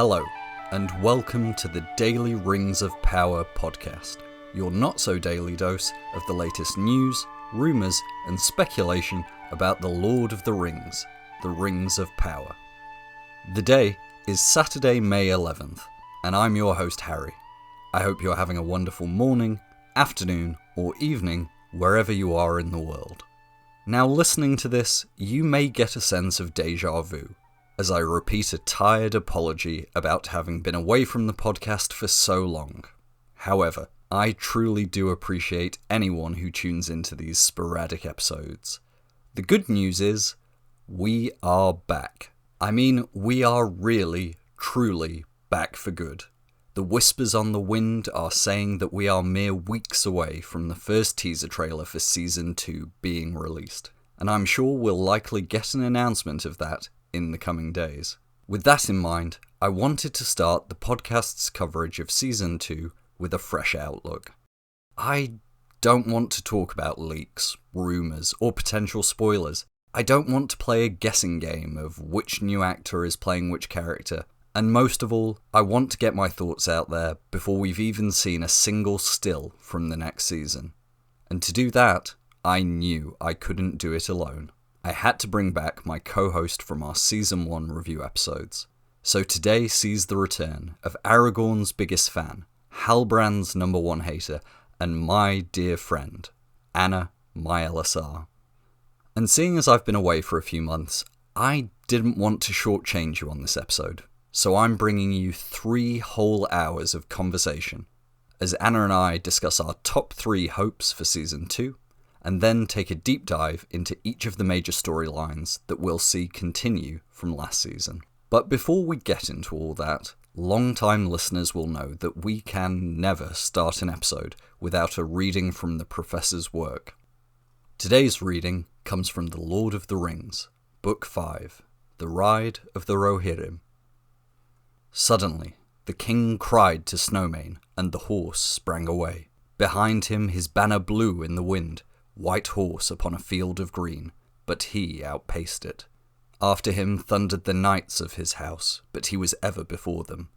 Hello, and welcome to the Daily Rings of Power podcast, your not-so-daily dose of the latest news, rumours, and speculation about the Lord of the Rings, the Rings of Power. The day is Saturday, May 11th, and I'm your host, Harry. I hope you're having a wonderful morning, afternoon, or evening, wherever you are in the world. Now, listening to this, you may get a sense of déjà vu, as I repeat a tired apology about having been away from the podcast for so long. However, I truly do appreciate anyone who tunes into these sporadic episodes. The good news is, we are back. I mean, we are really, truly back for good. The whispers on the wind are saying that we are mere weeks away from the first teaser trailer for Season 2 being released, and I'm sure we'll likely get an announcement of that in the coming days. With that in mind, I wanted to start the podcast's coverage of Season 2 with a fresh outlook. I don't want to talk about leaks, rumours, or potential spoilers. I don't want to play a guessing game of which new actor is playing which character, and most of all, I want to get my thoughts out there before we've even seen a single still from the next season. And to do that, I knew I couldn't do it alone. I had to bring back my co-host from our Season 1 review episodes. So today sees the return of Aragorn's biggest fan, Halbrand's number one hater, and my dear friend, Anna, my LSR. And seeing as I've been away for a few months, I didn't want to shortchange you on this episode, so I'm bringing you 3 whole hours of conversation, as Anna and I discuss our top 3 hopes for Season 2, and then take a deep dive into each of the major storylines that we'll see continue from last season. But before we get into all that, long-time listeners will know that we can never start an episode without a reading from the Professor's work. Today's reading comes from The Lord of the Rings, Book 5, The Ride of the Rohirrim. Suddenly, the king cried to Snowmane, and the horse sprang away. Behind him his banner blew in the wind, white horse upon a field of green, but he outpaced it. After him thundered the knights of his house, but he was ever before them.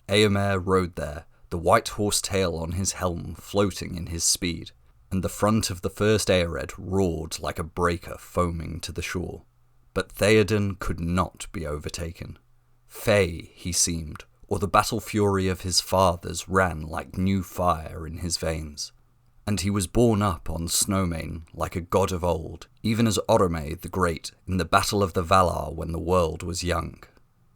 Eomer rode there, the white horse tail on his helm floating in his speed, and the front of the first Eored roared like a breaker foaming to the shore. But Theoden could not be overtaken. Fey he seemed, or the battle fury of his fathers ran like new fire in his veins. And he was borne up on Snowmane like a god of old, even as Orome the Great in the battle of the Valar when the world was young.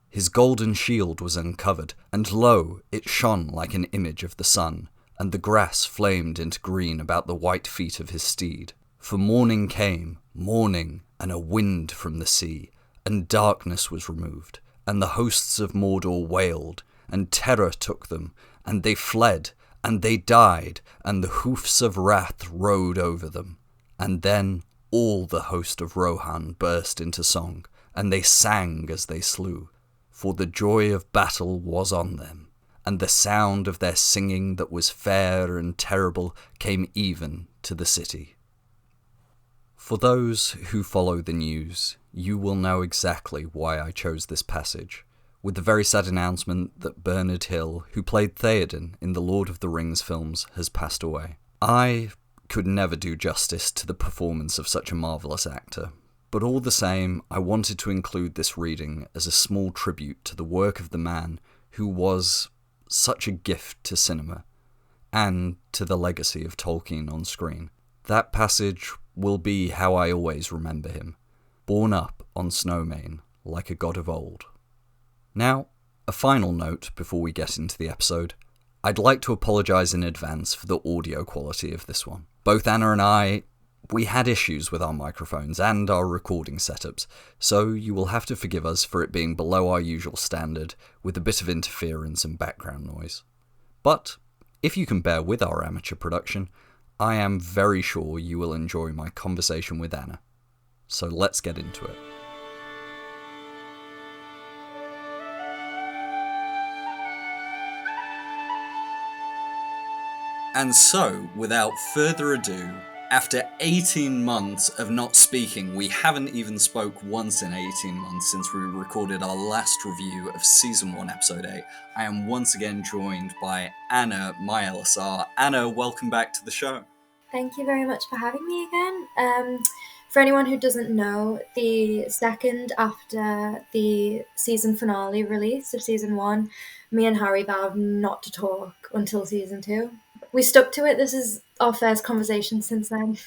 His golden shield was uncovered, and lo, it shone like an image of the sun, and the grass flamed into green about the white feet of his steed. For morning came, morning, and a wind from the sea, and darkness was removed, and the hosts of Mordor wailed, and terror took them, and they fled, and they died, and the hoofs of wrath rode over them. And then all the host of Rohan burst into song, and they sang as they slew, for the joy of battle was on them, and the sound of their singing that was fair and terrible came even to the city. For those who follow the news, you will know exactly why I chose this passage, with the very sad announcement that Bernard Hill, who played Theoden in the Lord of the Rings films, has passed away. I could never do justice to the performance of such a marvellous actor, but all the same, I wanted to include this reading as a small tribute to the work of the man who was such a gift to cinema, and to the legacy of Tolkien on screen. That passage will be how I always remember him, borne up on Snowmane like a god of old. Now, a final note before we get into the episode. I'd like to apologise in advance for the audio quality of this one. Both Anna and I, we had issues with our microphones and our recording setups, so you will have to forgive us for it being below our usual standard with a bit of interference and background noise. But, if you can bear with our amateur production, I am very sure you will enjoy my conversation with Anna. So let's get into it. And so, without further ado, After 18 months of not speaking, we haven't even spoke once in 18 months since we recorded our last review of Season 1, Episode 8. I am once again joined by Anna, my LSR. Anna, welcome back to the show. Thank you very much for having me again. For anyone who doesn't know, the second after the season finale release of Season 1, me and Harry vowed not to talk until Season 2. We stuck to it. This is our first conversation since then.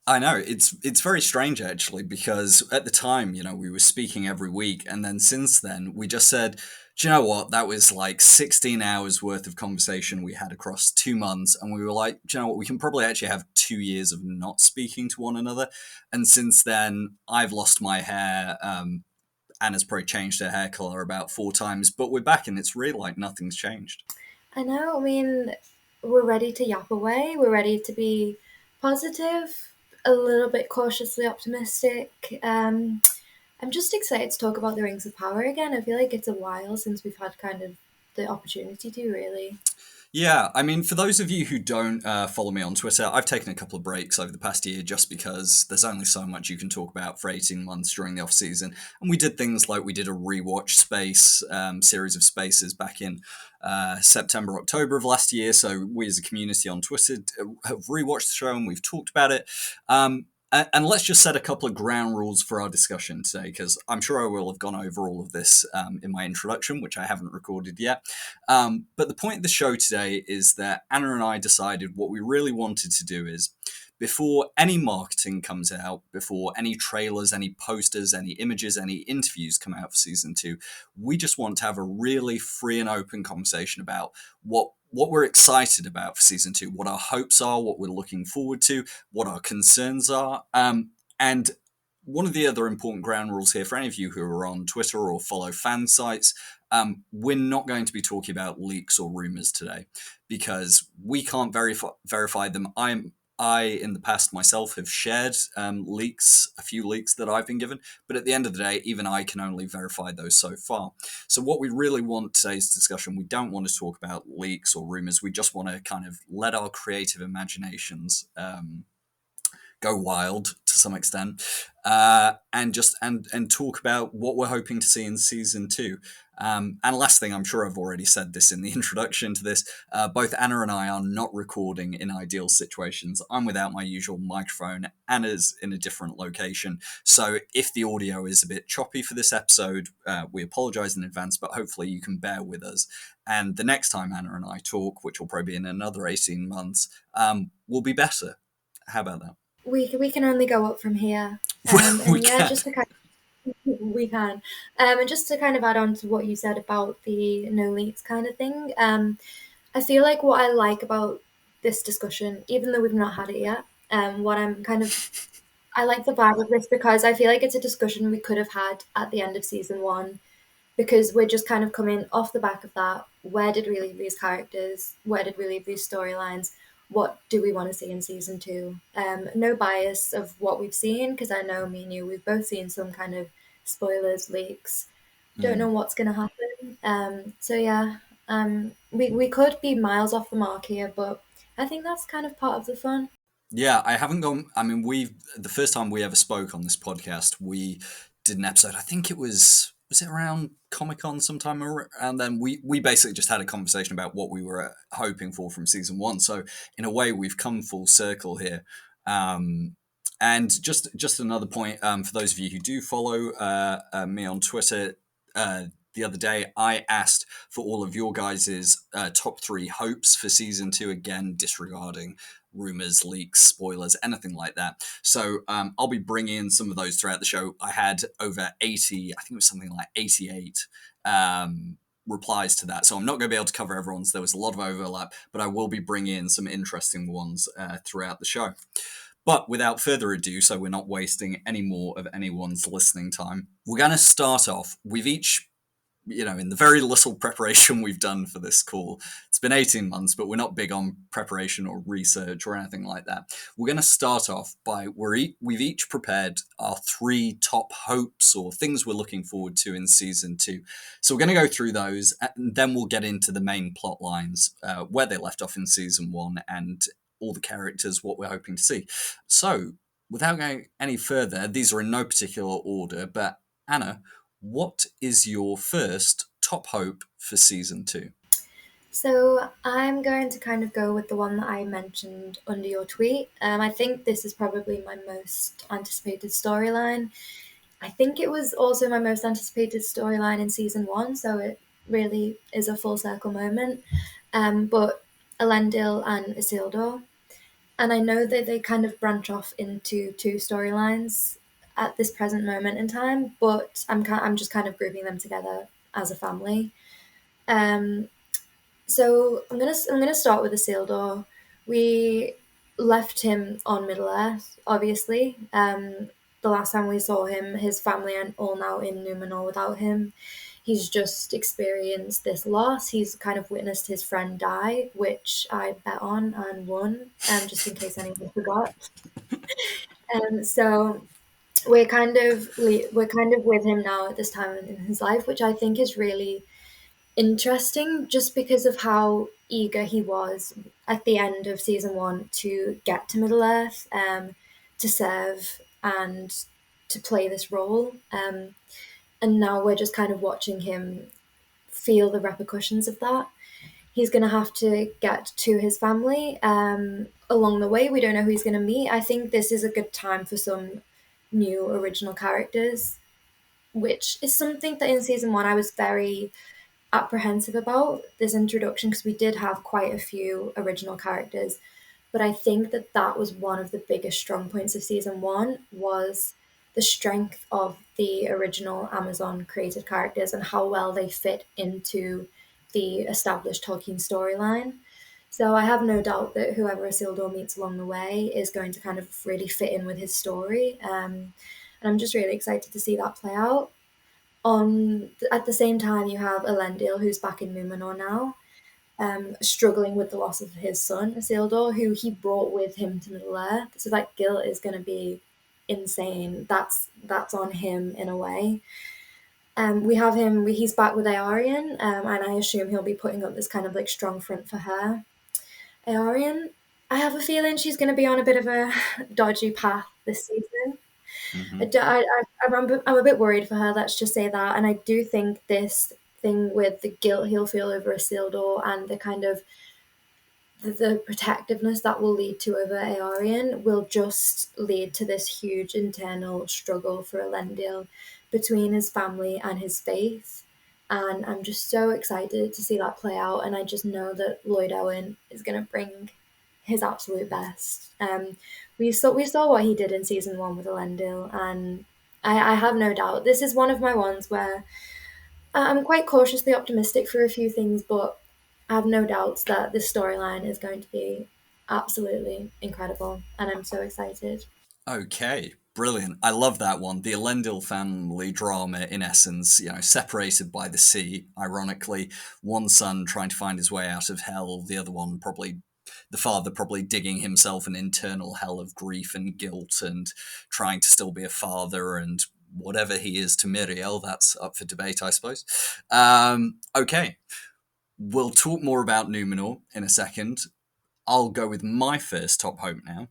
I know, it's very strange actually, because at the time, we were speaking every week, and then since then, we just said, do you know what, that was like 16 hours worth of conversation we had across 2 months, and we were like, do you know what, we can probably actually have 2 years of not speaking to one another, and since then, I've lost my hair, Anna's probably changed her hair colour about 4 times, but we're back, and it's really like nothing's changed. I know, we're ready to yap away, we're ready to be positive, a little bit cautiously optimistic. I'm just excited to talk about the Rings of Power again. I feel like it's a while since we've had kind of the opportunity to, really. Yeah, I mean, for those of you who don't follow me on Twitter, I've taken a couple of breaks over the past year just because there's only so much you can talk about for 18 months during the off season. And we did things like we did a rewatch space, series of spaces back in September, October of last year. So we as a community on Twitter have rewatched the show and we've talked about it. And let's just set a couple of ground rules for our discussion today, because I'm sure I will have gone over all of this in my introduction, which I haven't recorded yet. But the point of the show today is that Anna and I decided what we really wanted to do is, before any marketing comes out, before any trailers, any posters, any images, any interviews come out for Season 2, we just want to have a really free and open conversation about what we're excited about for Season 2, what our hopes are, what we're looking forward to, what our concerns are. And one of the other important ground rules here for any of you who are on Twitter or follow fan sites, we're not going to be talking about leaks or rumours today, because we can't verify them. I, in the past myself, have shared leaks, a few leaks that I've been given, but at the end of the day, even I can only verify those so far. So what we really want today's discussion, we don't want to talk about leaks or rumours, we just want to kind of let our creative imaginations go wild to some extent, and talk about what we're hoping to see in Season 2. And last thing, I'm sure I've already said this in the introduction to this, both Anna and I are not recording in ideal situations. I'm without my usual microphone, Anna's in a different location, so if the audio is a bit choppy for this episode, we apologise in advance, but hopefully you can bear with us. And the next time Anna and I talk, which will probably be in another 18 months, will be better. How about that? We can only go up from here. We can. Just to kind of, we can. And just to kind of add on to what you said about the no leaks kind of thing, I feel like what I like about this discussion, even though we've not had it yet, what I'm kind of I like the vibe of this because I feel like it's a discussion we could have had at the end of Season 1, because we're just kind of coming off the back of that. Where did we leave these characters? Where did we leave these storylines? What do we want to see in Season 2? No bias of what we've seen, because I know me and you, we've both seen some kind of spoilers, leaks. Don't know what's going to happen. So yeah, we could be miles off the mark here, but I think that's kind of part of the fun. Yeah, I haven't gone. I mean, the first time we ever spoke on this podcast, we did an episode. I think it was it around Comic-Con sometime, and then we basically just had a conversation about what we were hoping for from Season 1. So in a way, we've come full circle here. And just another point, for those of you who do follow me on Twitter, the other day I asked for all of your guys' top 3 hopes for Season 2, again disregarding rumours, leaks, spoilers, anything like that. So I'll be bringing in some of those throughout the show. I had over 80, I think it was something like 88 replies to that. So I'm not going to be able to cover everyone's. There was a lot of overlap, but I will be bringing in some interesting ones throughout the show. But without further ado, so we're not wasting any more of anyone's listening time, we're going to start off. We've each, in the very little preparation we've done for this call, it's been 18 months, but we're not big on preparation or research or anything like that. We're going to start off by, we've each prepared our 3 top hopes or things we're looking forward to in Season 2. So we're going to go through those, and then we'll get into the main plot lines, where they left off in Season 1, and all the characters, what we're hoping to see. So, without going any further, these are in no particular order, but Anna, what is your first top hope for season 2? So I'm going to kind of go with the one that I mentioned under your tweet. I think this is probably my most anticipated storyline. I think it was also my most anticipated storyline in season 1, so it really is a full circle moment. But Elendil and Isildur, and I know that they kind of branch off into 2 storylines at this present moment in time, but I'm just kind of grouping them together as a family. Um, so I'm gonna start with Isildur. We left him on Middle Earth, obviously. The last time we saw him, his family are all now in Numenor without him. He's just experienced this loss. He's kind of witnessed his friend die, which I bet on and won, just in case anyone forgot. So we're kind of with him now at this time in his life, which I think is really interesting just because of how eager he was at the end of season 1 to get to Middle Earth, to serve and to play this role. And now we're just kind of watching him feel the repercussions of that. He's going to have to get to his family. Along the way, we don't know who he's going to meet. I think this is a good time for some new original characters, which is something that in season 1 I was very apprehensive about this introduction because we did have quite a few original characters, but I think that that was one of the biggest strong points of season 1 was the strength of the original Amazon created characters and how well they fit into the established Tolkien storyline. So I have no doubt that whoever Isildur meets along the way is going to kind of really fit in with his story, and I'm just really excited to see that play out. At the same time, you have Elendil, who's back in Numenor now, struggling with the loss of his son Isildur, who he brought with him to Middle Earth. So that guilt is going to be insane. That's on him in a way. We have him. He's back with Eregion, and I assume he'll be putting up this kind of like strong front for her. Eregion, I have a feeling she's going to be on a bit of a dodgy path this season. Mm-hmm. I'm a bit worried for her, let's just say that. And I do think this thing with the guilt he'll feel over Isildur and the kind of the protectiveness that will lead to over Eorien will just lead to this huge internal struggle for Elendil between his family and his faith. And I'm just so excited to see that play out. And I just know that Lloyd Owen is going to bring his absolute best. We saw what he did in season 1 with Elendil, and I have no doubt this is one of my ones where I'm quite cautiously optimistic for a few things, but I have no doubts that this storyline is going to be absolutely incredible, and I'm so excited. Okay, brilliant. I love that one. The Elendil family drama, in essence, separated by the sea, ironically. One son trying to find his way out of hell, the other one the father probably digging himself an internal hell of grief and guilt and trying to still be a father and whatever he is to Miriel. That's up for debate, I suppose. Okay, we'll talk more about Numenor in a second. I'll go with my first top hope now.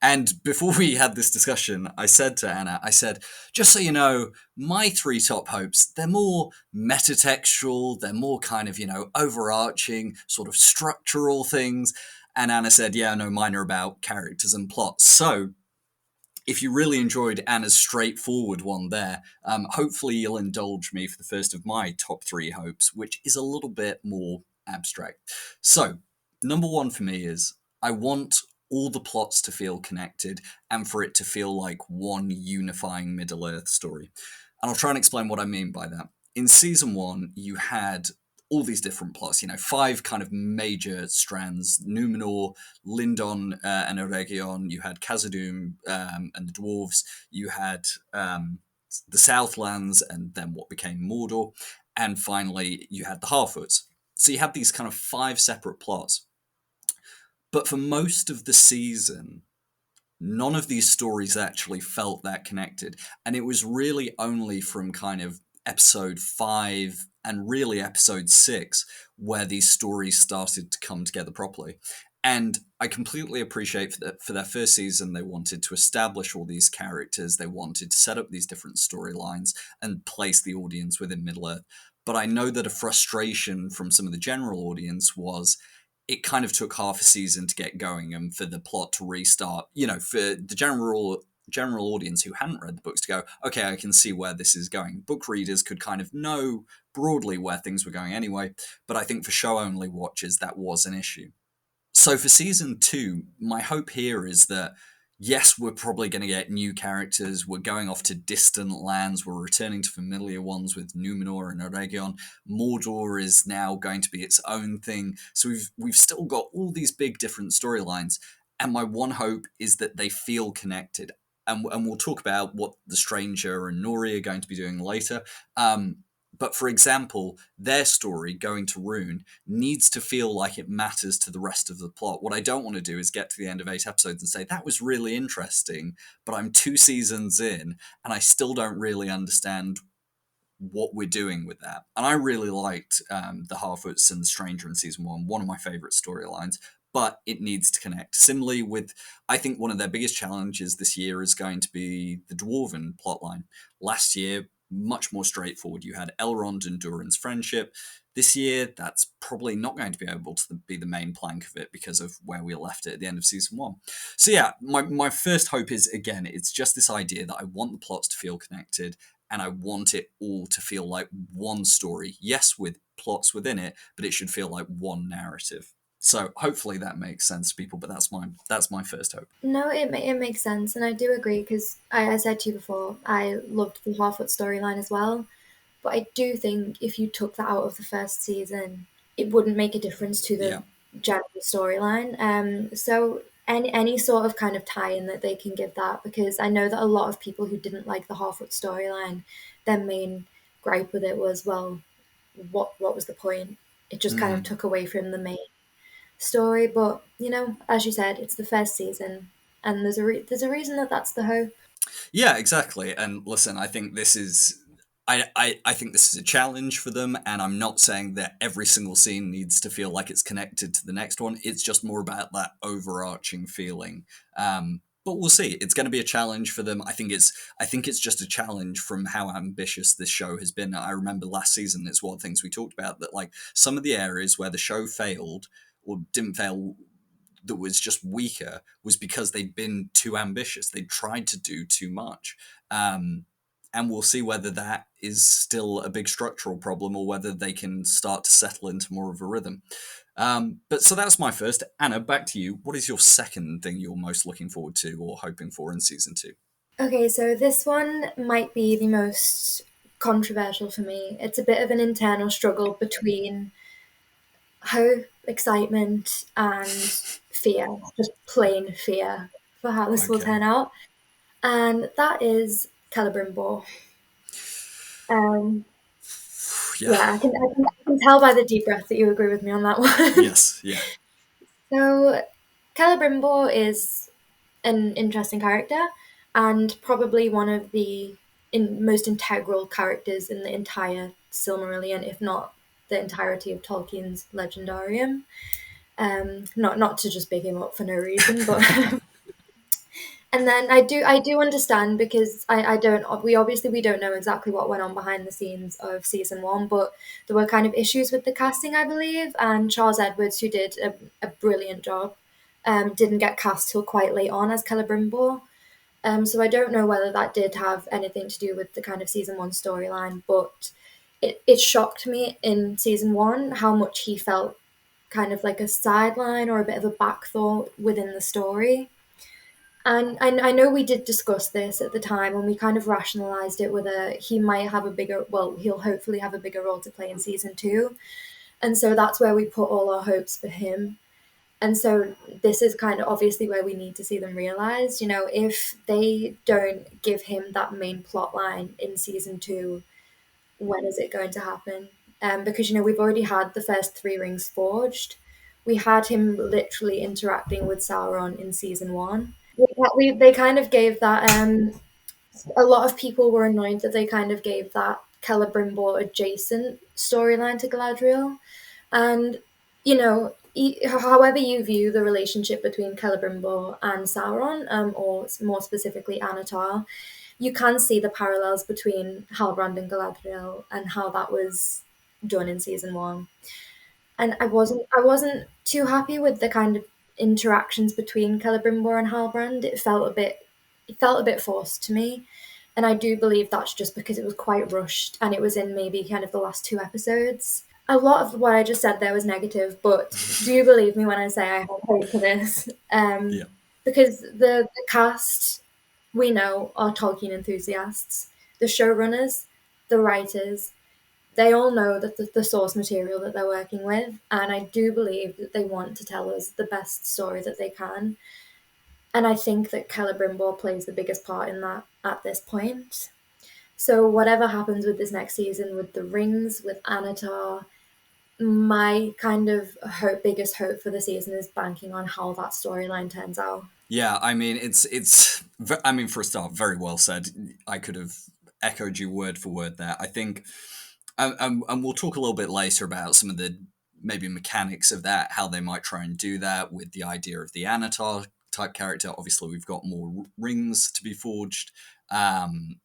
And before we had this discussion, I said to Anna, just so you know, my 3 top hopes, they're more metatextual, they're more kind of, overarching, sort of structural things. And Anna said, yeah, no, mine are about characters and plots. So if you really enjoyed Anna's straightforward one there, hopefully you'll indulge me for the first of my top 3 hopes, which is a little bit more abstract. So, number 1 for me is I want all the plots to feel connected and for it to feel like one unifying Middle-earth story. And I'll try and explain what I mean by that. In season 1, you had all these different plots, 5 kind of major strands: Numenor, Lindon and Eregion, you had Khazad-dum and the dwarves, you had the Southlands and then what became Mordor, and finally you had the Harfoots. So you had these kind of 5 separate plots. But for most of the season, none of these stories actually felt that connected. And it was really only from kind of episode 5 and really episode 6 where these stories started to come together properly. And I completely appreciate for their first season, they wanted to establish all these characters. They wanted to set up these different storylines and place the audience within Middle-earth. But I know that a frustration from some of the general audience was it kind of took half a season to get going and for the plot to restart. For the general audience who hadn't read the books to go, okay, I can see where this is going. Book readers could kind of know broadly where things were going anyway. But I think for show-only watchers, that was an issue. So for season 2, my hope here is that, yes, we're probably going to get new characters. We're going off to distant lands. We're returning to familiar ones with Numenor and Eregion. Mordor is now going to be its own thing. So we've still got all these big different storylines. And my one hope is that they feel connected. And we'll talk about what the Stranger and Nori are going to be doing later. But for example, their story, going to Rhun, needs to feel like it matters to the rest of the plot. What I don't want to do is get to the end of 8 episodes and say, that was really interesting, but I'm 2 seasons in, and I still don't really understand what we're doing with that. And I really liked the Harfoots and the Stranger in season 1 of my favourite storylines, but it needs to connect. Similarly with, I think one of their biggest challenges this year is going to be the Dwarven plotline. Last year, much more straightforward. You had Elrond and Durin's friendship. This year, that's probably not going to be able to be the main plank of it because of where we left it at the end of season 1. So yeah, my first hope is, again, it's just this idea that I want the plots to feel connected and I want it all to feel like one story. Yes, with plots within it, but it should feel like one narrative. So hopefully that makes sense to people, but that's my first hope. No, it makes sense, and I do agree because I said to you before, I loved the Harfoot storyline as well, but I do think if you took that out of the first season, it wouldn't make a difference to the general storyline. So any sort of kind of tie-in that they can give that, because I know that a lot of people who didn't like the Harfoot storyline, their main gripe with it was, well, what was the point? It just kind of took away from the main story. But as you said, it's the first season, and there's a reason that's the hope. Yeah, exactly. And listen, I think this is I think this is a challenge for them, and I'm not saying that every single scene needs to feel like it's connected to the next one. It's just more about that overarching feeling. But we'll see. It's going to be a challenge for them. I think it's just a challenge from how ambitious this show has been. I remember last season, it's one of the things we talked about, that like some of the areas where the show failed or didn't fail, that was just weaker, was because they'd been too ambitious. They'd tried to do too much. And we'll see whether that is still a big structural problem or whether they can start to settle into more of a rhythm. But so that's my first. Anna, back to you. What is your second thing you're most looking forward to or hoping for in season 2? Okay, so this one might be the most controversial for me. It's a bit of an internal struggle between hope, excitement, and fear, just plain fear for how this will turn out. And that is Celeborn. Yeah, I can tell by the deep breath that you agree with me on that one. Yes, yeah. So, Celeborn is an interesting character and probably one of the most integral characters in the entire Silmarillion, if not the entirety of Tolkien's Legendarium. Not to just big him up for no reason, but and then I do understand, because we obviously don't know exactly what went on behind the scenes of season 1, but there were kind of issues with the casting, I believe, and Charles Edwards, who did a brilliant job, didn't get cast till quite late on as Celebrimbor. So I don't know whether that did have anything to do with the kind of season 1 storyline, but it shocked me in season 1 how much he felt kind of like a sideline or a bit of a back thought within the story. And I know we did discuss this at the time, and we kind of rationalized it with he might have he'll hopefully have a bigger role to play in season 2. And so that's where we put all our hopes for him. And so this is kind of obviously where we need to see them realize, if they don't give him that main plot line in season 2, when is it going to happen? Because, we've already had the first 3 rings forged. We had him literally interacting with Sauron in season 1. They kind of gave that, a lot of people were annoyed that they kind of gave that Celebrimbor adjacent storyline to Galadriel. And, however you view the relationship between Celebrimbor and Sauron, or more specifically Anatar, you can see the parallels between Halbrand and Galadriel and how that was done in season one. And I wasn't too happy with the kind of interactions between Celebrimbor and Halbrand. It felt a bit forced to me. And I do believe that's just because it was quite rushed and it was in maybe kind of the last two episodes. A lot of what I just said there was negative, but do you believe me when I say I have hope for this? Yeah. Because the cast we know are Tolkien enthusiasts, the showrunners, the writers, they all know that the source material that they're working with, and I do believe that they want to tell us the best story that they can. And I think that Celebrimbor plays the biggest part in that at this point. So whatever happens with this next season, with the rings, with Anatar, my kind of biggest hope for the season is banking on how that storyline turns out. Yeah, I mean, for a start, very well said. I could have echoed you word for word there. I think, and we'll talk a little bit later about some of the maybe mechanics of that, how they might try and do that with the idea of the Anatar type character. Obviously, we've got more rings to be forged.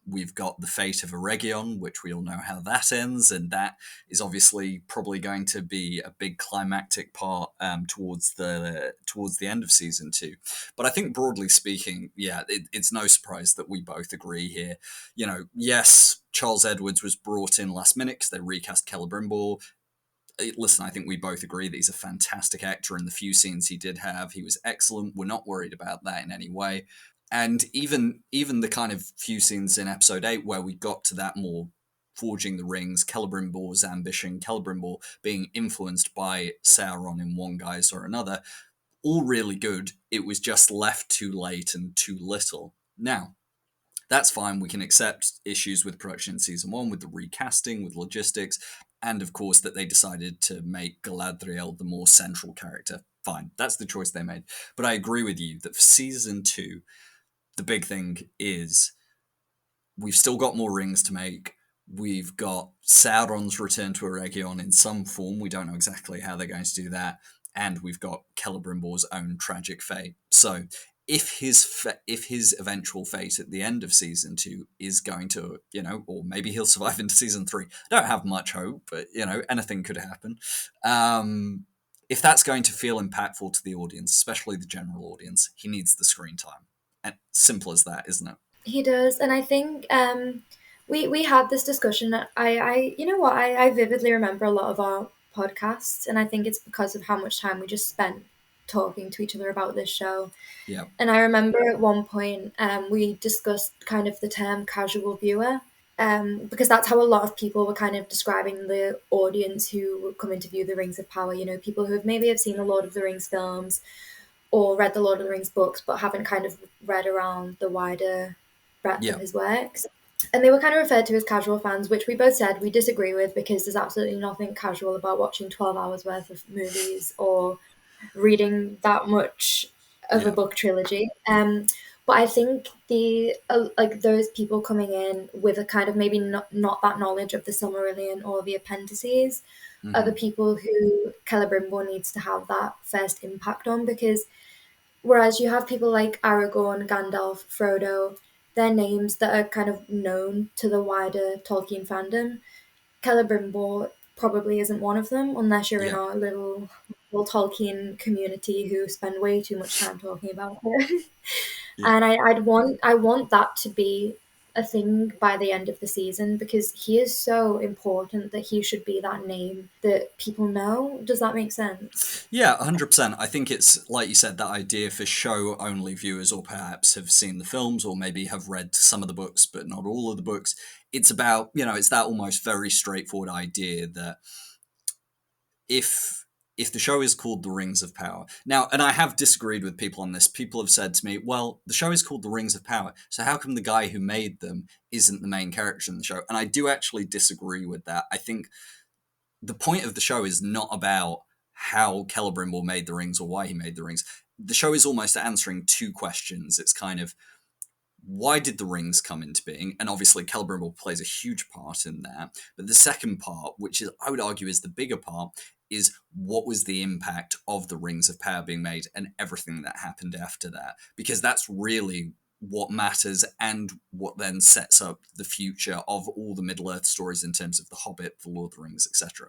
We've got the fate of Eregion, which we all know how that ends, and that is obviously probably going to be a big climactic part towards the end of season 2. But I think broadly speaking, yeah, it's no surprise that we both agree here. You know, yes, Charles Edwards was brought in last minute because they recast Celebrimbor. Listen, I think we both agree that he's a fantastic actor. In the few scenes he did have, he was excellent. We're not worried about that in any way. And even the kind of few scenes in episode 8 where we got to that more forging the rings, Celebrimbor's ambition, Celebrimbor being influenced by Sauron in one guise or another, all really good. It was just left too late and too little. Now, that's fine. We can accept issues with production in season 1, with the recasting, with logistics, and of course that they decided to make Galadriel the more central character. Fine, that's the choice they made. But I agree with you that for season 2, the big thing is we've still got more rings to make. We've got Sauron's return to Eregion in some form. We don't know exactly how they're going to do that. And we've got Celebrimbor's own tragic fate. So if his eventual fate at the end of season 2 is going to, or maybe he'll survive into season 3. I don't have much hope, but, anything could happen. If that's going to feel impactful to the audience, especially the general audience, he needs the screen time. And simple as that, isn't it? He does, and I think we had this discussion. I you know what, I vividly remember a lot of our podcasts, and I think it's because of how much time we just spent talking to each other about this show. Yeah. And I remember at one point we discussed kind of the term casual viewer, because that's how a lot of people were kind of describing the audience who were coming to view the Rings of Power. People who have seen the Lord of the Rings films or read the Lord of the Rings books, but haven't kind of read around the wider breadth of his works. And they were kind of referred to as casual fans, which we both said we disagree with, because there's absolutely nothing casual about watching 12 hours worth of movies or reading that much of a book trilogy. But I think those people coming in with a kind of maybe not that knowledge of the Silmarillion or the appendices are the people who Celebrimbor needs to have that first impact on, because whereas you have people like Aragorn, Gandalf, Frodo, they're names that are kind of known to the wider Tolkien fandom. Celebrimbor probably isn't one of them, unless you're in our little Tolkien community who spend way too much time talking about it. And I want that to be a thing by the end of the season, because he is so important that he should be that name that people know. Does that make sense? Yeah, 100%. I think it's, like you said, that idea for show-only viewers, or perhaps have seen the films or maybe have read some of the books but not all of the books. It's about, it's that almost very straightforward idea that if the show is called The Rings of Power. Now, and I have disagreed with people on this. People have said to me, well, the show is called The Rings of Power, so how come the guy who made them isn't the main character in the show? And I do actually disagree with that. I think the point of the show is not about how Celebrimbor made the rings or why he made the rings. The show is almost answering two questions. It's kind of, why did the rings come into being? And obviously Celebrimbor plays a huge part in that. But the second part, which is, I would argue, is the bigger part, is what was the impact of the Rings of Power being made and everything that happened after that, because that's really what matters and what then sets up the future of all the Middle-earth stories in terms of The Hobbit, The Lord of the Rings, etc.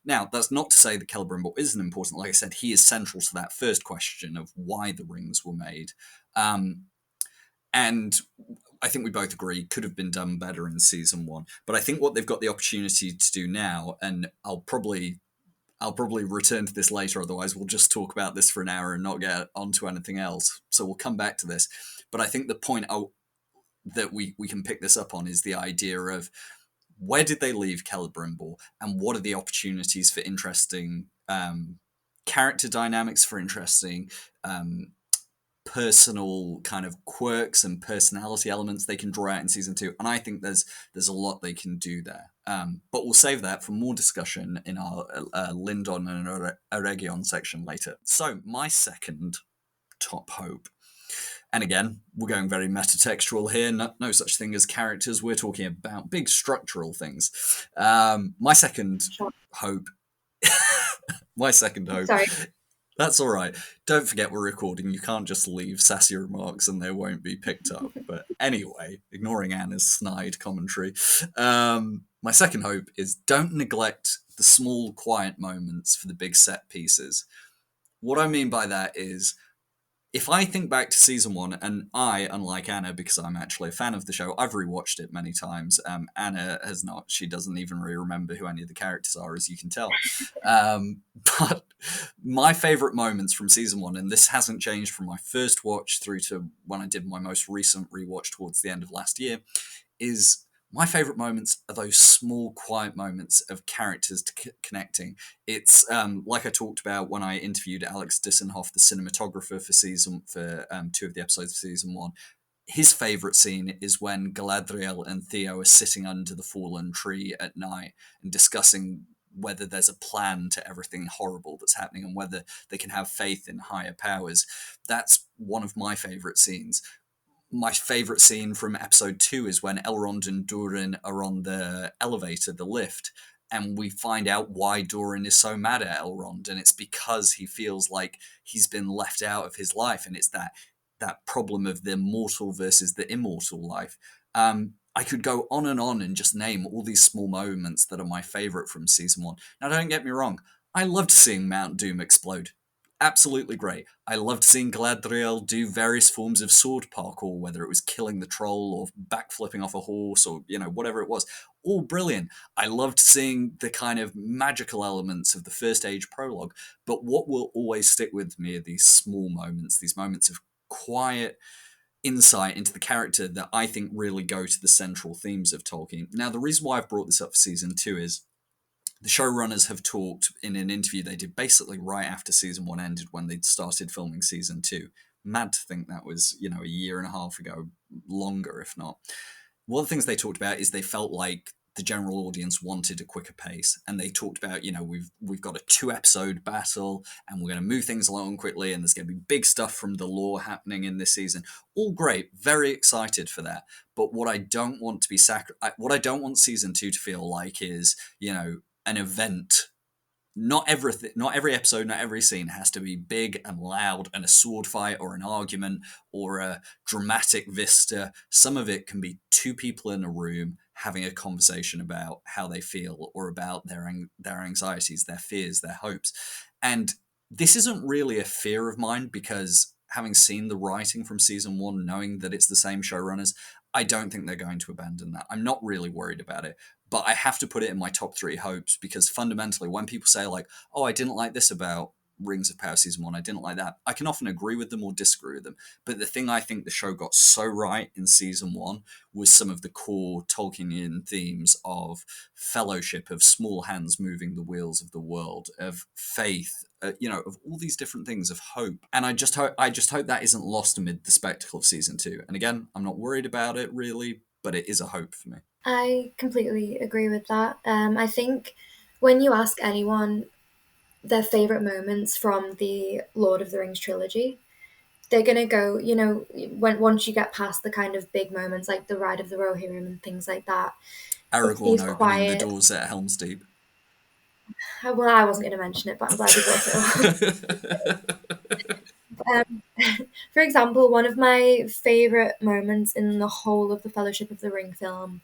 Now, that's not to say that Celeborn isn't important. Like I said, he is central to that first question of why the rings were made. And I think we both agree could have been done better in season 1. But I think what they've got the opportunity to do now, and I'll probably return to this later, otherwise we'll just talk about this for an hour and not get onto anything else. So we'll come back to this. But I think the point that we can pick this up on is the idea of where did they leave Celebrimbor, and what are the opportunities for interesting character dynamics, for interesting personal kind of quirks and personality elements they can draw out in season 2. And I think there's a lot they can do there. But we'll save that for more discussion in our Lindon and Eregion section later. So my second top hope, and again, we're going very metatextual here, no such thing as characters, we're talking about big structural things. My second hope... my second hope... Sorry. That's all right. Don't forget we're recording. You can't just leave sassy remarks and they won't be picked up. But anyway, ignoring Anna's snide commentary, my second hope is don't neglect the small, quiet moments for the big set pieces. What I mean by that is, if I think back to season 1, and I, unlike Anna, because I'm actually a fan of the show, I've rewatched it many times. Anna has not. She doesn't even really remember who any of the characters are, as you can tell. But my favourite moments from season 1, and this hasn't changed from my first watch through to when I did my most recent rewatch towards the end of last year, is my favourite moments are those small, quiet moments of characters connecting. It's like I talked about when I interviewed Alex Dissenhoff, the cinematographer for 2 of the episodes of season 1. His favourite scene is when Galadriel and Theo are sitting under the fallen tree at night and discussing whether there's a plan to everything horrible that's happening and whether they can have faith in higher powers. That's one of my favourite scenes. My favourite scene from episode 2 is when Elrond and Durin are on the elevator, the lift, and we find out why Durin is so mad at Elrond, and it's because he feels like he's been left out of his life, and it's that problem of the mortal versus the immortal life. I could go on and just name all these small moments that are my favourite from season 1. Now, don't get me wrong, I loved seeing Mount Doom explode. Absolutely great. I loved seeing Galadriel do various forms of sword parkour, whether it was killing the troll or backflipping off a horse or, whatever it was. All brilliant. I loved seeing the kind of magical elements of the First Age prologue. But what will always stick with me are these small moments, these moments of quiet insight into the character that I think really go to the central themes of Tolkien. Now, the reason why I've brought this up for season 2 is the showrunners have talked in an interview they did basically right after season 1 ended, when they'd started filming season 2. Mad to think that was, a year and a half ago, longer if not. One of the things they talked about is they felt like the general audience wanted a quicker pace, and they talked about, we've got a 2-episode battle and we're going to move things along quickly, and there's going to be big stuff from the lore happening in this season. All great, very excited for that. But what I don't want to be what I don't want season 2 to feel like is, an event. Not every episode, not every scene has to be big and loud and a sword fight or an argument or a dramatic vista. Some of it can be 2 people in a room having a conversation about how they feel or about their anxieties, their fears, their hopes. And this isn't really a fear of mine, because having seen the writing from season 1, knowing that it's the same showrunners, I don't think they're going to abandon that. I'm not really worried about it. But I have to put it in my top 3 hopes, because fundamentally, when people say like, oh, I didn't like this about Rings of Power season 1, I didn't like that, I can often agree with them or disagree with them. But the thing I think the show got so right in season 1 was some of the core Tolkienian themes of fellowship, of small hands moving the wheels of the world, of faith, of all these different things, of hope. And I just hope that isn't lost amid the spectacle of season 2. And again, I'm not worried about it really, but it is a hope for me. I completely agree with that. I think when you ask anyone their favourite moments from the Lord of the Rings trilogy, they're going to go, once you get past the kind of big moments like the Ride of the Rohirrim and things like that. Aragorn opening the doors at Helm's Deep. Well, I wasn't going to mention it, but I'm glad you brought it up. For example, one of my favorite moments in the whole of the Fellowship of the Ring film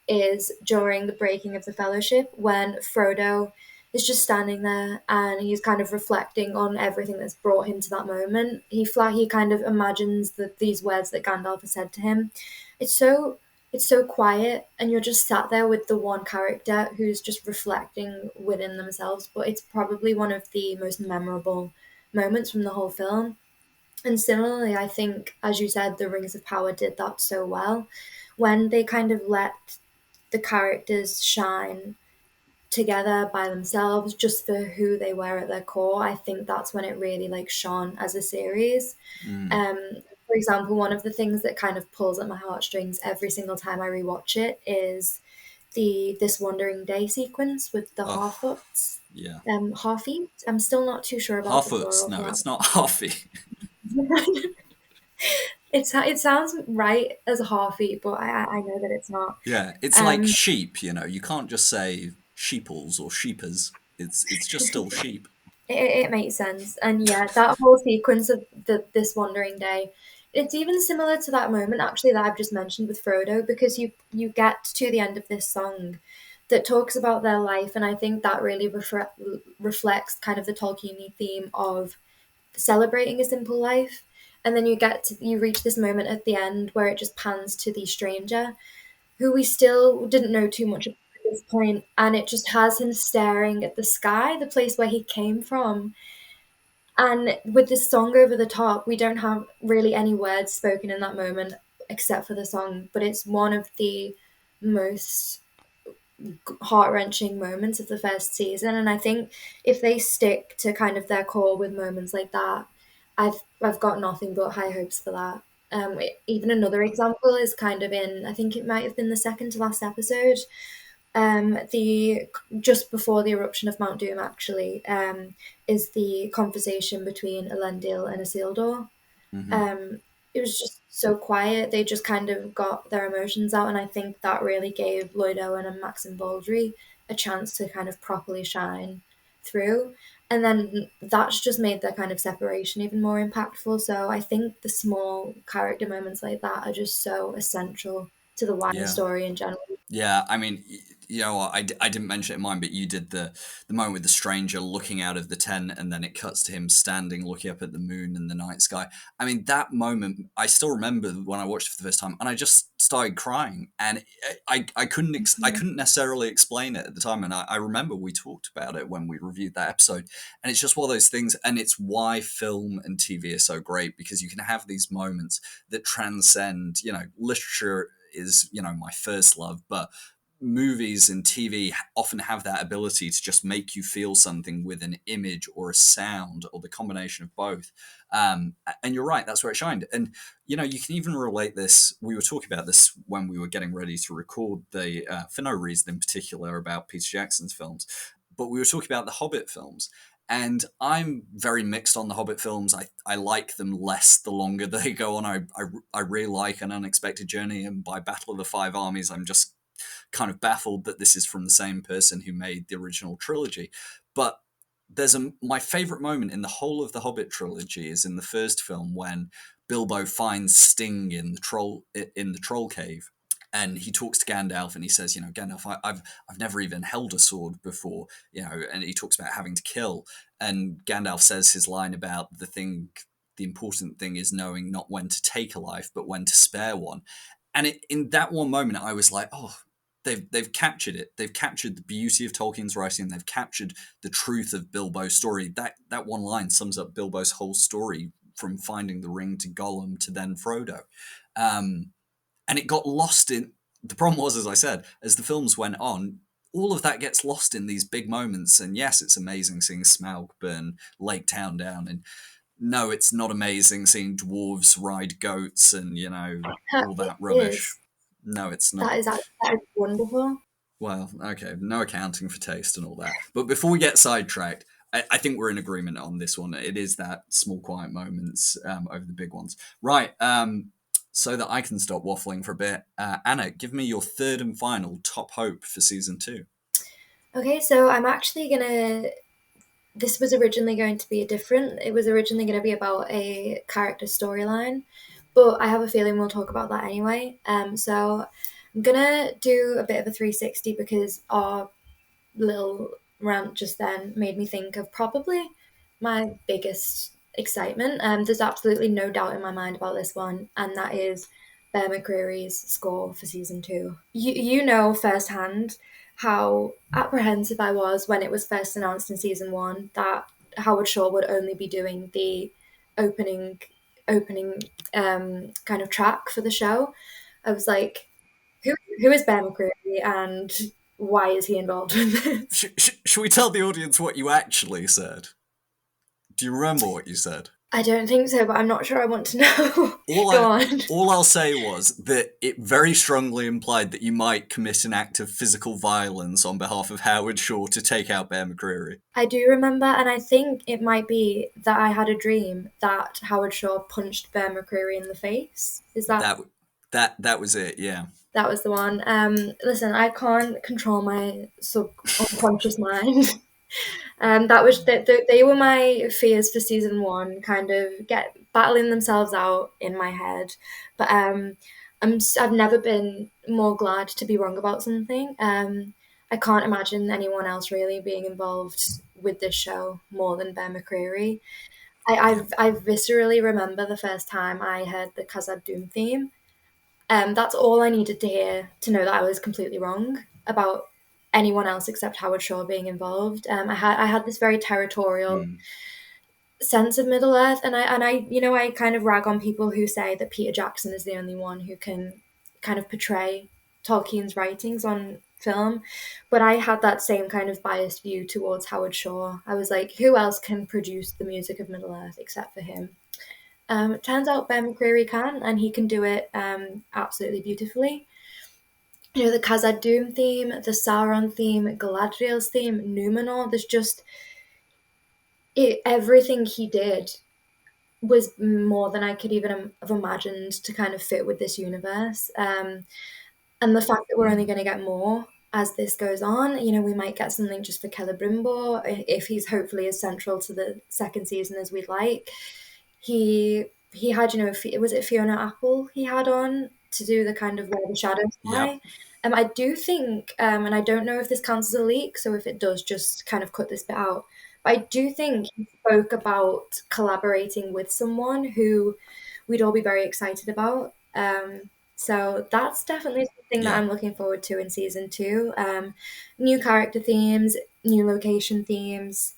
is during the breaking of the Fellowship when Frodo is just standing there and he's kind of reflecting on everything that's brought him to that moment. He kind of imagines these words that Gandalf has said to him. It's so it's so quiet and you're just sat there with the one character who's just reflecting within themselves, but it's probably one of the most memorable moments from the whole film. And similarly, I think, as you said, the Rings of Power did that so well. When they kind of let the characters shine together by themselves, just for who they were at their core, I think that's when it really like shone as a series. Mm. Um, for example, one of the things that kind of pulls at my heartstrings every single time I rewatch it is the This Wandering Day sequence with the Oh, Harfoots. yeah. Harfeet. I'm still not too sure about the Harfoots. plural No, for it's not Harfy. that. It sounds right as a Harfeet, but I know that it's not. Yeah, it's like Um, sheep. You can't just say sheeples or sheepers. It's just still sheep. it makes sense, and yeah, that whole sequence of this Wandering Day, it's even similar to that moment actually that I've just mentioned with Frodo, because you get to the end of this song that talks about their life, and I think that really reflects kind of the Tolkien theme of celebrating a simple life. And then you reach this moment at the end where it just pans to the stranger who we still didn't know too much about at this point, and it just has him staring at the sky, the place where he came from. And with this song over the top, we don't have really any words spoken in that moment except for the song, but it's one of the most heart wrenching moments of the first season. And I think if they stick to kind of their core with moments like that, I've got nothing but high hopes for that. Even another example is kind of in, I think it might have been the second to last episode, the just before the eruption of Mount Doom actually, is the conversation between Elendil and Isildur. Hmm. um, it was just so quiet. They just kind of got their emotions out, and I think that really gave Lloyd Owen and Maxim Baldry a chance to kind of properly shine through. And then that's just made their kind of separation even more impactful. So I think the small character moments like that are just so essential to the wider Yeah. story in general. Yeah, I mean, what, I didn't mention it in mine, but you did the moment with the stranger looking out of the tent, and then it cuts to him standing, looking up at the moon and the night sky. I mean, that moment, I still remember when I watched it for the first time, and I just started crying, and I couldn't necessarily explain it at the time, and I remember we talked about it when we reviewed that episode, and it's just one of those things, and it's why film and TV are so great, because you can have these moments that transcend, literature is my first love, but movies and TV often have that ability to just make you feel something with an image or a sound or the combination of both. And you're right, that's where it shined. And you can even relate this. We were talking about this when we were getting ready to record the for no reason in particular about Peter Jackson's films, but we were talking about the Hobbit films. And I'm very mixed on the Hobbit films. I like them less the longer they go on. I really like An Unexpected Journey, and by Battle of the Five Armies, I'm just kind of baffled that this is from the same person who made the original trilogy. But my favorite moment in the whole of the Hobbit trilogy is in the first film when Bilbo finds Sting in the troll cave, and he talks to Gandalf, and he says, Gandalf, I've never even held a sword before, and he talks about having to kill, and Gandalf says his line about the important thing is knowing not when to take a life, but when to spare one. And in that one moment, I was like, oh, they've captured it. They've captured the beauty of Tolkien's writing. They've captured the truth of Bilbo's story. That one line sums up Bilbo's whole story, from finding the ring to Gollum to then Frodo. And it got lost in. The problem was, as I said, as the films went on, all of that gets lost in these big moments. And yes, it's amazing seeing Smaug burn Lake Town down, and no, it's not amazing seeing dwarves ride goats and all It that rubbish. is. No, it's not. That is wonderful. Well, okay, no accounting for taste and all that. But before we get sidetracked, I think we're in agreement on this one. It is that small, quiet moments over the big ones. Right, so that I can stop waffling for a bit. Anna, give me your third and final top hope for season 2. Okay, so I'm actually gonna. This was originally going to be different. It was originally going to be about a character storyline, but I have a feeling we'll talk about that anyway. So I'm gonna do a bit of a 360 because our little rant just then made me think of probably my biggest excitement. There's absolutely no doubt in my mind about this one, and that is Bear McCreary's score for season two. You know firsthand how apprehensive I was when it was first announced in season one that Howard Shore would only be doing the opening opening kind of track for the show. I was like, who is Bear McCreary and why is he involved in this? Should we tell the audience what you actually said? Do you remember what you said? I don't think so, but I'm not sure I want to know. All Go I on. all I'll say was that it very strongly implied that you might commit an act of physical violence on behalf of Howard Shore to take out Bear McCreary. I do remember, and I think it might be that I had a dream that Howard Shaw punched Bear McCreary in the face. Is that That was it. Yeah. that was the one? Listen, I can't control my unconscious mind. That was they were my fears for season one, kind of get battling themselves out in my head. But I've never been more glad to be wrong about something. I can't imagine anyone else really being involved with this show more than Bear McCreary. Yeah. I viscerally remember the first time I heard the Khazad-dum theme. That's all I needed to hear to know that I was completely wrong about anyone else except Howard Shore being involved. I had this very territorial Mm. sense of Middle Earth, and I kind of rag on people who say that Peter Jackson is the only one who can kind of portray Tolkien's writings on film, but I had that same kind of biased view towards Howard Shore. I was like, who else can produce the music of Middle Earth except for him? It turns out Ben McCreary can, and he can do it absolutely beautifully. You know, the Khazad-dum theme, the Sauron theme, Galadriel's theme, Numenor. There's just everything he did was more than I could even have imagined to kind of fit with this universe. And the fact that we're only Mm. going to get more as this goes on, you know, we might get something just for Celebrimbor if he's hopefully as central to the second season as we'd like. He had, you know, was it Fiona Apple he had on to do the kind of Where the Shadows Yep. Lie. I do think, and I don't know if this counts as a leak, so if it does, just kind of cut this bit out. But I do think he spoke about collaborating with someone who we'd all be very excited about. So that's definitely something that Yeah. I'm looking forward to in season two. New character themes, new location themes,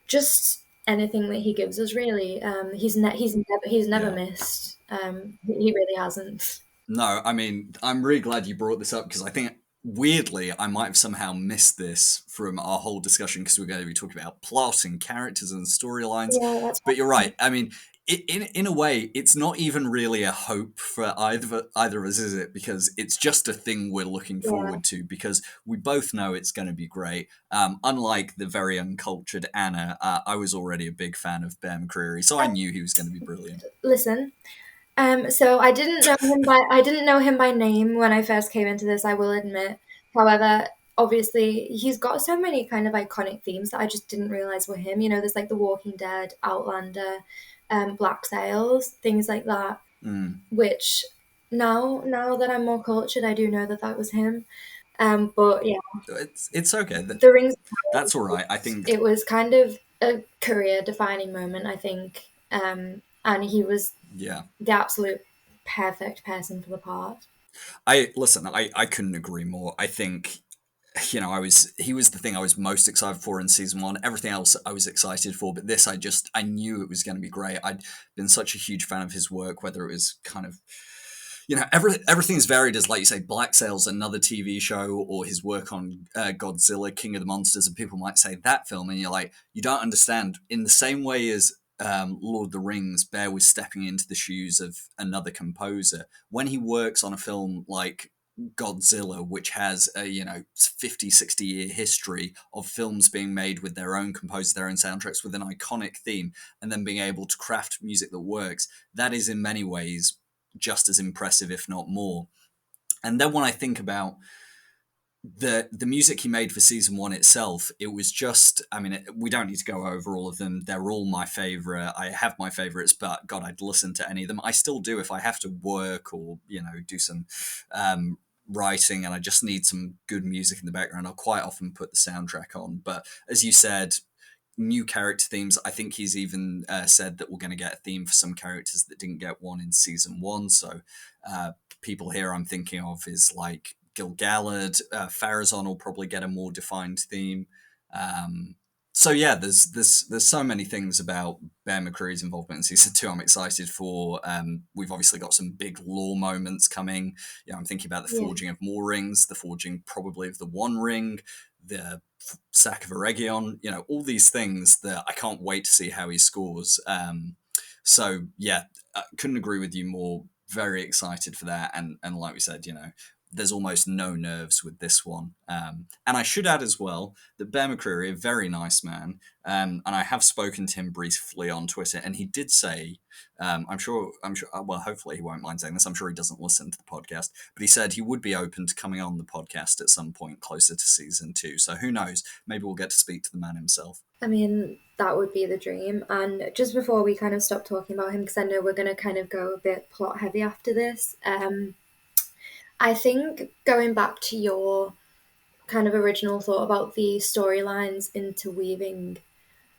just anything that he gives us. Really, he's never Yeah. missed. He really hasn't. No, I mean, I'm really glad you brought this up because I think weirdly I might have somehow missed this from our whole discussion because we're going to be talking about plot and characters and storylines. Yeah, that's But you're fine. right. I mean, in a way, it's not even really a hope for either of us, is it? Because it's just a thing we're looking Yeah, forward to because we both know it's going to be great. Unlike the very uncultured Anna, I was already a big fan of Bear McCreary, so I knew he was going to be brilliant. listen. So I didn't know him by name when I first came into this, I will admit. However, obviously he's got so many kind of iconic themes that I just didn't realize were him. You know, there's like The Walking Dead, Outlander, Black Sails, things like that, Mm. which now that I'm more cultured, I do know that that was him. But yeah, It's okay. The Rings of That's all Power, right. I think it was kind of a career defining moment, I think. And he was yeah. the absolute perfect person for the part. I listen. I couldn't agree more. I think he was the thing I was most excited for in season one. Everything else I was excited for, but this I knew it was going to be great. I'd been such a huge fan of his work, whether it was kind of everything's varied as like you say, Black Sails, another TV show, or his work on Godzilla, King of the Monsters, and people might say that film, and you're like, you don't understand. In the same way as Lord of the Rings, Bear was stepping into the shoes of another composer. When he works on a film like Godzilla, which has a 50, 60 year history of films being made with their own composers, their own soundtracks with an iconic theme, and then being able to craft music that works, that is in many ways just as impressive, if not more. And then when I think about the music he made for season 1 itself, it was just, I mean, we don't need to go over all of them. They're all my favorite. I have my favorites, but God, I'd listen to any of them. I still do if I have to work or, do some writing and I just need some good music in the background. I'll quite often put the soundtrack on. But as you said, new character themes. I think he's even said that we're going to get a theme for some characters that didn't get one in season 1. So people here I'm thinking of is like Gil-galad. Pharazôn will probably get a more defined theme. So yeah, there's so many things about Bear McCreary's involvement in season 2 I'm excited for. We've obviously got some big lore moments coming. I'm thinking about the forging of more rings, the forging probably of the One Ring, the sack of Eregion, all these things that I can't wait to see how he scores. So yeah, I couldn't agree with you more. Very excited for that. And like we said, there's almost no nerves with this one. And I should add as well that Bear McCreary, a very nice man, and I have spoken to him briefly on Twitter, and he did say, I'm sure, well, hopefully he won't mind saying this. I'm sure he doesn't listen to the podcast, but he said he would be open to coming on the podcast at some point closer to season 2. So who knows? Maybe we'll get to speak to the man himself. I mean, that would be the dream. And just before we kind of stop talking about him, because I know we're going to kind of go a bit plot heavy after this, I think going back to your kind of original thought about the storylines interweaving,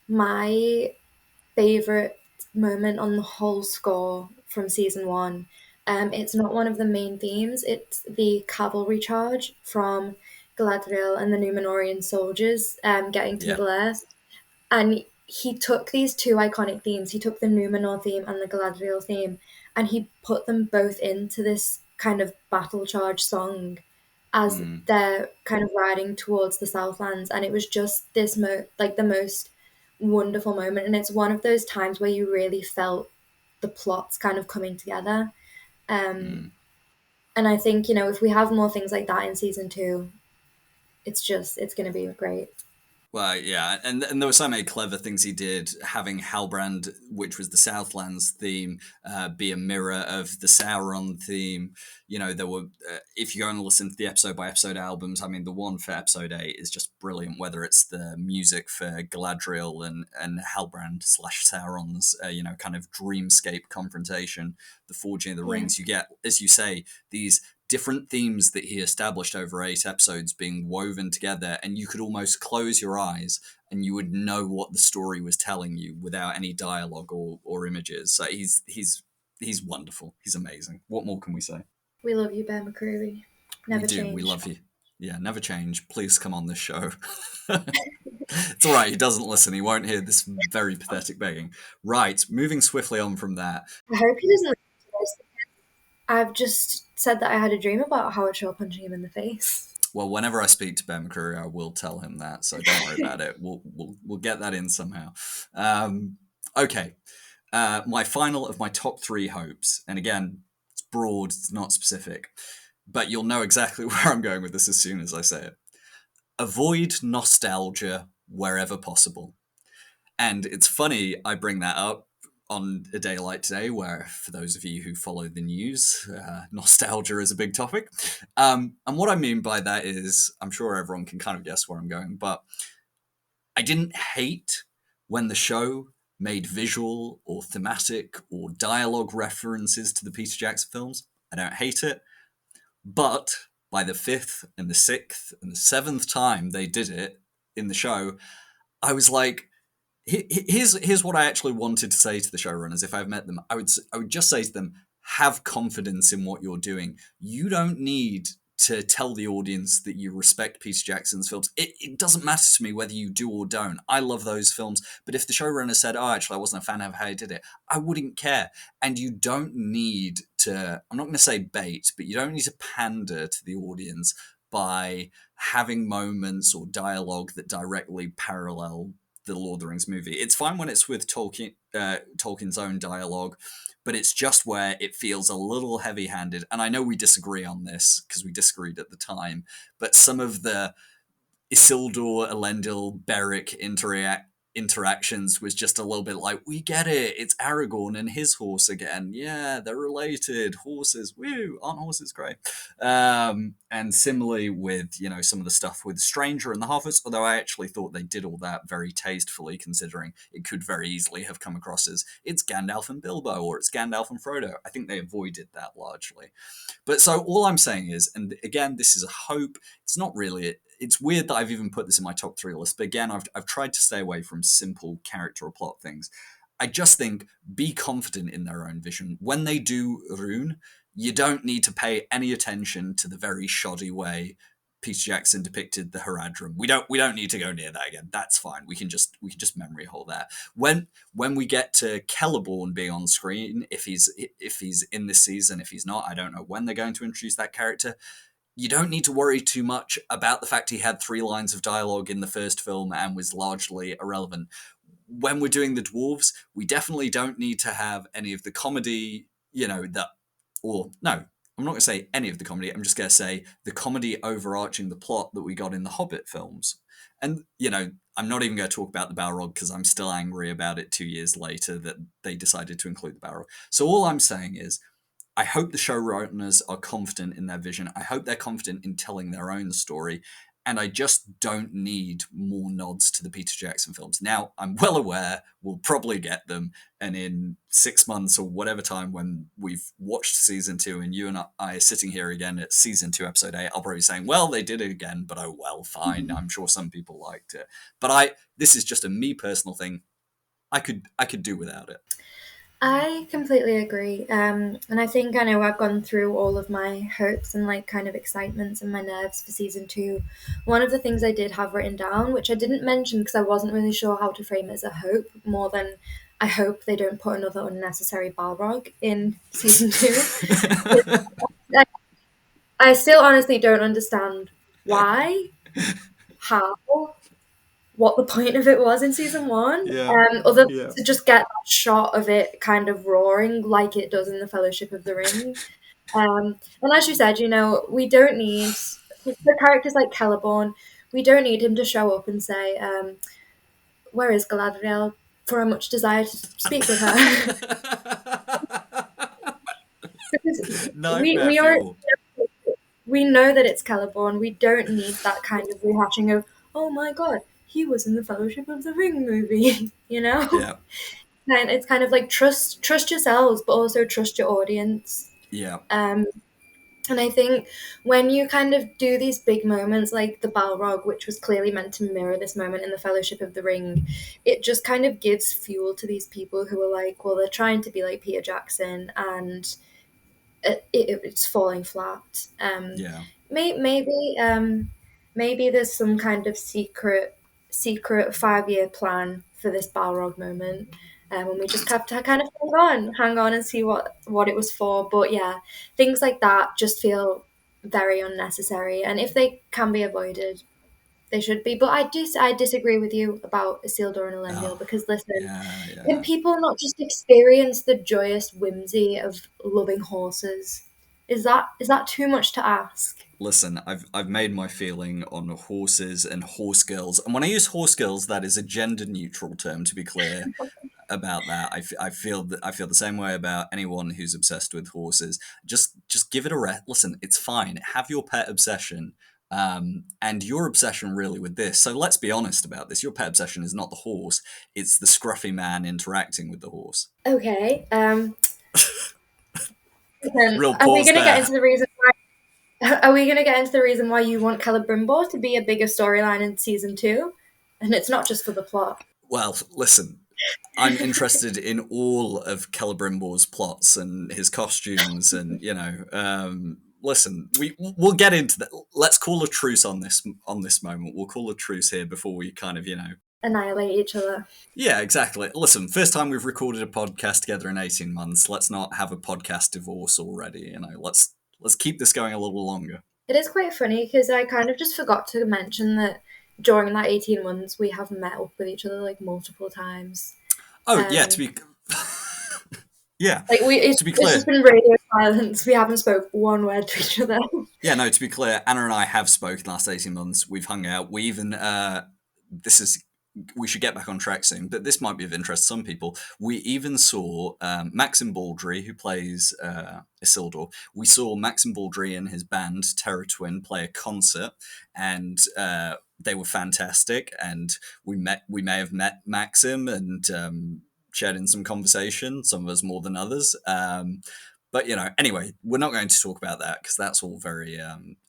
my favourite moment on the whole score from season 1, it's not one of the main themes, it's the cavalry charge from Galadriel and the Numenorian soldiers getting to Middle-earth. And he took these two iconic themes, he took the Numenor theme and the Galadriel theme, and he put them both into this kind of battle charge song as they're kind of riding towards the Southlands. And it was just this the most wonderful moment. And it's one of those times where you really felt the plots kind of coming together. And I think, if we have more things like that in season 2, it's going to be great. Well, yeah, and there were so many clever things he did, having Halbrand, which was the Southlands theme, be a mirror of the Sauron theme. There were, if you go and listen to the episode-by-episode albums, I mean, the one for episode 8 is just brilliant, whether it's the music for Galadriel and Halbrand / Sauron's, kind of dreamscape confrontation, the forging of the rings. You get, as you say, these different themes that he established over 8 episodes being woven together, and you could almost close your eyes and you would know what the story was telling you without any dialogue or images. So he's wonderful. He's amazing. What more can we say? We love you, Bear McCreary. Never change. We love you. Yeah, never change. Please come on this show. It's all right. He doesn't listen. He won't hear this very pathetic begging. Right, moving swiftly on from that. I hope he doesn't listen to this. I've just said that I had a dream about Howard Shaw punching him in the face. Well, whenever I speak to Ben McCreary, I will tell him that, so don't worry about it. We'll get that in somehow. Okay. My final of my top 3 hopes, and again, it's broad, it's not specific, but you'll know exactly where I'm going with this as soon as I say it. Avoid nostalgia wherever possible. And it's funny I bring that up on a day like today, where, for those of you who follow the news, nostalgia is a big topic. And what I mean by that is, I'm sure everyone can kind of guess where I'm going, but I didn't hate when the show made visual or thematic or dialogue references to the Peter Jackson films. I don't hate it. But by the 5th and the 6th and the 7th time they did it in the show, I was like, here's what I actually wanted to say to the showrunners if I've met them. I would just say to them, have confidence in what you're doing. You don't need to tell the audience that you respect Peter Jackson's films. It doesn't matter to me whether you do or don't. I love those films. But if the showrunner said, oh, actually, I wasn't a fan of how he did it, I wouldn't care. And you don't need to, I'm not going to say bait, but you don't need to pander to the audience by having moments or dialogue that directly parallel the Lord of the Rings movie. It's fine when it's with Tolkien's own dialogue, but it's just where it feels a little heavy-handed. And I know we disagree on this because we disagreed at the time, but some of the Isildur, Elendil, Beric interactions was just a little bit like, we get it, it's Aragorn and his horse again. Yeah, they're related. Horses, woo, aren't horses great? And similarly with, some of the stuff with Stranger and the Hobbits, although I actually thought they did all that very tastefully, considering it could very easily have come across as it's Gandalf and Bilbo or it's Gandalf and Frodo. I think they avoided that largely. But so all I'm saying is, and again, this is a hope, it's not really, it's weird that I've even put this in my top 3 list, but again, I've tried to stay away from simple character or plot things. I just think, be confident in their own vision. When they do Rhun, you don't need to pay any attention to the very shoddy way Peter Jackson depicted the Haradrim. We don't need to go near that again. That's fine. We can just memory hole that. When we get to Celeborn being on screen, if he's in this season, if he's not, I don't know when they're going to introduce that character. You don't need to worry too much about the fact he had 3 lines of dialogue in the first film and was largely irrelevant. When we're doing the dwarves, we definitely don't need to have any of the comedy, I'm not going to say any of the comedy, I'm just going to say the comedy overarching the plot that we got in the Hobbit films. And, I'm not even going to talk about the Balrog because I'm still angry about it 2 years later that they decided to include the Balrog. So all I'm saying is, I hope the showrunners are confident in their vision. I hope they're confident in telling their own story. And I just don't need more nods to the Peter Jackson films. Now, I'm well aware we'll probably get them. And in 6 months or whatever time when we've watched season 2 and you and I are sitting here again at season 2, episode 8, I'll probably be saying, well, they did it again, but oh, well, fine. I'm sure some people liked it. But this is just a me personal thing. I could do without it. I completely agree. And I think I know I've gone through all of my hopes and kind of excitements and my nerves for season 2. One of the things I did have written down, which I didn't mention because I wasn't really sure how to frame it as a hope, more than I hope they don't put another unnecessary Balrog in season 2. I still honestly don't understand why, how, what the point of it was in season 1, other than to just get that shot of it kind of roaring like it does in the Fellowship of the Ring. And as you said, we don't need the characters like Celeborn. We don't need him to show up and say, "Where is Galadriel?" For I much desire to speak with her. Because we know that it's Celeborn. We don't need that kind of rehashing of, "Oh my god, he was in the Fellowship of the Ring movie," Yeah. And it's kind of like trust yourselves, but also trust your audience. Yeah. And I think when you kind of do these big moments like the Balrog, which was clearly meant to mirror this moment in the Fellowship of the Ring, it just kind of gives fuel to these people who are like, well, they're trying to be like Peter Jackson, and it's falling flat. Maybe there's some kind of secret 5-year plan for this Balrog moment, and we just have to kind of hang on and see what it was for. But yeah, things like that just feel very unnecessary, and if they can be avoided, they should be. But I disagree with you about Isildur and Elendil, because listen, can people not just experience the joyous whimsy of loving horses? Is that too much to ask? Listen, I've made my feeling on horses and horse girls, and when I use horse girls, that is a gender neutral term, to be clear about that. I feel the same way about anyone who's obsessed with horses. Just give it a rest. Listen, it's fine. Have your pet obsession. And your obsession really with this. So let's be honest about this. Your pet obsession is not the horse; it's the scruffy man interacting with the horse. Okay. Real Are we pause going to there. get into the reason why? Are we going to get into the reason why you want Celebrimbor to be a bigger storyline in season 2? And it's not just for the plot. Well, listen. I'm interested in all of Celebrimbor's plots and his costumes, and listen, we'll get into that. Let's call a truce on this moment. We'll call a truce here before we kind of annihilate each other. Yeah, exactly. Listen, first time we've recorded a podcast together in 18 months. Let's not have a podcast divorce already. Let's keep this going a little longer. It is quite funny because I kind of just forgot to mention that during that 18 months we have met up with each other multiple times. Oh, yeah, to be... yeah, it's just been radio silence. We haven't spoke one word to each other. Yeah, no, to be clear, Anna and I have spoken the last 18 months. We've hung out. We even... this is we should get back on track soon, but this might be of interest to some people. We even saw Maxim Baldry, who plays Isildur. We saw Maxim Baldry and his band, Terror Twin, play a concert, and they were fantastic. And we may have met Maxim and shared in some conversation, some of us more than others. But, anyway, we're not going to talk about that because that's all very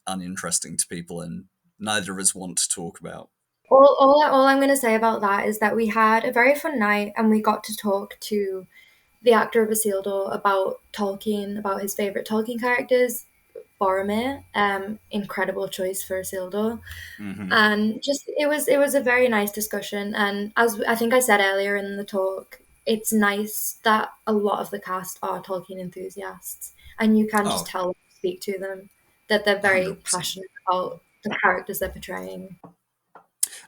uninteresting to people, and neither of us want to talk about. All I'm going to say about that is that we had a very fun night and we got to talk to the actor of Isildur about Tolkien, about his favourite Tolkien characters. Boromir, incredible choice for Isildur. Mm-hmm. And just it was a very nice discussion. And as I think I said earlier in the talk, it's nice that a lot of the cast are Tolkien enthusiasts, and you can just tell, speak to them, that they're very 100%. passionate about the characters they're portraying.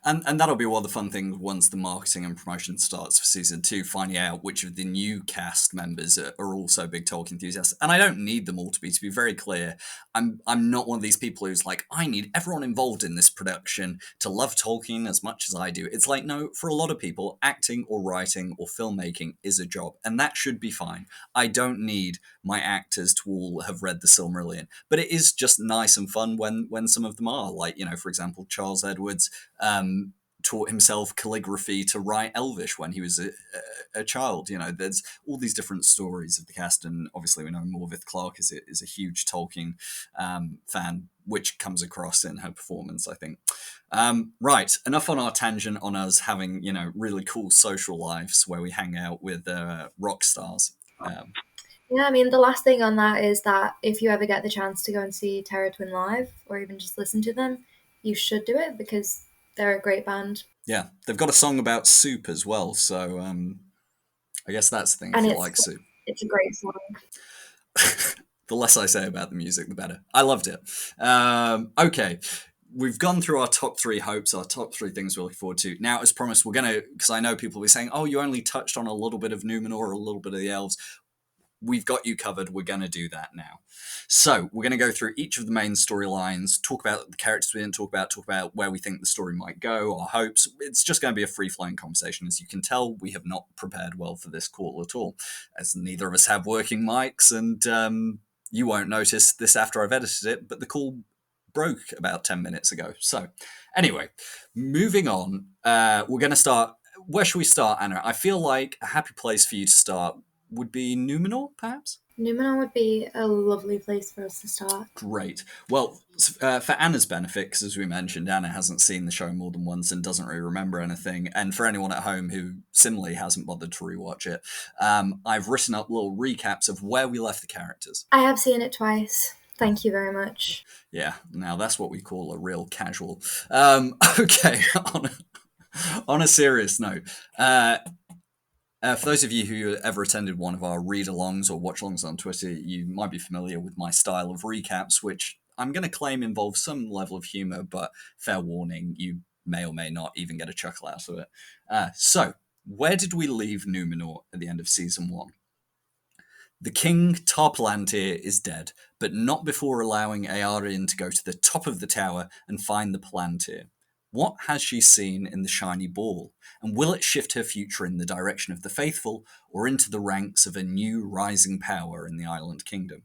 And that'll be one of the fun things once the marketing and promotion starts for season 2, finding out which of the new cast members are also big Tolkien enthusiasts. And I don't need them all to be very clear. I'm not one of these people who's like, I need everyone involved in this production to love Tolkien as much as I do. It's like, no, for a lot of people, acting or writing or filmmaking is a job, and that should be fine. I don't need my actors to all have read the Silmarillion, but it is just nice and fun when some of them are. Like, for example, Charles Edwards taught himself calligraphy to write Elvish when he was a child. There's all these different stories of the cast, and obviously we know Morvith Clark is a huge Tolkien fan, which comes across in her performance, I think. Right, enough on our tangent on us having, really cool social lives where we hang out with rock stars. Yeah, I mean, the last thing on that is that if you ever get the chance to go and see Terror Twin live, or even just listen to them, you should do it because they're a great band. Yeah, they've got a song about soup as well, so I guess that's the thing, if you like soup. It's a great song. The less I say about the music, the better. I loved it. Okay, we've gone through our top 3 hopes, our top 3 things we're looking forward to. Now, as promised, we're going to, because I know people will be saying, oh, you only touched on a little bit of Numenor, a little bit of the elves. We've got you covered. We're going to do that now. So we're going to go through each of the main storylines, talk about the characters we didn't talk about where we think the story might go, our hopes. It's just going to be a free-flowing conversation. As you can tell, we have not prepared well for this call at all, as neither of us have working mics, and you won't notice this after I've edited it, but the call broke about 10 minutes ago. So anyway, moving on, we're going to start. Where should we start, Anna? I feel like a happy place for you to start would be Numenor, perhaps? Numenor would be a lovely place for us to start. Great. Well, for Anna's benefit, because as we mentioned, Anna hasn't seen the show more than once and doesn't really remember anything, and for anyone at home who similarly hasn't bothered to rewatch it, I've written up little recaps of where we left the characters. I have seen it twice. Thank you very much. Yeah, now that's what we call a real casual. Okay, on a serious note, for those of you who ever attended one of our read-alongs or watch-alongs on Twitter, you might be familiar with my style of recaps, which I'm going to claim involves some level of humour, but fair warning, you may or may not even get a chuckle out of it. So, where did we leave Numenor at the end of Season 1? The king, Tar Palantir, is dead, but not before allowing Eärien to go to the top of the tower and find the Palantir. What has she seen in the shiny ball, and will it shift her future in the direction of the faithful or into the ranks of a new rising power in the island kingdom?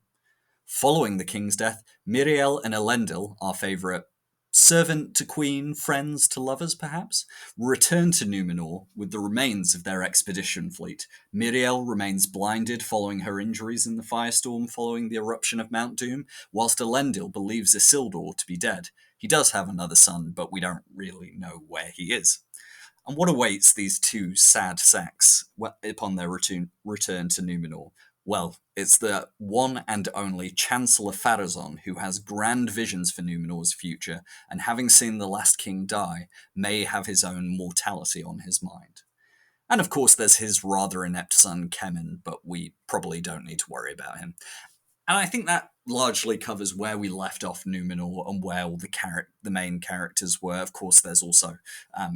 Following the king's death, Miriel and Elendil, our favourite servant to queen, friends to lovers perhaps, return to Numenor with the remains of their expedition fleet. Miriel remains blinded following her injuries in the firestorm following the eruption of Mount Doom, whilst Elendil believes Isildur to be dead. He does have another son, but we don't really know where he is. And what awaits these two sad sacks upon their return to Numenor? Well, it's the one and only Chancellor Pharazôn who has grand visions for Numenor's future, and having seen the last king die, may have his own mortality on his mind. And of course there's his rather inept son Kemen, but we probably don't need to worry about him. And I think that largely covers where we left off Numenor and where all the main characters were. Of course, there's also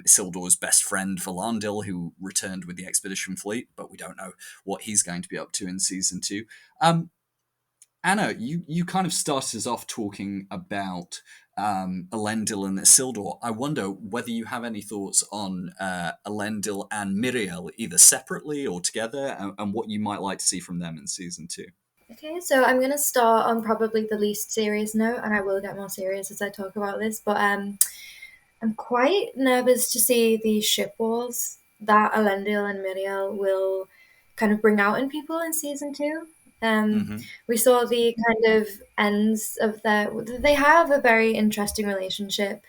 Isildur's best friend, Valandil, who returned with the expedition fleet, but we don't know what he's going to be up to in Season 2. Anna, you kind of started us off talking about Elendil and Isildur. I wonder whether you have any thoughts on Elendil and Miriel, either separately or together, and what you might like to see from them in season 2. Okay, so I'm going to start on probably the least serious note, and I will get more serious as I talk about this, but I'm quite nervous to see the ship wars that Elendil and Miriel will kind of bring out in people in season 2. Mm-hmm. We saw the kind of ends of their. They have a very interesting relationship,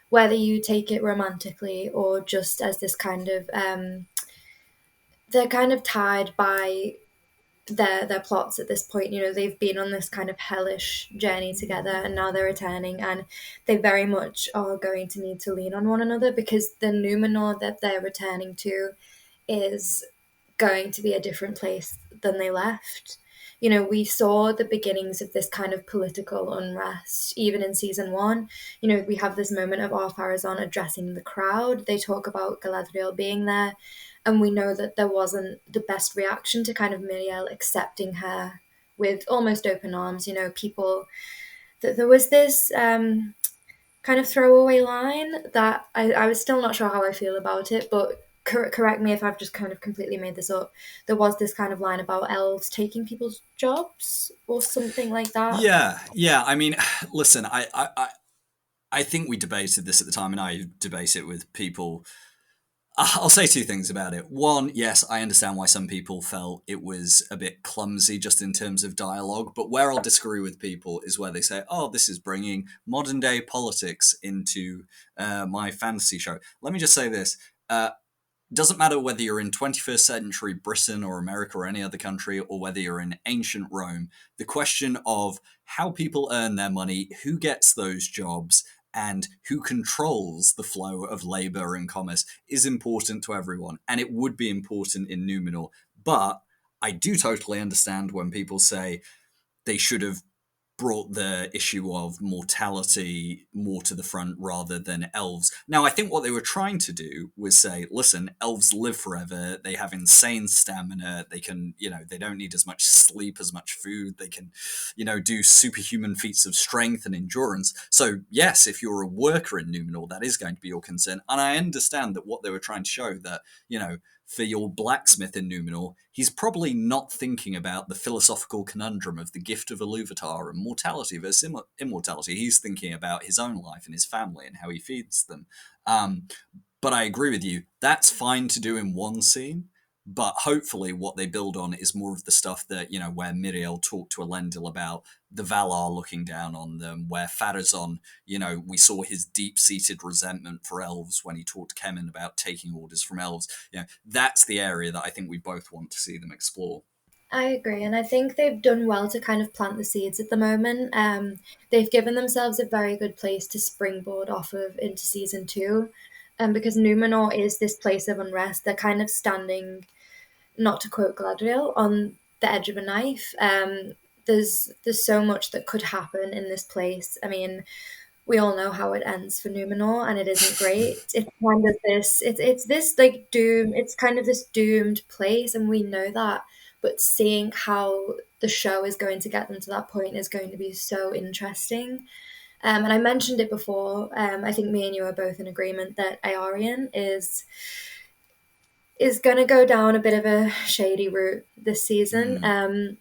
whether you take it romantically or just as this kind of. They're kind of tied by their plots at this point. You know, they've been on this kind of hellish journey together, and now they're returning, and they very much are going to need to lean on one another because the Numenor that they're returning to is going to be a different place than they left. You know, we saw the beginnings of this kind of political unrest even in season 1. You know, we have this moment of Ar-Pharazôn addressing the crowd. They talk about Galadriel being there, and we know that there wasn't the best reaction to kind of Miriel accepting her with almost open arms. You know, people that there was this kind of throwaway line that I was still not sure how I feel about it, but correct me if I've just kind of completely made this up. There was this kind of line about elves taking people's jobs or something like that. Yeah. I mean, listen, I think we debated this at the time, and I debate it with people. I'll say two things about it. One, yes, I understand why some people felt it was a bit clumsy just in terms of dialogue, but where I'll disagree with people is where they say, oh, this is bringing modern day politics into my fantasy show. Let me just say this. Doesn't matter whether you're in 21st century Britain or America or any other country, or whether you're in ancient Rome, the question of how people earn their money, who gets those jobs, and who controls the flow of labor and commerce is important to everyone. And it would be important in Numenor. But I do totally understand when people say they should have brought the issue of mortality more to the front rather than elves. Now, I think what they were trying to do was say, listen, elves live forever. They have insane stamina. They can, they don't need as much sleep, as much food. They can, do superhuman feats of strength and endurance. So, yes, if you're a worker in Numenor, that is going to be your concern. And I understand that what they were trying to show that, for your blacksmith in Numenor, he's probably not thinking about the philosophical conundrum of the gift of Iluvatar and mortality versus immortality. He's thinking about his own life and his family and how he feeds them. But I agree with you. That's fine to do in one scene. But hopefully what they build on is more of the stuff that, where Miriel talked to Elendil about the Valar looking down on them, where Pharazôn, we saw his deep-seated resentment for elves when he talked to Kemen about taking orders from elves. That's the area that I think we both want to see them explore. I agree, and I think they've done well to kind of plant the seeds at the moment. They've given themselves a very good place to springboard off of into season 2, because Numenor is this place of unrest. They're kind of standing, not to quote Galadriel, on the edge of a knife. There's so much that could happen in this place. I mean, we all know how it ends for Numenor, and it isn't great. It's kind of this. It's this like doom. It's kind of this doomed place, and we know that. But seeing how the show is going to get them to that point is going to be so interesting. And I mentioned it before. I think me and you are both in agreement that Eregion is going to go down a bit of a shady route this season.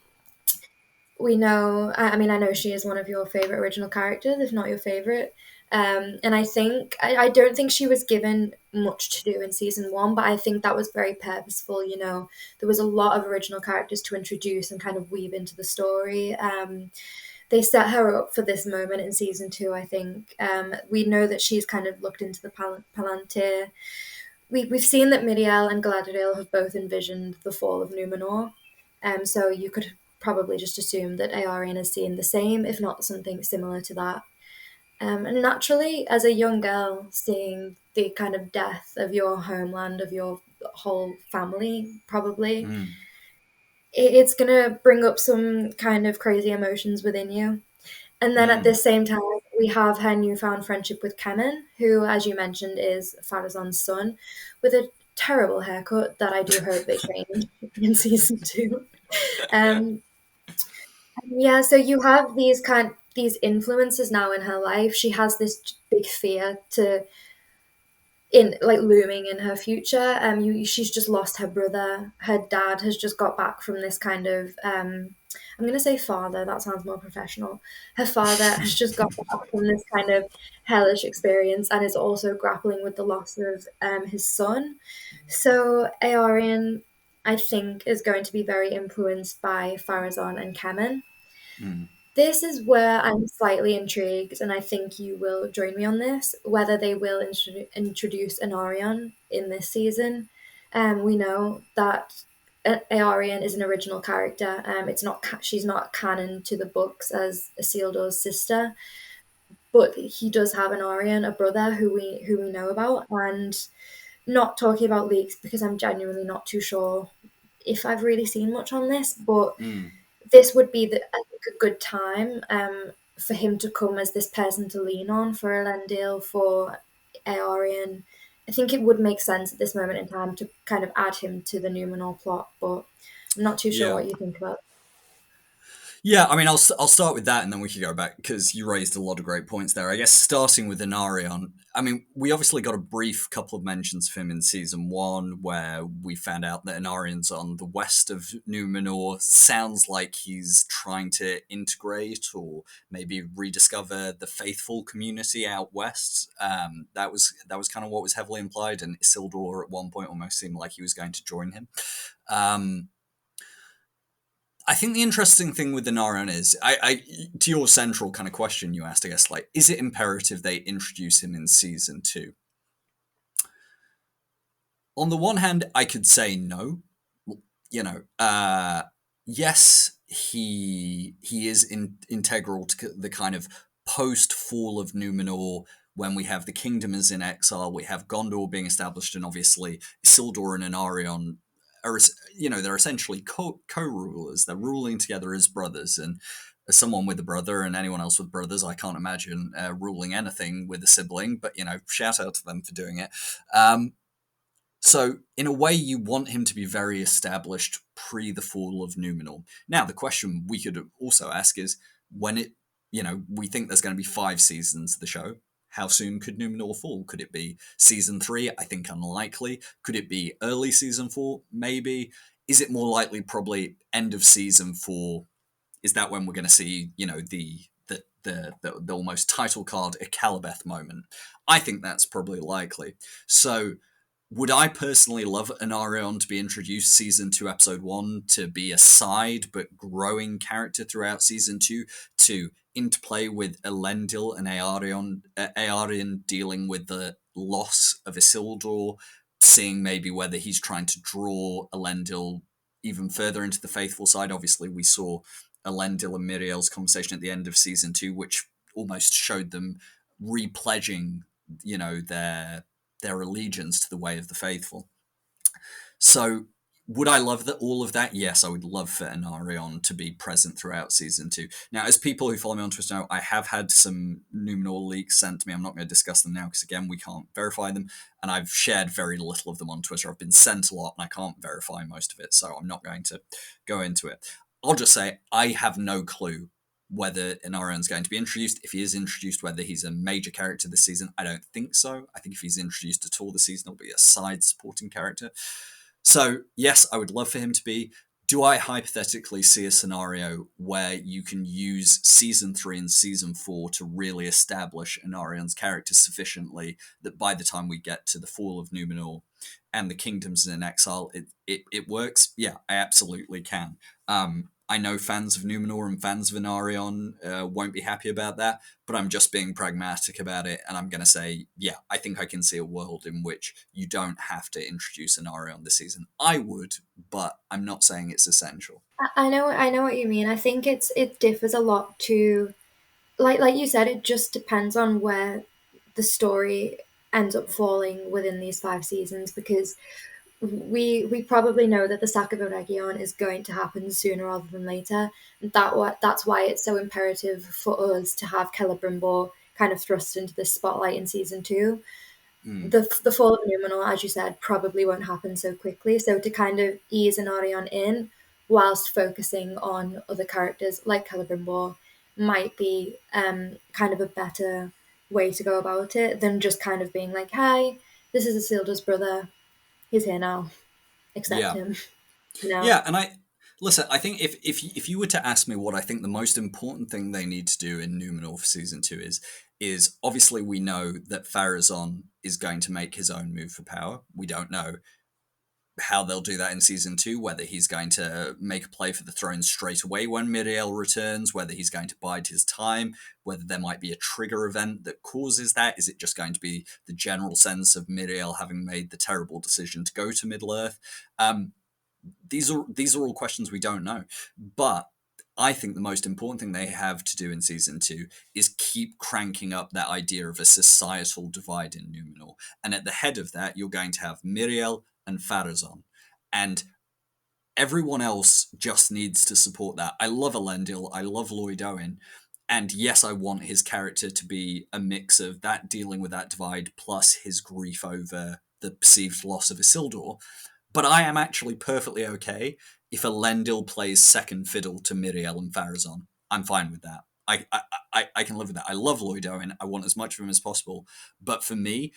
We know, I mean, I know she is one of your favorite original characters, if not your favorite. And I don't think she was given much to do in season 1, but I think that was very purposeful. There was a lot of original characters to introduce and kind of weave into the story. They set her up for this moment in season 2, I think. We know that she's kind of looked into the Palantir. We've seen that Miriel and Galadriel have both envisioned the fall of Numenor. So you could probably just assume that Eregion has seen the same, if not something similar to that. And naturally, as a young girl, seeing the kind of death of your homeland, of your whole family, probably, it's going to bring up some kind of crazy emotions within you. And then at the same time, we have her newfound friendship with Kemen, who, as you mentioned, is Pharazôn's son, with a terrible haircut that I do hope they change in season 2. Yeah, so you have these influences now in her life. She has this big fear to in like looming in her future. She's just lost her brother. Her dad has just got back from this kind of I'm gonna say father. That sounds more professional. Her father has just got back from this kind of hellish experience and is also grappling with the loss of his son. So Aorian, I think, is going to be very influenced by Farazan and Kemen. Mm. This is where I'm slightly intrigued, and I think you will join me on this, whether they will introduce an Arion in this season. We know that Aorian is an original character. It's not she's not canon to the books as Isildur's sister, but he does have an Arion, a brother who we know about, and not talking about leaks because I'm genuinely not too sure if I've really seen much on this, but Mm. this would be I think, a good time for him to come as this person to lean on for Elendil, for Aorian. I think it would make sense at this moment in time to kind of add him to the Numenor plot, but I'm not too sure Yeah. what you think about. Yeah, I mean, I'll start with that, and then we can go back because you raised a lot of great points there. I guess starting with Inarion, I mean, we obviously got a brief couple of mentions of him in season one, where we found out that Inarion's on the west of Numenor. Sounds like he's trying to integrate or maybe rediscover the faithful community out west. That was kind of what was heavily implied, and Isildur at one point almost seemed like he was going to join him. Um, I think the interesting thing with the Naran is, to your central kind of question you asked, I guess, like, is it imperative they introduce him in season two? On the one hand, I could say no. You know, yes, he is integral to the kind of post fall of Numenor when we have the kingdom is in exile, we have Gondor being established, and obviously Isildur and Anarion are, they're essentially co-rulers. They're ruling together as brothers, and as someone with a brother and anyone else with brothers, I can't imagine ruling anything with a sibling. But shout out to them for doing it. So, in a way, you want him to be very established pre the fall of Numenor. Now, the question we could also ask is when we think there's going to be 5 seasons of the show. How soon could Numenor fall? Could it be season 3? I think unlikely. Could it be early season 4? Maybe. Is it more likely probably end of season 4? Is that when we're going to see, the almost title card Ikalabeth moment? I think that's probably likely. So, would I personally love an Arion to be introduced season 2, episode 1, to be a side but growing character throughout season 2, to interplay with Elendil and Aarion dealing with the loss of Isildur, seeing maybe whether he's trying to draw Elendil even further into the faithful side. Obviously, we saw Elendil and Miriel's conversation at the end of season 2, which almost showed them repledging, their allegiance to the way of the faithful. So, would I love all of that? Yes, I would love for Anarion to be present throughout season 2. Now, as people who follow me on Twitter know, I have had some Numenor leaks sent to me. I'm not going to discuss them now because, again, we can't verify them. And I've shared very little of them on Twitter. I've been sent a lot and I can't verify most of it. So I'm not going to go into it. I'll just say I have no clue whether Inarion's going to be introduced. If he is introduced, whether he's a major character this season, I don't think so. I think if he's introduced at all this season, he'll be a side supporting character. So, yes, I would love for him to be. Do I hypothetically see a scenario where you can use season 3 and season 4 to really establish Inarion's character sufficiently that by the time we get to the fall of Numenor and the kingdoms in exile, it works? Yeah, I absolutely can. I know fans of Numenor and fans of Inarion won't be happy about that, but I'm just being pragmatic about it, and I'm going to say, yeah, I think I can see a world in which you don't have to introduce Inarion this season. I would, but I'm not saying it's essential. I know what you mean. I think it differs a lot to like you said, it just depends on where the story ends up falling within these 5 seasons because we probably know that the sack of Eregion is going to happen sooner rather than later. That's why it's so imperative for us to have Celebrimbor kind of thrust into the spotlight in season 2. Mm. The fall of Numenor, as you said, probably won't happen so quickly. So to kind of ease an Arion in, whilst focusing on other characters like Celeborn might be kind of a better way to go about it than just kind of being like, hi, this is Isildur's brother, he's here now, accept Yeah. him, you know. Yeah, and I think if you were to ask me what I think the most important thing they need to do in Numenor for season 2 is obviously we know that Pharazôn is going to make his own move for power. We don't know how they'll do that in season 2, whether he's going to make a play for the throne straight away when Miriel returns, whether he's going to bide his time, whether there might be a trigger event that causes that. Is it just going to be the general sense of Miriel having made the terrible decision to go to Middle-earth? These are all questions we don't know, but I think the most important thing they have to do in season 2 is keep cranking up that idea of a societal divide in Numenor, and at the head of that you're going to have Miriel and Pharazôn, and everyone else just needs to support that. I love Elendil, I love Lloyd Owen, and yes, I want his character to be a mix of that dealing with that divide plus his grief over the perceived loss of Isildur. But I am actually perfectly okay if Elendil plays second fiddle to Miriel and Pharazôn. I'm fine with that. I can live with that. I love Lloyd Owen. I want as much of him as possible. But for me,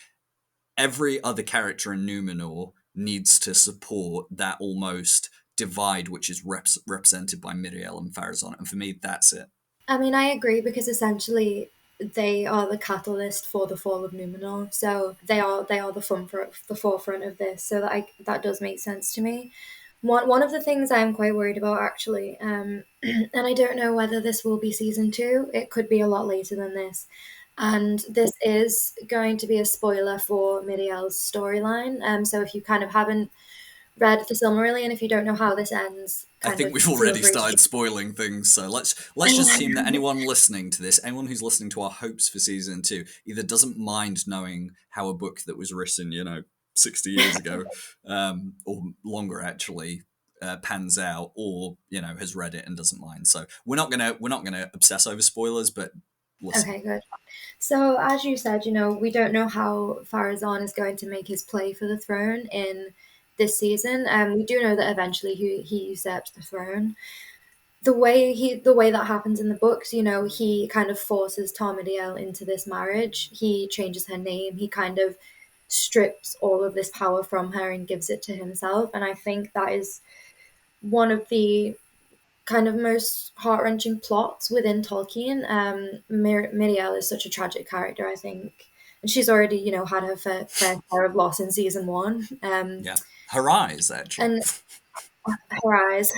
every other character in Numenor needs to support that almost divide which is represented by Miriel and Pharazôn. And for me, that's it. I mean, I agree because essentially they are the catalyst for the fall of Numenor. So they are the forefront of this. So that does make sense to me. One of the things I'm quite worried about actually, and I don't know whether this will be season 2. It could be a lot later than this. And this is going to be a spoiler for Miriel's storyline. So if you kind of haven't read the Silmarillion, if you don't know how this ends, I kind think of we've feel already free to started spoiling things, so let's just assume that anyone listening to this, anyone who's listening to our hopes for season 2, either doesn't mind knowing how a book that was written, 60 years ago, or longer actually, pans out, or has read it and doesn't mind. So we're not gonna obsess over spoilers, but listen. Okay, good. So, as you said, we don't know how Farazan is going to make his play for the throne in this season. We do know that eventually he usurps the throne. The way that happens in the books, he kind of forces Tarmadiel into this marriage. He changes her name. He kind of strips all of this power from her and gives it to himself. And I think that is one of the kind of most heart-wrenching plots within Tolkien. Miriel is such a tragic character, I think, and she's already, had her fair share of loss in season 1. Yeah, her eyes actually. And her eyes.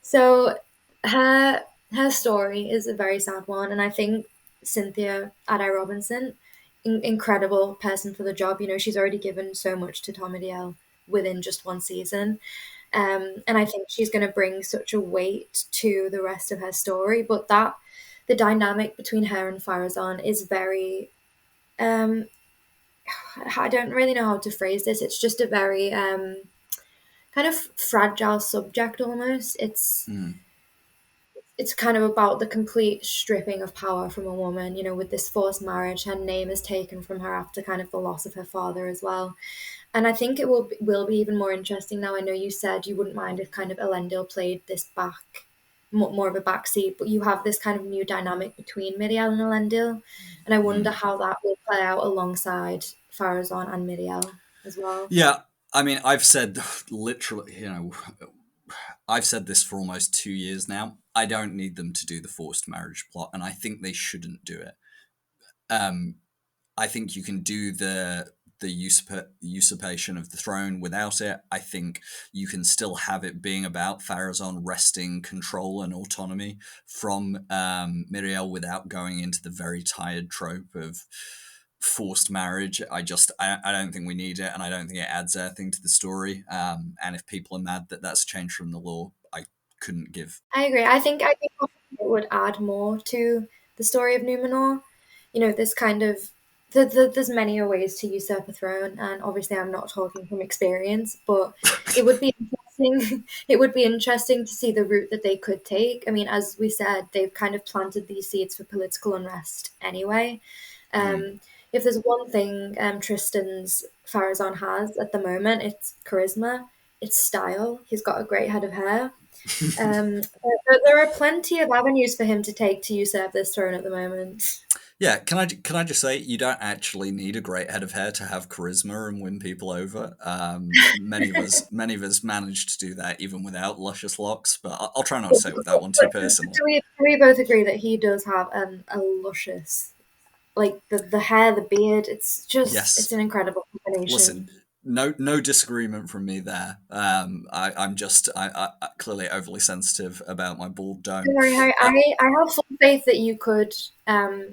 So her story is a very sad one, and I think Cynthia Adai Robinson, incredible person for the job. She's already given so much to Tomadiel within just one season. And I think she's going to bring such a weight to the rest of her story. But the dynamic between her and Farazan is very, I don't really know how to phrase this. It's just a very kind of fragile subject almost. It's kind of about the complete stripping of power from a woman, with this forced marriage. Her name is taken from her after kind of the loss of her father as well. And I think it will be even more interesting now. I know you said you wouldn't mind if kind of Elendil played this more of a backseat, but you have this kind of new dynamic between Miriel and Elendil, and I wonder how that will play out alongside Farazan and Miriel as well. Yeah, I mean, I've said literally, I've said this for almost 2 years now. I don't need them to do the forced marriage plot, and I think they shouldn't do it. I think you can do the usurpation of the throne without it. I think you can still have it being about Farazan wresting control and autonomy from Miriel without going into the very tired trope of forced marriage. I don't think we need it, and I don't think it adds anything to the story. And if people are mad that that's changed from the law, I couldn't give. I agree. I think it would add more to the story of Numenor. This kind of there's many ways to usurp a throne, and obviously I'm not talking from experience, but it would be interesting. It would be interesting to see the route that they could take. I mean, as we said, they've kind of planted these seeds for political unrest anyway. If there's one thing Tristan's Farazan has at the moment, it's charisma, it's style. He's got a great head of hair. There are plenty of avenues for him to take to usurp this throne at the moment. Yeah, can I just say you don't actually need a great head of hair to have charisma and win people over. Many of us managed to do that even without luscious locks, but I'll try not to say with that one too personal. Do we both agree that he does have a luscious, like the hair, the beard? It's Yes, an incredible listen, combination. no disagreement from me there. I'm just I clearly overly sensitive about my bald Don't dome. worry, Harry. Uh, I have full faith that you could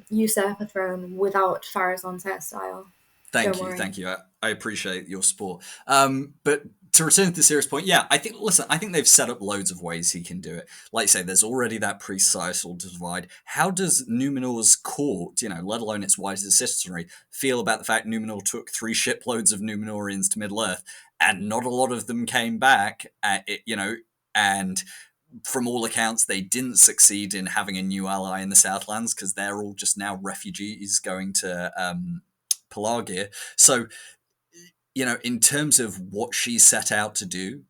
usurp a throne without Pharazon's hairstyle. Don't Thank you, worry. thank you. I appreciate your support. But to return to the serious point, yeah, I think they've set up loads of ways he can do it. Like I say, there's already that pre-societal divide. How does Numenor's court, let alone its wider citizenry, feel about the fact Numenor took 3 shiploads of Numenorians to Middle Earth, and not a lot of them came back? And from all accounts, they didn't succeed in having a new ally in the Southlands because they're all just now refugees going to Pelagia. So, in terms of what she set out to do,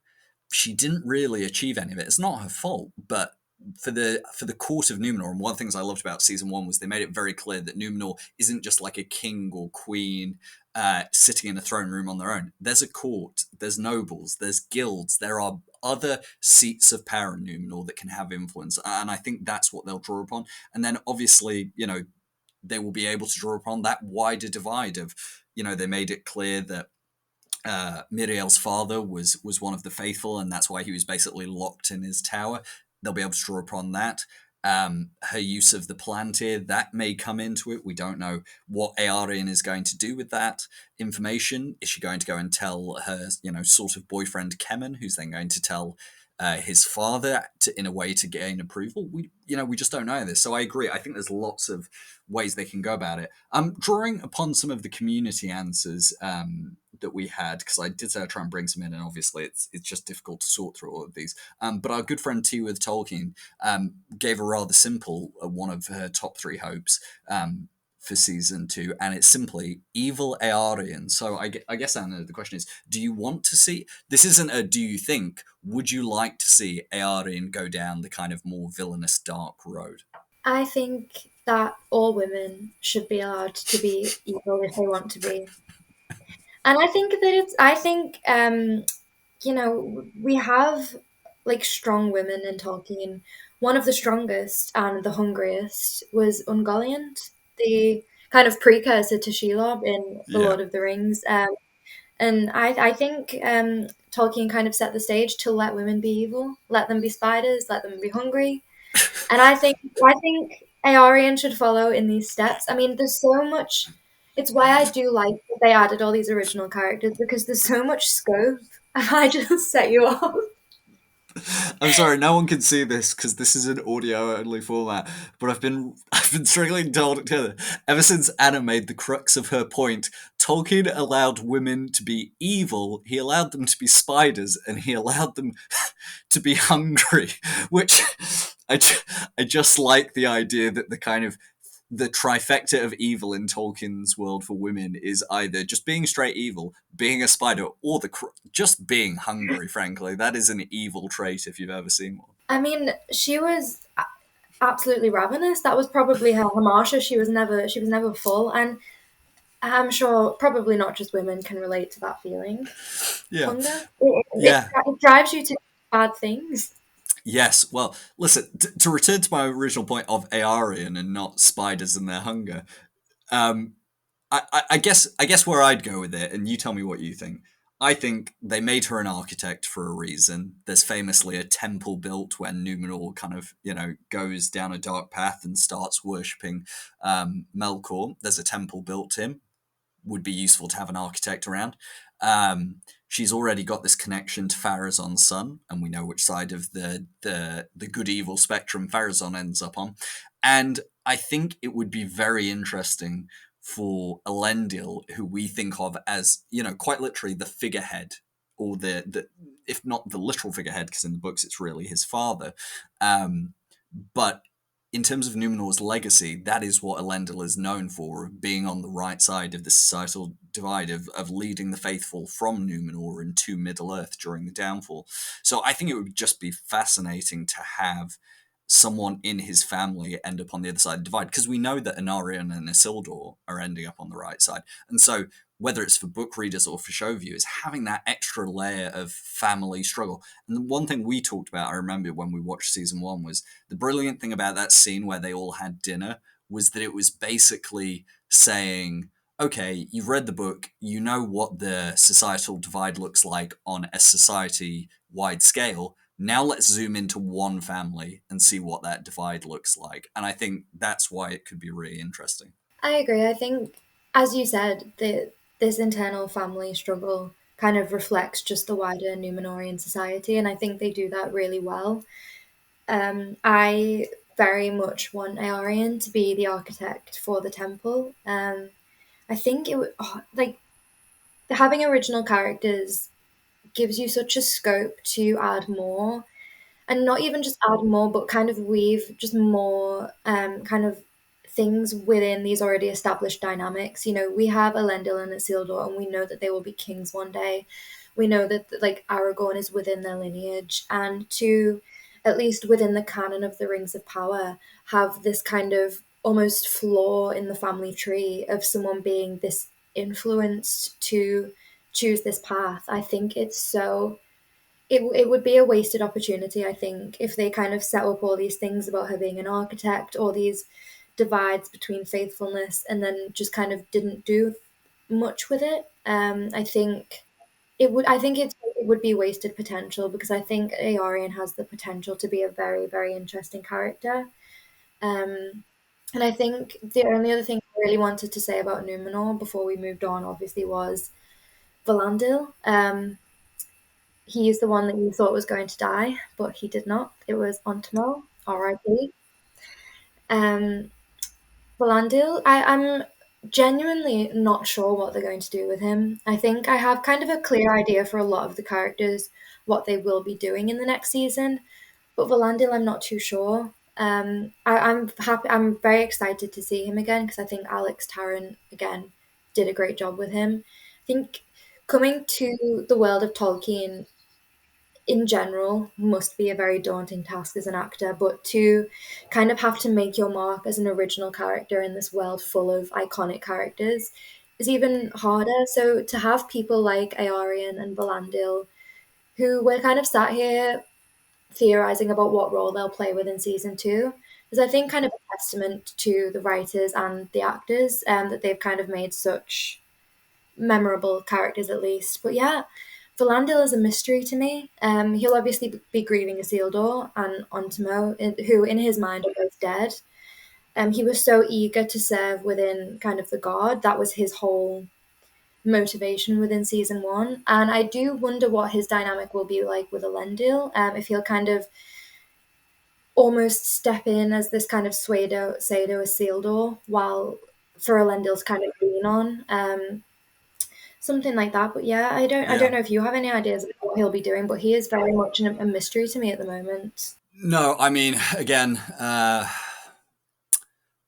she didn't really achieve any of it. It's not her fault, but for the court of Numenor, and one of the things I loved about season 1 was they made it very clear that Numenor isn't just like a king or queen sitting in a throne room on their own. There's a court, there's nobles, there's guilds, there are other seats of power in Numenor that can have influence, and I think that's what they'll draw upon. And then obviously, they will be able to draw upon that wider divide of, they made it clear that Miriel's father was one of the faithful, and that's why he was basically locked in his tower. They'll be able to draw upon that. Her use of the Palantir, that may come into it. We don't know what Aarion is going to do with that information. Is she going to go and tell her, sort of boyfriend Kemen, who's then going to tell his father in a way to gain approval? We just don't know this. So I agree. I think there's lots of ways they can go about it. I'm drawing upon some of the community answers that we had, because I did say I'd try and bring some in, and obviously it's just difficult to sort through all of these. But our good friend T with Tolkien gave a rather simple one of her top 3 hopes for season 2, and it's simply evil Aarion. So I guess, Anna, the question is, do you want to see, this isn't a do you think, would you like to see Aarion go down the kind of more villainous dark road? I think that all women should be allowed to be evil if they want to be. And I think we have like strong women in Tolkien. One of the strongest and the hungriest was Ungoliant, the kind of precursor to Shelob in The Yeah. Lord of the Rings. And I think Tolkien kind of set the stage to let women be evil, let them be spiders, let them be hungry. And I think Aarion should follow in these steps. I mean, there's so much. It's why I do like that they added all these original characters, because there's so much scope. And I just set you off. I'm sorry, no one can see this because this is an audio only format. But I've been struggling to hold it together ever since Anna made the crux of her point. Tolkien allowed women to be evil. He allowed them to be spiders, and he allowed them to be hungry. Which I just like the idea that the trifecta of evil in Tolkien's world for women is either just being straight evil, being a spider, or just being hungry. Frankly, that is an evil trait if you've ever seen one. I mean, she was absolutely ravenous. That was probably her hamartia. She was never full, and I'm sure probably not just women can relate to that feeling. Yeah, Hunger. yeah. It drives you to bad things. Yes, well, listen, to return to my original point of Aarion and not spiders and their hunger, um, I guess where I'd go with it, and you tell me what you think. I think they made her an architect for a reason. There's famously a temple built when Numenor kind of, goes down a dark path and starts worshipping Melkor. There's a temple built to him. Would be useful to have an architect around. She's already got this connection to Pharazon's son, and we know which side of the good evil spectrum Pharazon ends up on. And I think it would be very interesting for Elendil, who we think of as, quite literally the figurehead, or the if not the literal figurehead, because in the books it's really his father, but in terms of Numenor's legacy, that is what Elendil is known for, of being on the right side of the societal divide, of leading the faithful from Numenor into Middle-earth during the downfall. So I think it would just be fascinating to have someone in his family end up on the other side of the divide, because we know that Anarion and Isildur are ending up on the right side. And so whether it's for book readers or for show viewers, having that extra layer of family struggle. And the one thing we talked about, I remember when we watched season 1, was the brilliant thing about that scene where they all had dinner was that it was basically saying, okay, you've read the book, you know what the societal divide looks like on a society-wide scale. Now let's zoom into one family and see what that divide looks like. And I think that's why it could be really interesting. I agree. I think, as you said, this internal family struggle kind of reflects just the wider Numenorian society, and I think they do that really well. I very much want Eorien to be the architect for the temple. I think it would like having original characters gives you such a scope to add more, and not even just add more, but kind of weave just more kind of things within these already established dynamics. You know, we have Elendil and Isildur, and we know that they will be kings one day. We know that like Aragorn is within their lineage, and to at least within the canon of the Rings of Power, have this kind of almost flaw in the family tree of someone being this influenced to choose this path. I think it's so it would be a wasted opportunity, I think, if they kind of set up all these things about her being an architect, all these divides between faithfulness, and then just kind of didn't do much with it. I think it would be wasted potential, because I think Eorien has the potential to be a very, very interesting character. Um, and I think the only other thing I really wanted to say about Numenor before we moved on, obviously, was Valandil. He is the one that you thought was going to die, but he did not. It was Ontimo, R.I.P. Um, Valandil, I'm genuinely not sure what they're going to do with him. I think I have kind of a clear idea for a lot of the characters what they will be doing in the next season, but Valandil, I'm not too sure. I'm happy. I'm very excited to see him again, because I think Alex Tarrant again did a great job with him. I think coming to the world of Tolkien in general must be a very daunting task as an actor, but to kind of have to make your mark as an original character in this world full of iconic characters is even harder. So to have people like Eorien and Valandil, who were kind of sat here theorizing about what role they'll play within season 2, is I think kind of a testament to the writers and the actors, that they've kind of made such memorable characters at least. But yeah, Valandil is a mystery to me. He'll obviously be grieving Isildur and Ontimo, who in his mind are both dead. He was so eager to serve within kind of the guard. That was his whole motivation within season 1. And I do wonder what his dynamic will be like with Elendil. If he'll kind of almost step in as this kind of pseudo Isildur, while for Elendil's kind of lean on. Something like that. But yeah, I don't Yeah. know if you have any ideas of what he'll be doing, but he is very much a mystery to me at the moment. No, I mean, again,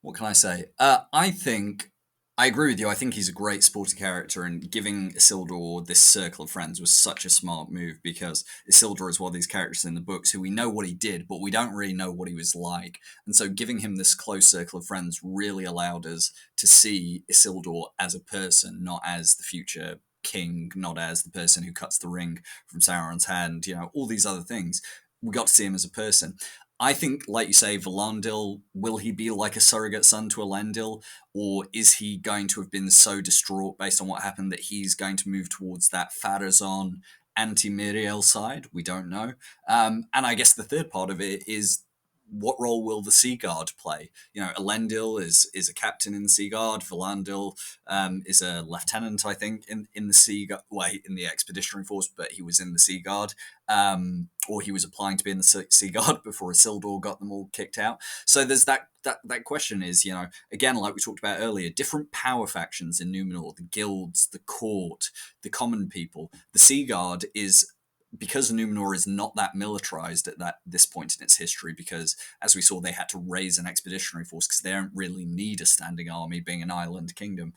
what can I say? I think I agree with you. I think he's a great sporty character, and giving Isildur this circle of friends was such a smart move, because Isildur is one of these characters in the books who we know what he did, but we don't really know what he was like. And so giving him this close circle of friends really allowed us to see Isildur as a person, not as the future king, not as the person who cuts the ring from Sauron's hand, all these other things. We got to see him as a person. I think, like you say, Valandil, will he be like a surrogate son to Elendil, or is he going to have been so distraught based on what happened that he's going to move towards that Pharazôn anti-Miriel side? We don't know. And I guess the third part of it is, what role will the Sea Guard play? Elendil is a captain in the Sea Guard. Valandil is a lieutenant, I think, in the Sea Guard. Well, in the Expeditionary Force, but he was in the Sea Guard. Or he was applying to be in the Sea Guard before Isildur got them all kicked out. So there's that question is, again, like we talked about earlier, different power factions in Numenor, the guilds, the court, the common people. The Sea Guard is because Numenor is not that militarized at this point in its history, because as we saw, they had to raise an expeditionary force because they don't really need a standing army, being an island kingdom.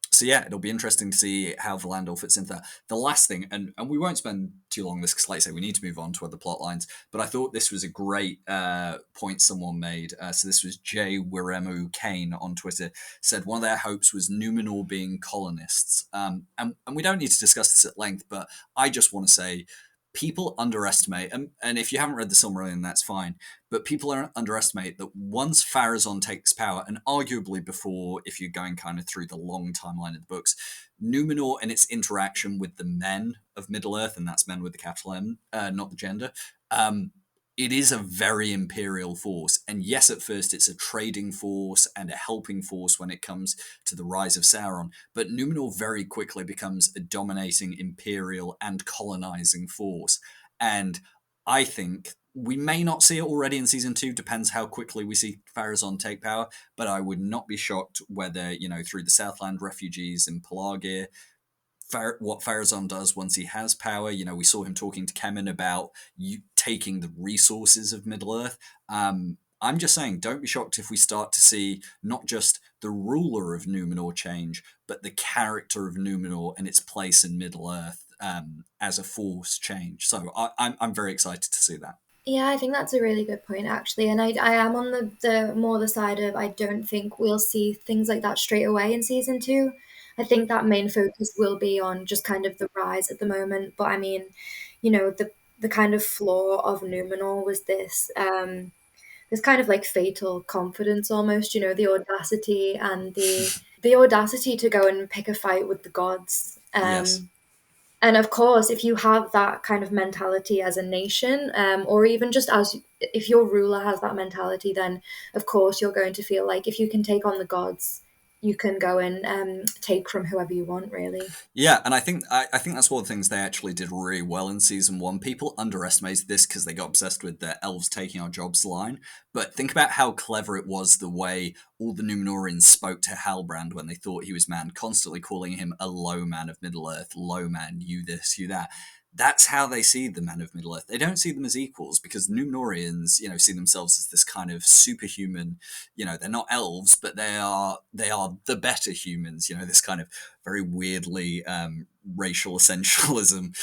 So yeah, it'll be interesting to see how Valandor fits into that. The last thing, and we won't spend too long on this because, like I say, we need to move on to other plot lines, but I thought this was a great point someone made. So this was J. Wiremu Kane on Twitter, said one of their hopes was Numenor being colonists. And we don't need to discuss this at length, but I just want to say people underestimate, and if you haven't read the Silmarillion, that's fine, but people underestimate that once Pharazôn takes power, and arguably before, if you're going kind of through the long timeline of the books, Numenor and its interaction with the men of Middle-earth, and that's men with the capital M, not the gender, it is a very imperial force. And yes, at first it's a trading force and a helping force when it comes to the rise of Sauron, but Numenor very quickly becomes a dominating imperial and colonizing force. And I think we may not see it already in season 2, depends how quickly we see Pharazôn take power, but I would not be shocked whether, through the Southland refugees in Pelargir, what Pharazôn does once he has power. We saw him talking to Kemen about taking the resources of Middle-earth. I'm just saying, don't be shocked if we start to see not just the ruler of Numenor change, but the character of Numenor and its place in Middle-earth as a force change. So I'm very excited to see that. Yeah, I think that's a really good point, actually. And I am on the more the side of I don't think we'll see things like that straight away in season 2. I think that main focus will be on just kind of the rise at the moment. But I mean, the kind of flaw of Numenor was this kind of like fatal confidence almost, the audacity and the audacity to go and pick a fight with the gods. Yes. And of course, if you have that kind of mentality as a nation, or even just as if your ruler has that mentality, then of course you're going to feel like if you can take on the gods, you can go and take from whoever you want, really. Yeah, and I think that's one of the things they actually did really well in season 1. People underestimated this because they got obsessed with the elves taking our jobs line. But think about how clever it was the way all the Numenorians spoke to Halbrand when they thought he was man, constantly calling him a low man of Middle-earth, low man, you this, you that. That's how they see the men of Middle-earth. They don't see them as equals because Numenorians, see themselves as this kind of superhuman, they're not elves, but they are the better humans, this kind of very weirdly racial essentialism.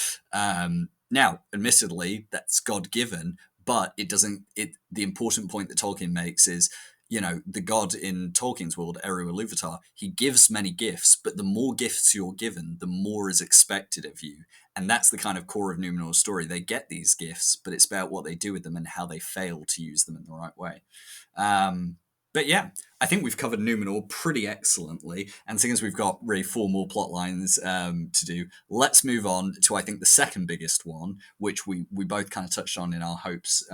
Now, admittedly, that's God-given, but it doesn't. The important point that Tolkien makes is, the god in Tolkien's world, Eru Ilúvatar, he gives many gifts, but the more gifts you're given, the more is expected of you. And that's the kind of core of Numenor's story. They get these gifts, but it's about what they do with them and how they fail to use them in the right way. But yeah, I think we've covered Numenor pretty excellently. And seeing as we've got really 4 more plot lines to do, let's move on to, I think, the second biggest one, which we both kind of touched on in our hopes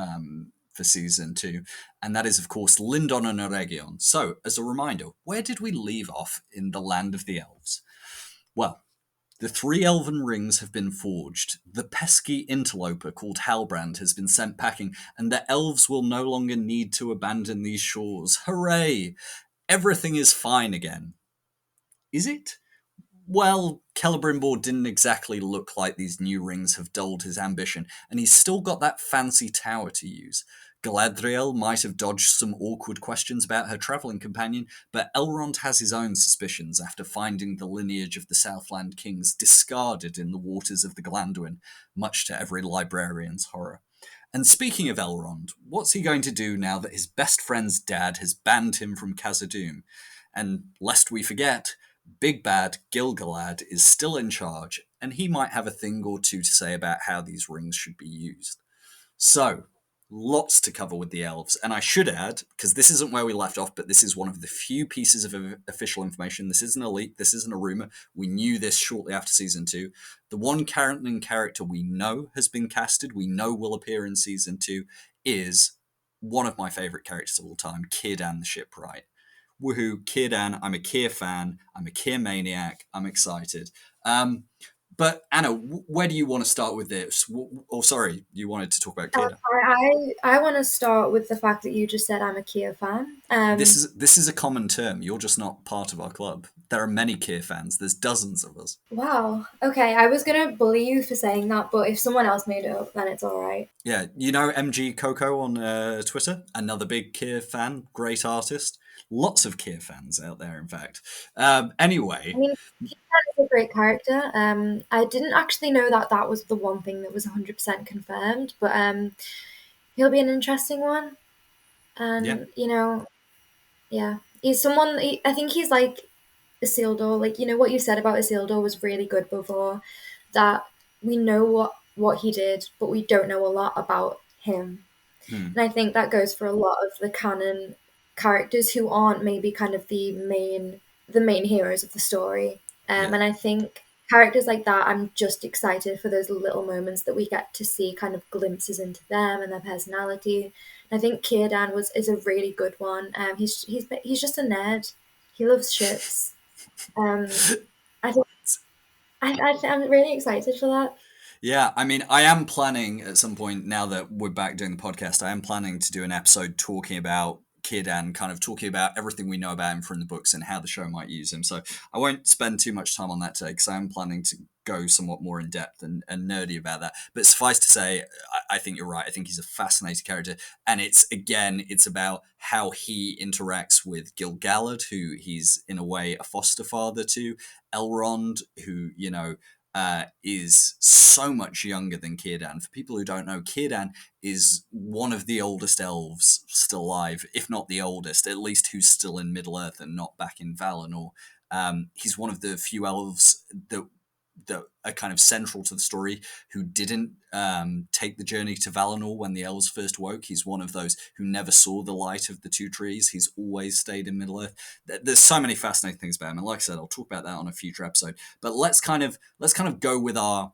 for season 2. And that is, of course, Lindon Eregion. So, as a reminder, where did we leave off in the land of the elves? Well, the 3 elven rings have been forged, the pesky interloper called Halbrand has been sent packing, and the elves will no longer need to abandon these shores. Hooray! Everything is fine again. Is it? Well, Celeborn didn't exactly look like these new rings have dulled his ambition, and he's still got that fancy tower to use. Galadriel might have dodged some awkward questions about her travelling companion, but Elrond has his own suspicions after finding the lineage of the Southland kings discarded in the waters of the Glandwin, much to every librarian's horror. And speaking of Elrond, what's he going to do now that his best friend's dad has banned him from Khazad-dum? And lest we forget, Big Bad Gil-galad is still in charge, and he might have a thing or two to say about how these rings should be used. So, lots to cover with the elves, and I should add, because this isn't where we left off, but this is one of the few pieces of official information. This isn't a leak, this isn't a rumour. We knew this shortly after season 2. The one canon character we know has been casted, we know will appear in season 2, is one of my favourite characters of all time, Círdan the Shipwright. Woohoo, Círdan, I'm a Cyr fan, I'm a Cyr maniac, I'm excited. But Anna, where do you want to start with this? Oh, sorry, you wanted to talk about Kid. I want to start with the fact that you just said I'm a Kia fan. This is a common term. You're just not part of our club. There are many Kier fans. There's dozens of us. Wow. Okay, I was gonna bully you for saying that, but if someone else made it up, then it's all right. Yeah, you know MG Coco on Twitter, another big Kier fan, great artist. Lots of Kier fans out there, in fact. I Anyway, mean, Kia is a great character. I didn't actually know that that was the one thing that was 100% confirmed, but he'll be an interesting one. yeah, And yeah, he's someone. I think he's like Isildur. Like what you said about Isildur was really good before. That we know what he did, but we don't know a lot about him. hmm, And I think that goes for a lot of the canon characters who aren't maybe kind of the main heroes of the story. yeah, And I think characters like that, I'm just excited for those little moments that we get to see kind of glimpses into them and their personality. And I think Círdan is a really good one. He's just a nerd. He loves ships. Um, I think I'm really excited for that. yeah. I mean, I am planning at some point now that we're back doing the podcast. I am planning to do an episode talking about Kid and kind of talking about everything we know about him from the books and how the show might use him. So I won't spend too much time on that today because I am planning to go somewhat more in depth and nerdy about that. But suffice to say, I think you're right. I think he's a fascinating character, and it's about how he interacts with Gil-galad, who he's in a way a foster father to, Elrond, who is so much younger than Círdan. For people who don't know, Círdan is one of the oldest elves still alive, if not the oldest, at least who's still in Middle Earth and not back in Valinor. He's one of the few elves that are kind of central to the story who didn't take the journey to Valinor when the elves first woke. He's one of those who never saw the light of the two trees. He's always stayed in Middle Earth. There's so many fascinating things about him, and like I said, I'll talk about that on a future episode. But let's kind of go with our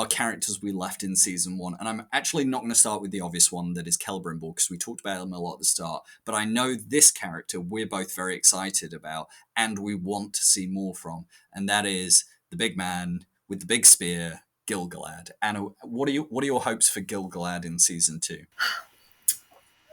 characters we left in season one. And I'm actually not going to start with the obvious one that is Celeborn, because we talked about him a lot at the start. But I know this character we're both very excited about and we want to see more from. And that is the big man with the big spear, Gil-galad. Anna, what are your hopes for Gil-galad in season two?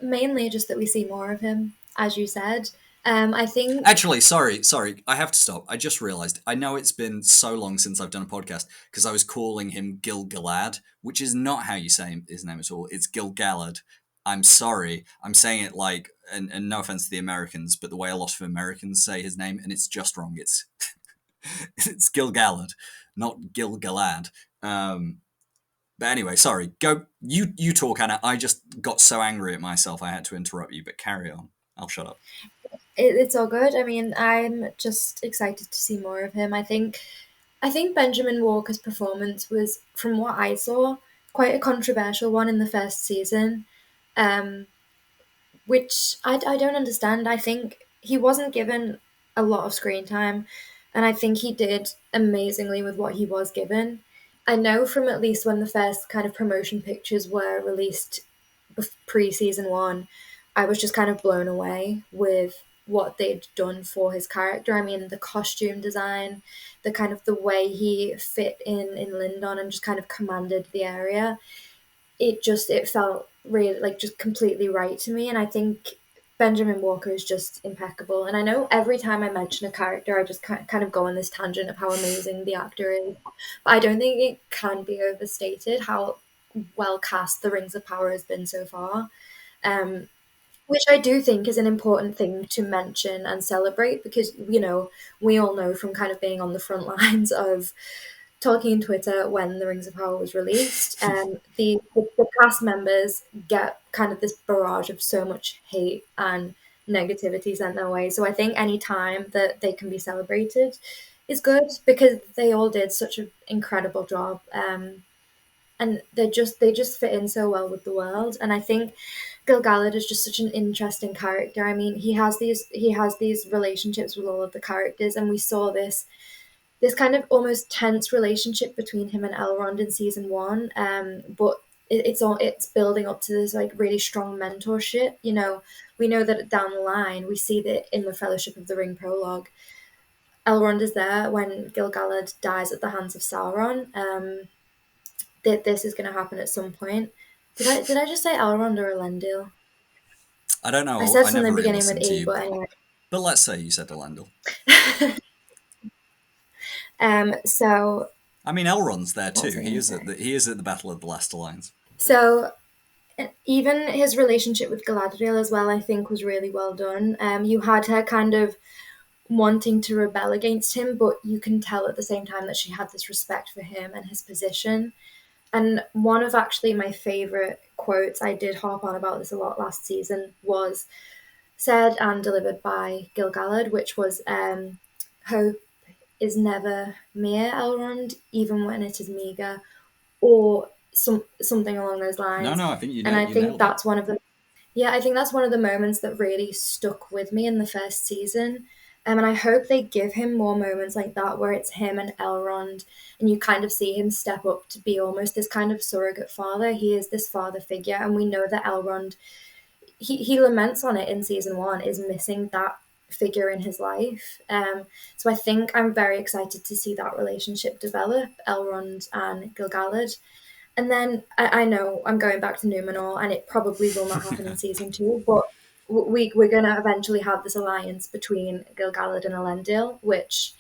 Mainly just that we see more of him, as you said. I think Actually, sorry, I have to stop. I just realised. I know it's been so long since I've done a podcast because I was calling him Gil-galad, which is not how you say his name at all. It's Gil-galad. I'm sorry. I'm saying it like, and no offense to the Americans, but the way a lot of Americans say his name, and it's just wrong. It's it's Gil-galad, not Gil-galad. But anyway, sorry. Go. You talk, Anna. I just got so angry at myself I had to interrupt you. But carry on. I'll shut up. it's all good. I mean, I'm just excited to see more of him. I think Benjamin Walker's performance was, from what I saw, quite a controversial one in the first season, um, which I don't understand. I think he wasn't given a lot of screen time, and I think he did amazingly with what he was given. I know from at least when the first kind of promotion pictures were released pre season one, I was just kind of blown away with what they'd done for his character. I mean, the costume design, the kind of the way he fit in Lindon and just kind of commanded the area. It felt really like just completely right to me, and I think Benjamin Walker is just impeccable. And I know every time I mention a character, I just kind of go on this tangent of how amazing the actor is, but I don't think it can be overstated how well cast the Rings of Power has been so far. Um, which I do think is an important thing to mention and celebrate because, we all know from kind of being on the front lines of Tolkien Twitter when The Rings of Power was released, the cast members get kind of this barrage of so much hate and negativity sent their way. So I think any time that they can be celebrated is good because they all did such an incredible job. And they just fit in so well with the world. And I think Gil-galad is just such an interesting character. I mean, he has these relationships with all of the characters, and we saw this kind of almost tense relationship between him and Elrond in season one. But it's building up to this like really strong mentorship. We know that down the line we see that in the Fellowship of the Ring prologue. Elrond is there when Gil-galad dies at the hands of Sauron. That this is going to happen at some point. Did I just say Elrond or Elendil? I don't I know. said I something never really beginning with listened to E, you, but anyway. but let's say you said Elendil. So I mean, Elrond's there what was too. I going to say? He is at the Battle of the Last Alliance. So even his relationship with Galadriel as well, I think, was really well done. You had her kind of wanting to rebel against him, but you can tell at the same time that she had this respect for him and his position. And one of actually my favorite quotes, I did harp on about this a lot last season, was said and delivered by Gil-galad, which was, "Hope is never mere, Elrond, even when it is meager," or something along those No, lines. no, I think And I you think nailed it. that's one of the yeah, I think that's one of the moments that really stuck with me in the first season. And I hope they give him more moments like that where it's him and Elrond, and you kind of see him step up to be almost this kind of surrogate father. He is this father figure, and we know that Elrond, he laments on it in season one, is missing that figure in his life. So I think I'm very excited to see that relationship develop, Elrond and Gil-galad. And then I know I'm going back to Numenor, and it probably will not happen in season two, but we're going to eventually have this alliance between Gil-galad and Elendil, which,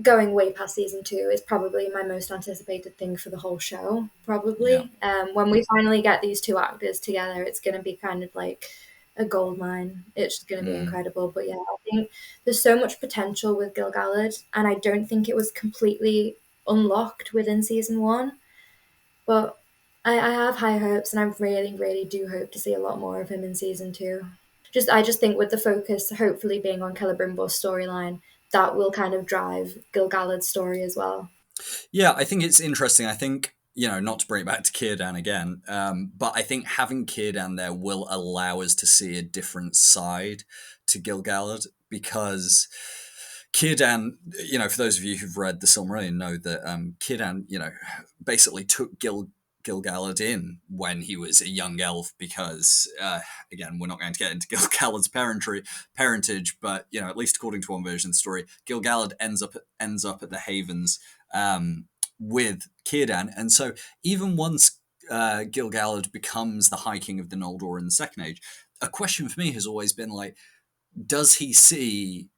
going way past season two, is probably my most anticipated thing for the whole show. Yeah. Probably, when we finally get these two actors together, it's going to be kind of like a gold mine. It's just going to be Mm. incredible. But yeah, I think there's so much potential with Gil-galad, and I don't think it was completely unlocked within season one. But I have high hopes, and I really, really do hope to see a lot more of him in season two. I just think with the focus hopefully being on Celebrimbor's storyline, that will kind of drive Gil-galad's story as well. Yeah, I think it's interesting. I think, not to bring it back to Círdan again, but I think having Círdan there will allow us to see a different side to Gil-galad, because Círdan, for those of you who've read the Silmarillion, know that Círdan, basically took Gil-galad in when he was a young elf, because again, we're not going to get into Gil-galad's parentage, but at least according to one version of the story, Gil-galad ends up at the Havens with Círdan, and so even once Gil-galad becomes the High King of the Noldor in the Second Age, a question for me has always been like, does he see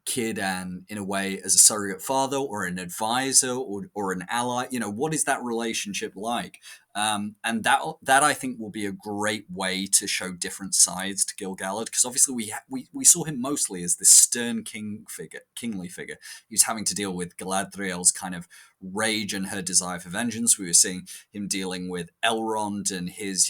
Círdan in a way as a surrogate father or an advisor or an ally? What is that relationship like? And that I think will be a great way to show different sides to Gil-galad, because obviously we saw him mostly as this stern kingly figure. He was having to deal with Galadriel's kind of rage and her desire for vengeance. We were seeing him dealing with Elrond and his,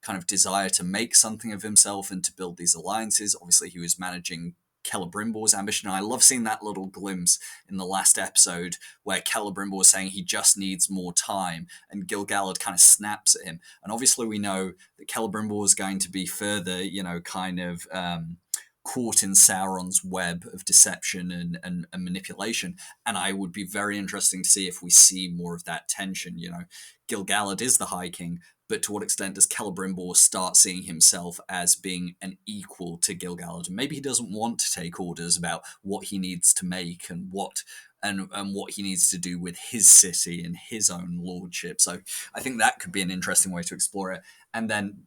kind of desire to make something of himself and to build these alliances. Obviously, he was managing Celebrimbor's ambition. I love seeing that little glimpse in the last episode where Celebrimbor was saying he just needs more time, and Gil-galad kind of snaps at him. And obviously we know that Celebrimbor is going to be further, kind of caught in Sauron's web of deception and manipulation. And I would be very interesting to see if we see more of that tension. Gil-galad is the High King, but to what extent does Celebrimbor start seeing himself as being an equal to Gil-galad? And maybe he doesn't want to take orders about what he needs to make and what he needs to do with his city and his own lordship. So I think that could be an interesting way to explore it. And then,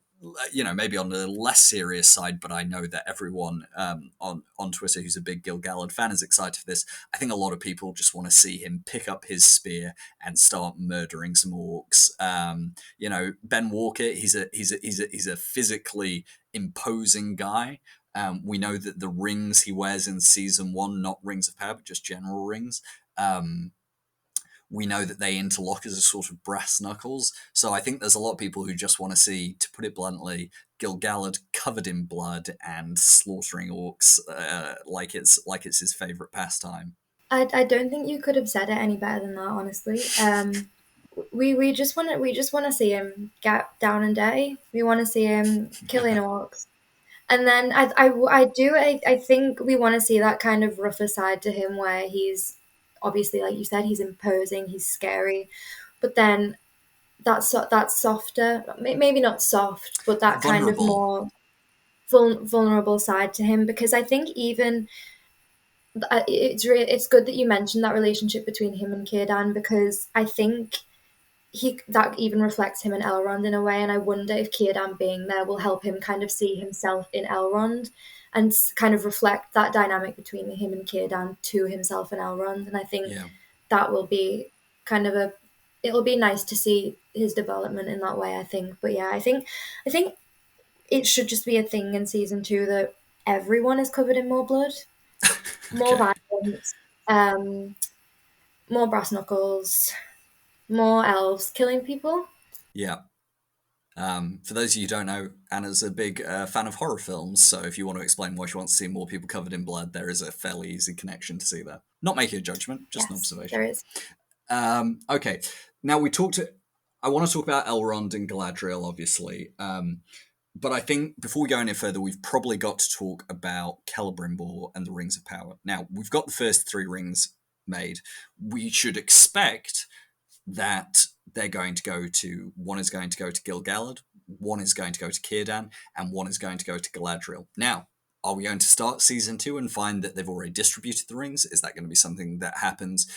maybe on the less serious side, but I know that everyone on Twitter who's a big Gil-galad fan is excited for this. I think a lot of people just want to see him pick up his spear and start murdering some orcs. Ben Walker, he's a physically imposing guy. We know that the rings he wears in season one, not rings of power, but just general rings. We know that they interlock as a sort of brass knuckles. So I think there's a lot of people who just want to see, to put it bluntly, Gil-galad covered in blood and slaughtering orcs like it's his favorite pastime. I don't think you could have said it any better than that, honestly. We just want to see him get down and dirty. We want to see him killing orcs. And then I think we want to see that kind of rougher side to him where he's obviously, like you said, he's imposing, he's scary, but then that's softer, maybe not soft, but that kind of Vulnerable. more vulnerable side to him. Because I think even it's good that you mentioned that relationship between him and Círdan, because I think that even reflects him and Elrond in a way, and I wonder if Círdan being there will help him kind of see himself in Elrond and kind of reflect that dynamic between him and Círdan to himself and Elrond. And I think Yeah. that will be kind of it'll be nice to see his development in that way, I think. But yeah, I think it should just be a thing in season 2 that everyone is covered in more blood, more Okay. violence, um, more brass knuckles, more elves killing people. Yeah. For those of you who don't know, Anna's a big fan of horror films, so if you want to explain why she wants to see more people covered in blood, there is a fairly easy connection to see there. Not making a judgment, just an Yes, there observation. is. Okay, now I want to talk about Elrond and Galadriel, obviously. But I think before we go any further, we've probably got to talk about Celebrimbor and the Rings of Power. Now, we've got the first 3 rings made. We should expect that they're going to go to, one is going to go to Gil-galad, one is going to go to Círdan, and one is going to go to Galadriel. Now, are we going to start season 2 and find that they've already distributed the rings? Is that going to be something that happens,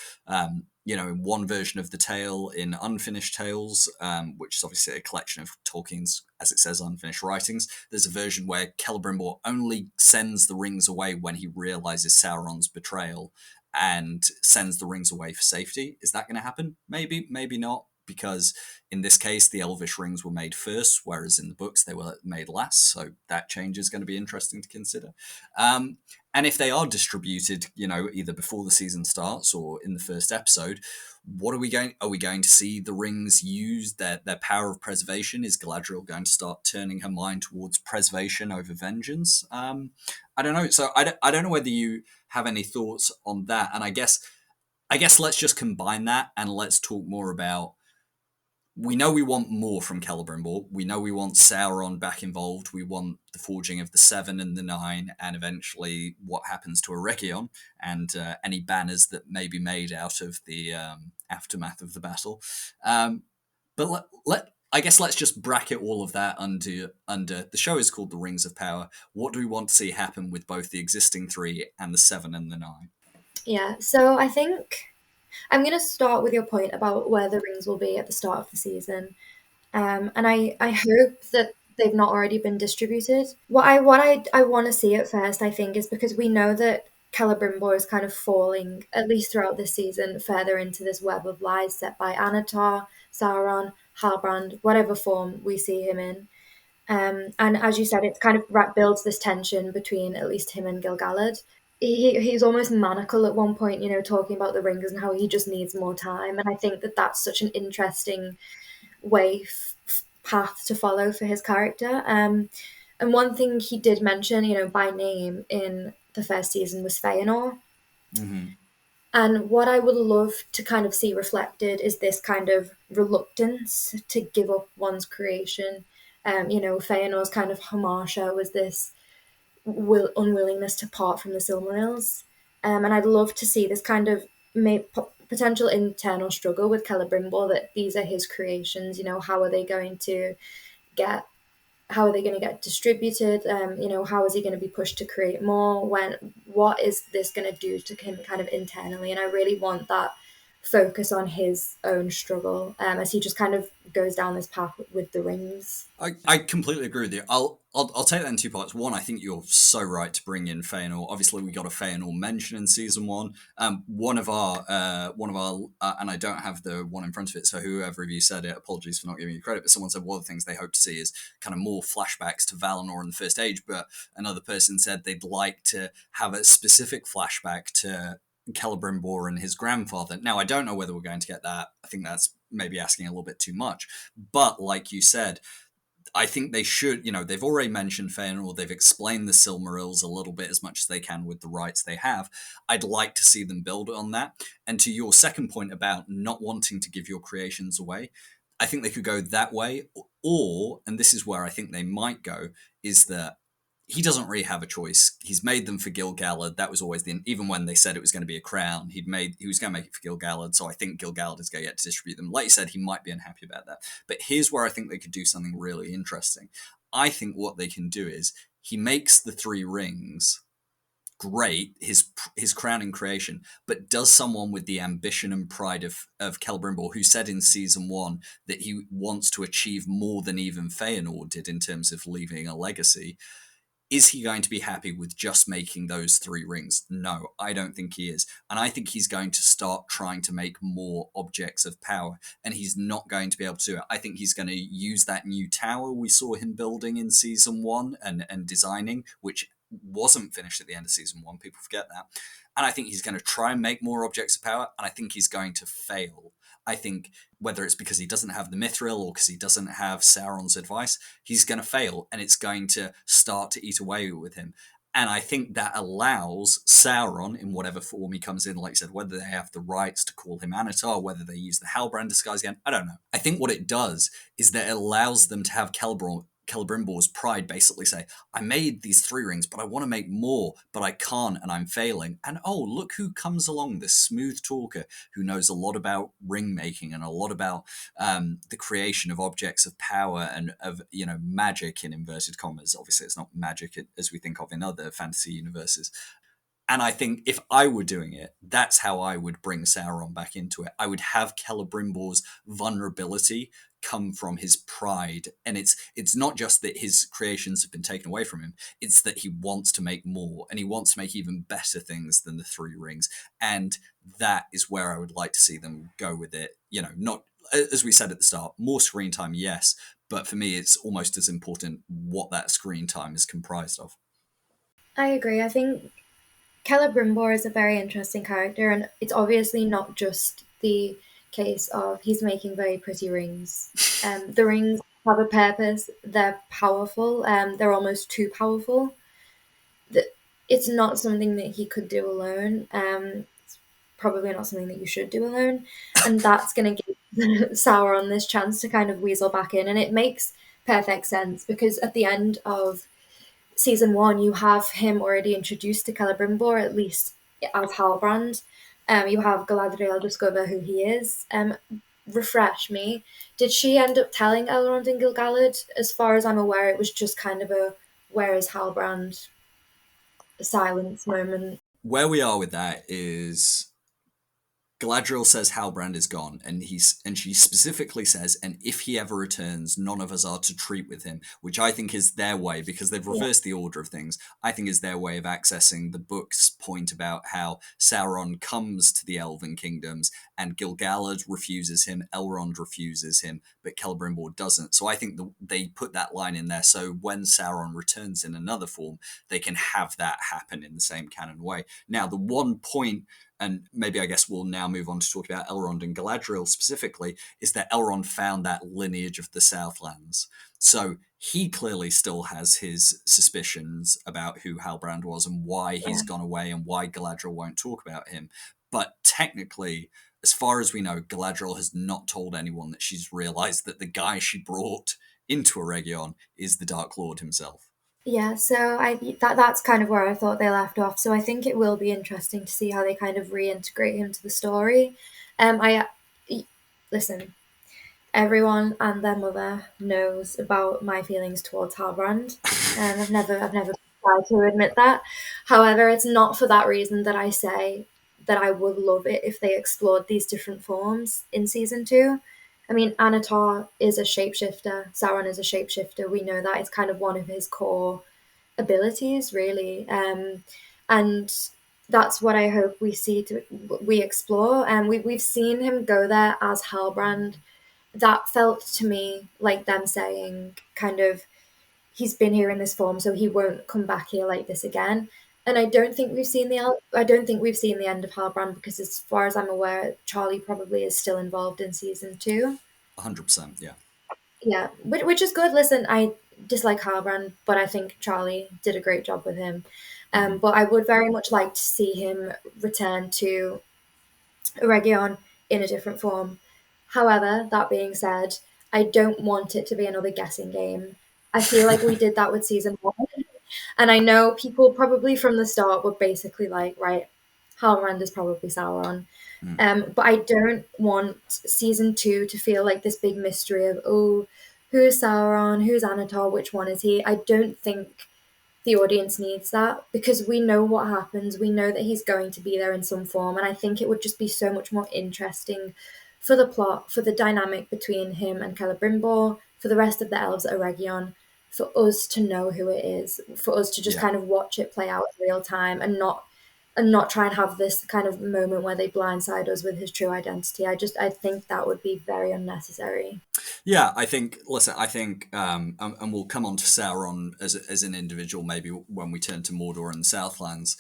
in one version of the tale in Unfinished Tales, which is obviously a collection of Tolkien's, as it says, unfinished writings? There's a version where Celebrimbor only sends the rings away when he realizes Sauron's betrayal and sends the rings away for safety. Is that going to happen? Maybe, maybe not, because in this case, the Elvish rings were made first, whereas in the books they were made last. So that change is going to be interesting to consider. And if they are distributed, either before the season starts or in the first episode, what are we going? Are we going to see the rings use their power of preservation? Is Galadriel going to start turning her mind towards preservation over vengeance? I don't know. So I don't know whether you have any thoughts on that. And I guess let's just combine that and let's talk more about. We know we want more from Celebrimbor. We know we want Sauron back involved. We want the forging of the 7 and the 9, and eventually what happens to Eregion and any banners that may be made out of the aftermath of the battle. But I guess let's just bracket all of that under the show is called The Rings of Power. What do we want to see happen with both the existing 3 and the 7 and the 9? Yeah, so I think I'm going to start with your point about where the rings will be at the start of the season. And I hope that they've not already been distributed. What I want to see at first, I think, is because we know that Celebrimbor is kind of falling, at least throughout this season, further into this web of lies set by Anatar, Sauron, Halbrand, whatever form we see him in. And as you said, it kind of builds this tension between at least him and Gil-galad. He's almost maniacal at one point, talking about the rings and how he just needs more time. And I think that that's such an interesting way path to follow for his character. And one thing he did mention, by name in the first season was Feanor. Mm-hmm. And what I would love to kind of see reflected is this kind of reluctance to give up one's creation. Feanor's kind of hamartia was this unwillingness to part from the Silmarils. And I'd love to see this kind of potential internal struggle with Celebrimbor, that these are his creations. How are they going to get? How are they going to get distributed? How is he going to be pushed to create more? What is this going to do to him kind of internally? And I really want that focus on his own struggle as he just kind of goes down this path with the rings. I completely agree with you. I'll take that in 2 parts. One, I think you're so right to bring in Feanor. Obviously, we got a Feanor mention in season 1. One of our, and I don't have the one in front of it, so whoever of you said it, apologies for not giving you credit. But someone said one of the things they hope to see is kind of more flashbacks to Valinor in the First Age. But another person said they'd like to have a specific flashback to Celebrimbor and his grandfather. Now, I don't know whether we're going to get that. I think that's maybe asking a little bit too much. But like you said, I think they should, they've already mentioned Feanor, they've explained the Silmarils a little bit as much as they can with the rights they have. I'd like to see them build on that. And to your second point about not wanting to give your creations away, I think they could go that way. Or, and this is where I think they might go, is that he doesn't really have a choice. He's made them for Gil-galad. That was always even when they said it was going to be a crown, he was going to make it for Gil-galad. So I think Gil-galad is going to get to distribute them. Like you said, he might be unhappy about that. But here's where I think they could do something really interesting. I think what they can do is he makes the 3 rings great, his crowning creation, but does someone with the ambition and pride of Celebrimbor, who said in season 1 that he wants to achieve more than even Feanor did in terms of leaving a legacy, is he going to be happy with just making those 3 rings? No, I don't think he is. And I think he's going to start trying to make more objects of power, and he's not going to be able to do it. I think he's going to use that new tower we saw him building in season 1 and designing, which wasn't finished at the end of season 1. People forget that. And I think he's going to try and make more objects of power, and I think he's going to fail. I think whether it's because he doesn't have the Mithril or because he doesn't have Sauron's advice, he's going to fail, and it's going to start to eat away with him. And I think that allows Sauron, in whatever form he comes in, like you said, whether they have the rights to call him Anatar, whether they use the Halbrand disguise again, I don't know. I think what it does is that it allows them to have Celebrimbor's pride basically say, I made these 3 rings, but I want to make more, but I can't, and I'm failing. And oh, look who comes along, this smooth talker who knows a lot about ring making and a lot about the creation of objects of power and of, magic in inverted commas. Obviously, it's not magic as we think of in other fantasy universes. And I think if I were doing it, that's how I would bring Sauron back into it. I would have Celebrimbor's vulnerability come from his pride. And it's not just that his creations have been taken away from him, it's that he wants to make more, and he wants to make even better things than the 3 rings. And that is where I would like to see them go with it. Not, as we said at the start, more screen time, yes, but for me, it's almost as important what that screen time is comprised of. I agree. I think Celebrimbor is a very interesting character, and it's obviously not just the case of he's making very pretty rings. The rings have a purpose. They're powerful. They're almost too powerful. It's not something that he could do alone. It's probably not something that you should do alone, and that's going to give Sauron this chance to kind of weasel back in, and it makes perfect sense because at the end of season 1, you have him already introduced to Celebrimbor, at least as Halbrand. You have Galadriel discover who he is. Refresh me. Did she end up telling Elrond and Gil-galad? As far as I'm aware, it was just kind of a where is Halbrand silence moment. Where we are with that is Galadriel says Halbrand is gone, and she specifically says, and if he ever returns, none of us are to treat with him, which I think is their way, because they've reversed the order of things, I think is their way of accessing the book's point about how Sauron comes to the Elven kingdoms, and Gil-galad refuses him, Elrond refuses him, but Celebrimbor doesn't. So I think they put that line in there, so when Sauron returns in another form, they can have that happen in the same canon way. Now, the one point, and maybe I guess we'll now move on to talk about Elrond and Galadriel specifically, is that Elrond found that lineage of the Southlands. So he clearly still has his suspicions about who Halbrand was and why he's gone away and why Galadriel won't talk about him. But technically, as far as we know, Galadriel has not told anyone that she's realised that the guy she brought into Eregion is the Dark Lord himself. Yeah, so that's kind of where I thought they left off. So I think it will be interesting to see how they kind of reintegrate him to the story. Listen, everyone and their mother knows about my feelings towards Halbrand. I've never tried to admit that. However, it's not for that reason that I say that I would love it if they explored these different forms in season 2. I mean, Anatar is a shapeshifter. Sauron is a shapeshifter. We know that it's kind of one of his core abilities, really, and that's what I hope we explore. And we've seen him go there as Halbrand. That felt to me like them saying, kind of, he's been here in this form, so he won't come back here like this again. And I don't think we've seen the end of Halbrand, because as far as I'm aware, Charlie probably is still involved in season 2. 100%, yeah. Yeah, which is good. Listen, I dislike Halbrand, but I think Charlie did a great job with him. But I would very much like to see him return to Eregion in a different form. However, that being said, I don't want it to be another guessing game. I feel like we did that with season 1. And I know people probably from the start were basically like, right, Halbrand is probably Sauron. But I don't want season 2 to feel like this big mystery of, oh, who's Sauron, who's Anatar, which one is he? I don't think the audience needs that, because we know what happens. We know that he's going to be there in some form. And I think it would just be so much more interesting for the plot, for the dynamic between him and Celebrimbor, for the rest of the elves at Eregion, for us to know who it is, for us to just Yeah. kind of watch it play out in real time, and not try and have this kind of moment where they blindside us with his true identity. I think that would be very unnecessary. Yeah, I think. Listen, I think, and we'll come on to Sauron as an individual maybe when we turn to Mordor and the Southlands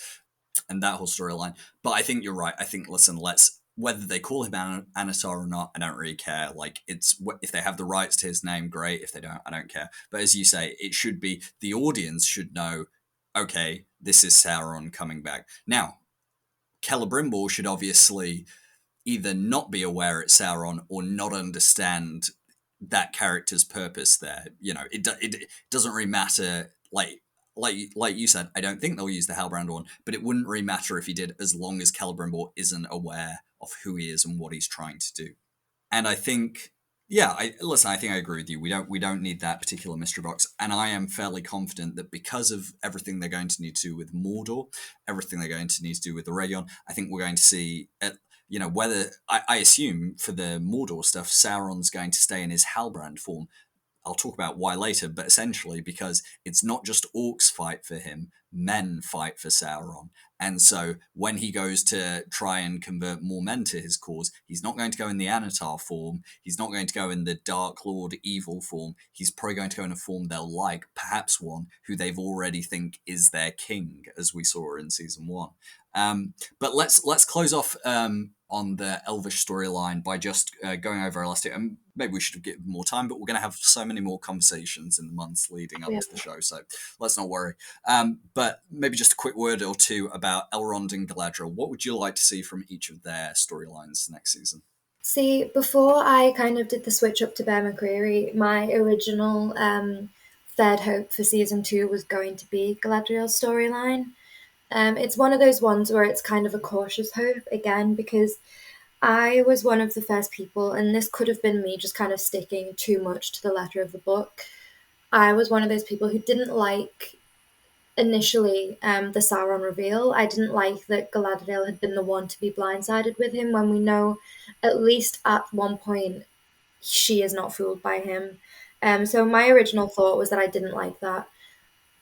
and that whole storyline. But I think you're right. I think, listen, let's, whether they call him Anatar or not, I don't really care. Like, it's, if they have the rights to his name, great. If they don't, I don't care. But as you say, it should be, the audience should know, okay, this is Sauron coming back. Now, Celebrimbor should obviously either not be aware it's Sauron or not understand that character's purpose there. You know, it doesn't really matter. Like you said, I don't think they'll use the Halbrand one, but it wouldn't really matter if he did, as long as Celebrimbor isn't aware of who he is and what he's trying to do. And I think, yeah, I think I agree with you. We don't need that particular mystery box, and I am fairly confident that because of everything they're going to need to do with Mordor, everything they're going to need to do with the Eregion, I think we're going to see, whether I assume for the Mordor stuff, Sauron's going to stay in his Halbrand form. I'll talk about why later, but essentially because it's not just orcs fight for him, men fight for Sauron. And so when he goes to try and convert more men to his cause, he's not going to go in the Anatar form. He's not going to go in the Dark Lord evil form. He's probably going to go in a form they'll like, perhaps one who they've already think is their king, as we saw in season 1. But let's close off on the Elvish storyline by just going over our last year. And maybe we should have given more time, but we're going to have so many more conversations in the months leading up to the show, so let's not worry. But maybe just a quick word or two about Elrond and Galadriel. What would you like to see from each of their storylines next season? See, before I kind of did the switch up to Bear McCreary, my original third hope for season 2 was going to be Galadriel's storyline. It's one of those ones where it's kind of a cautious hope, again, because I was one of the first people, and this could have been me just kind of sticking too much to the letter of the book. I was one of those people who didn't like initially the Sauron reveal. I didn't like that Galadriel had been the one to be blindsided with him, when we know at least at one point she is not fooled by him. So my original thought was that I didn't like that.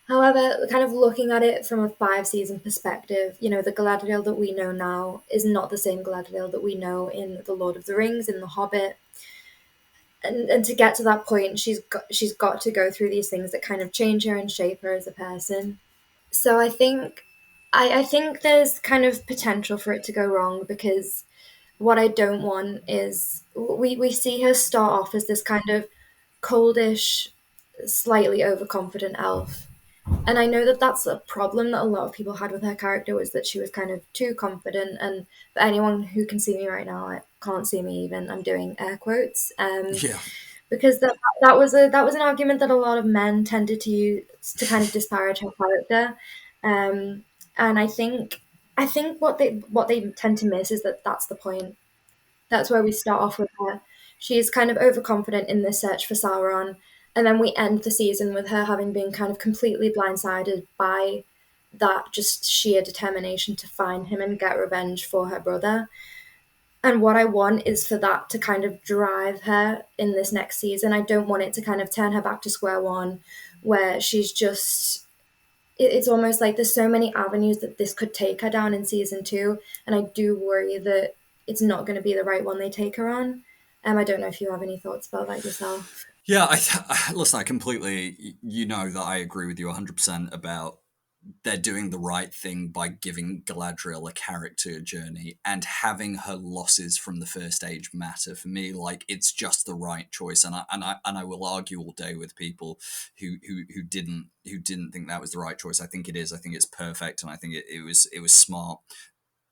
However, kind of looking at it from a 5-season perspective, the Galadriel that we know now is not the same Galadriel that we know in The Lord of the Rings, in The Hobbit. And to get to that point, she's got to go through these things that kind of change her and shape her as a person. So I think there's kind of potential for it to go wrong, because what I don't want is, we see her start off as this kind of coldish, slightly overconfident elf. And I know that that's a problem that a lot of people had with her character, was that she was kind of too confident. And for anyone who can see me right now, I can't see me even, I'm doing air quotes. Yeah. Because that was an argument that a lot of men tended to use to kind of disparage her character. And I think what they tend to miss is that that's the point. That's where we start off with her. She's kind of overconfident in this search for Sauron, and then we end the season with her having been kind of completely blindsided by that just sheer determination to find him and get revenge for her brother. And what I want is for that to kind of drive her in this next season. I don't want it to kind of turn her back to square one, where she's just. It's almost like there's so many avenues that this could take her down in season 2, and I do worry that it's not going to be the right one they take her on. I don't know if you have any thoughts about that yourself. Yeah, listen, I completely, that I agree with you 100% about they're doing the right thing by giving Galadriel a character journey, and having her losses from the first age matter. For me, like, it's just the right choice, and I will argue all day with people who didn't think that was the right choice. I think it is. I think it's perfect, and I think it was smart.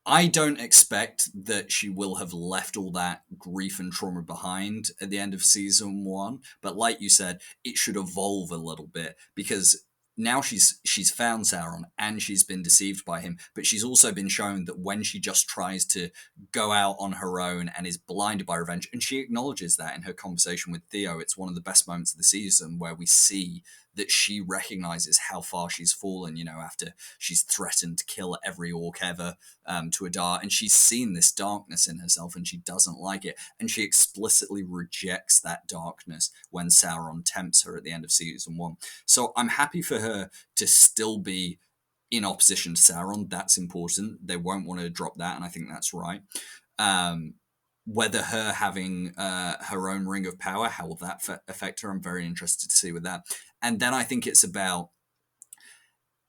I don't expect that she will have left all that grief and trauma behind at the end of season 1, but like you said, it should evolve a little bit, because now she's found Sauron and she's been deceived by him, but she's also been shown that when she just tries to go out on her own and is blinded by revenge, and she acknowledges that in her conversation with Theo. It's one of the best moments of the season where we see that she recognizes how far she's fallen, after she's threatened to kill every orc ever to Adar, and she's seen this darkness in herself and she doesn't like it, and she explicitly rejects that darkness when Sauron tempts her at the end of season 1. So I'm happy for her to still be in opposition to Sauron. That's important. They won't want to drop that, and I think that's right. Whether her having her own ring of power, how will that affect her? I'm very interested to see with that. And then I think it's about,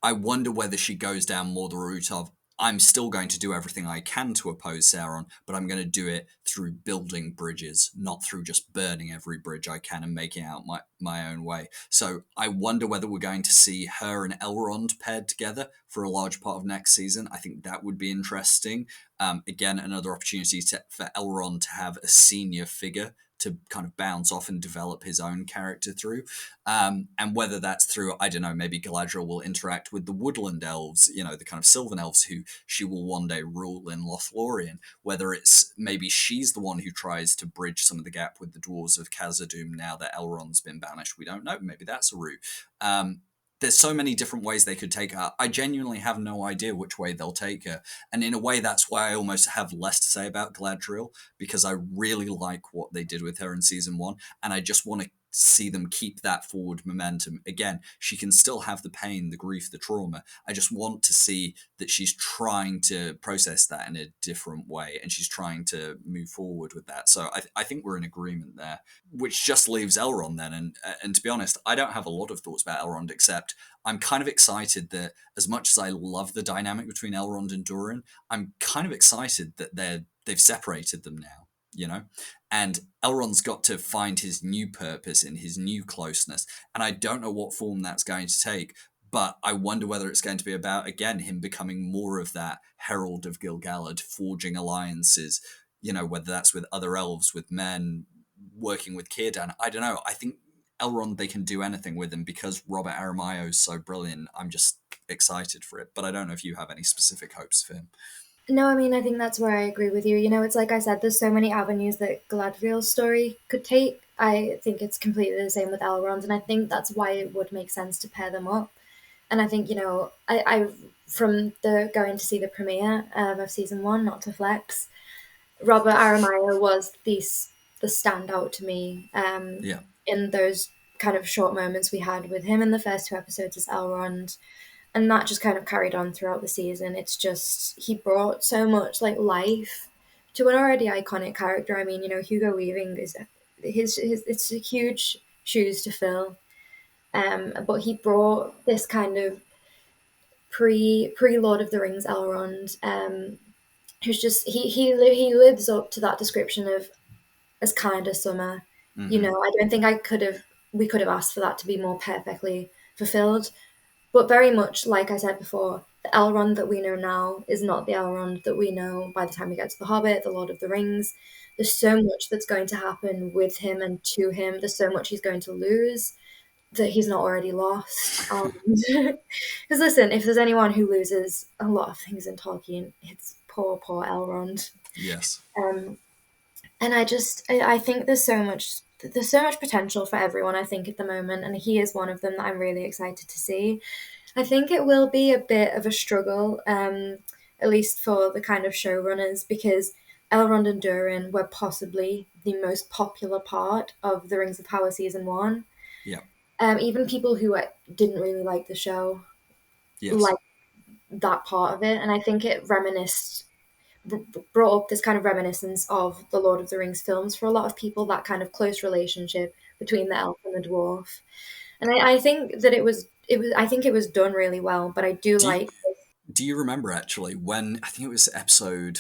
I wonder whether she goes down more the route of, I'm still going to do everything I can to oppose Sauron, but I'm going to do it through building bridges, not through just burning every bridge I can and making out my own way. So I wonder whether we're going to see her and Elrond paired together for a large part of next season. I think that would be interesting. Again, another opportunity for Elrond to have a senior figure to kind of bounce off and develop his own character through. And whether that's through, I don't know, maybe Galadriel will interact with the woodland elves, the kind of sylvan elves who she will one day rule in Lothlorien. Whether it's maybe she's the one who tries to bridge some of the gap with the dwarves of Khazad-dum now that Elrond's been banished. We don't know. Maybe that's a route. There's so many different ways they could take her. I genuinely have no idea which way they'll take her. And in a way, that's why I almost have less to say about Galadriel, because I really like what they did with her in season 1. And I just want to see them keep that forward momentum. Again, she can still have the pain, the grief, the trauma. I just want to see that she's trying to process that in a different way, and she's trying to move forward with that. So I think we're in agreement there, which just leaves Elrond then. And to be honest, I don't have a lot of thoughts about Elrond, except I'm kind of excited that, as much as I love the dynamic between Elrond and Durin, I'm kind of excited that they've separated them now. And Elrond's got to find his new purpose in his new closeness. And I don't know what form that's going to take, but I wonder whether it's going to be about, again, him becoming more of that herald of Gil-galad, forging alliances, whether that's with other elves, with men, working with Círdan. I don't know. I think Elrond, they can do anything with him because Robert Aramayo is so brilliant. I'm just excited for it, but I don't know if you have any specific hopes for him. No, I mean, I think that's where I agree with you. It's like I said, there's so many avenues that Galadriel's story could take. I think it's completely the same with Elrond, and I think that's why it would make sense to pair them up. And I think, I from the going to see the premiere of season 1, not to flex, Robert Aramayo was the standout to me in those kind of short moments we had with him in the first 2 episodes as Elrond. And that just kind of carried on throughout the season. It's just, he brought so much life to an already iconic character. I mean, Hugo Weaving is it's a huge shoes to fill. But he brought this kind of pre Lord of the Rings Elrond, who's just he lives up to that description of as kind as summer. Mm-hmm. I don't think we could have asked for that to be more perfectly fulfilled. But very much, like I said before, the Elrond that we know now is not the Elrond that we know by the time we get to The Hobbit, The Lord of the Rings. There's so much that's going to happen with him and to him. There's so much he's going to lose that he's not already lost. Because listen, if there's anyone who loses a lot of things in Tolkien, it's poor Elrond. Yes. And I think there's so much potential for everyone, I think, at the moment, and he is one of them that I'm really excited to see. I think it will be a bit of a struggle, at least for the kind of showrunners, because Elrond and Durin were possibly the most popular part of the Rings of Power season 1. Yeah. Even people who didn't really like the show liked that part of it, and I think it brought up this kind of reminiscence of the Lord of the Rings films for a lot of people, that kind of close relationship between the elf and the dwarf. And I think that it was done really well, but I do like. Do you remember actually when, I think it was episode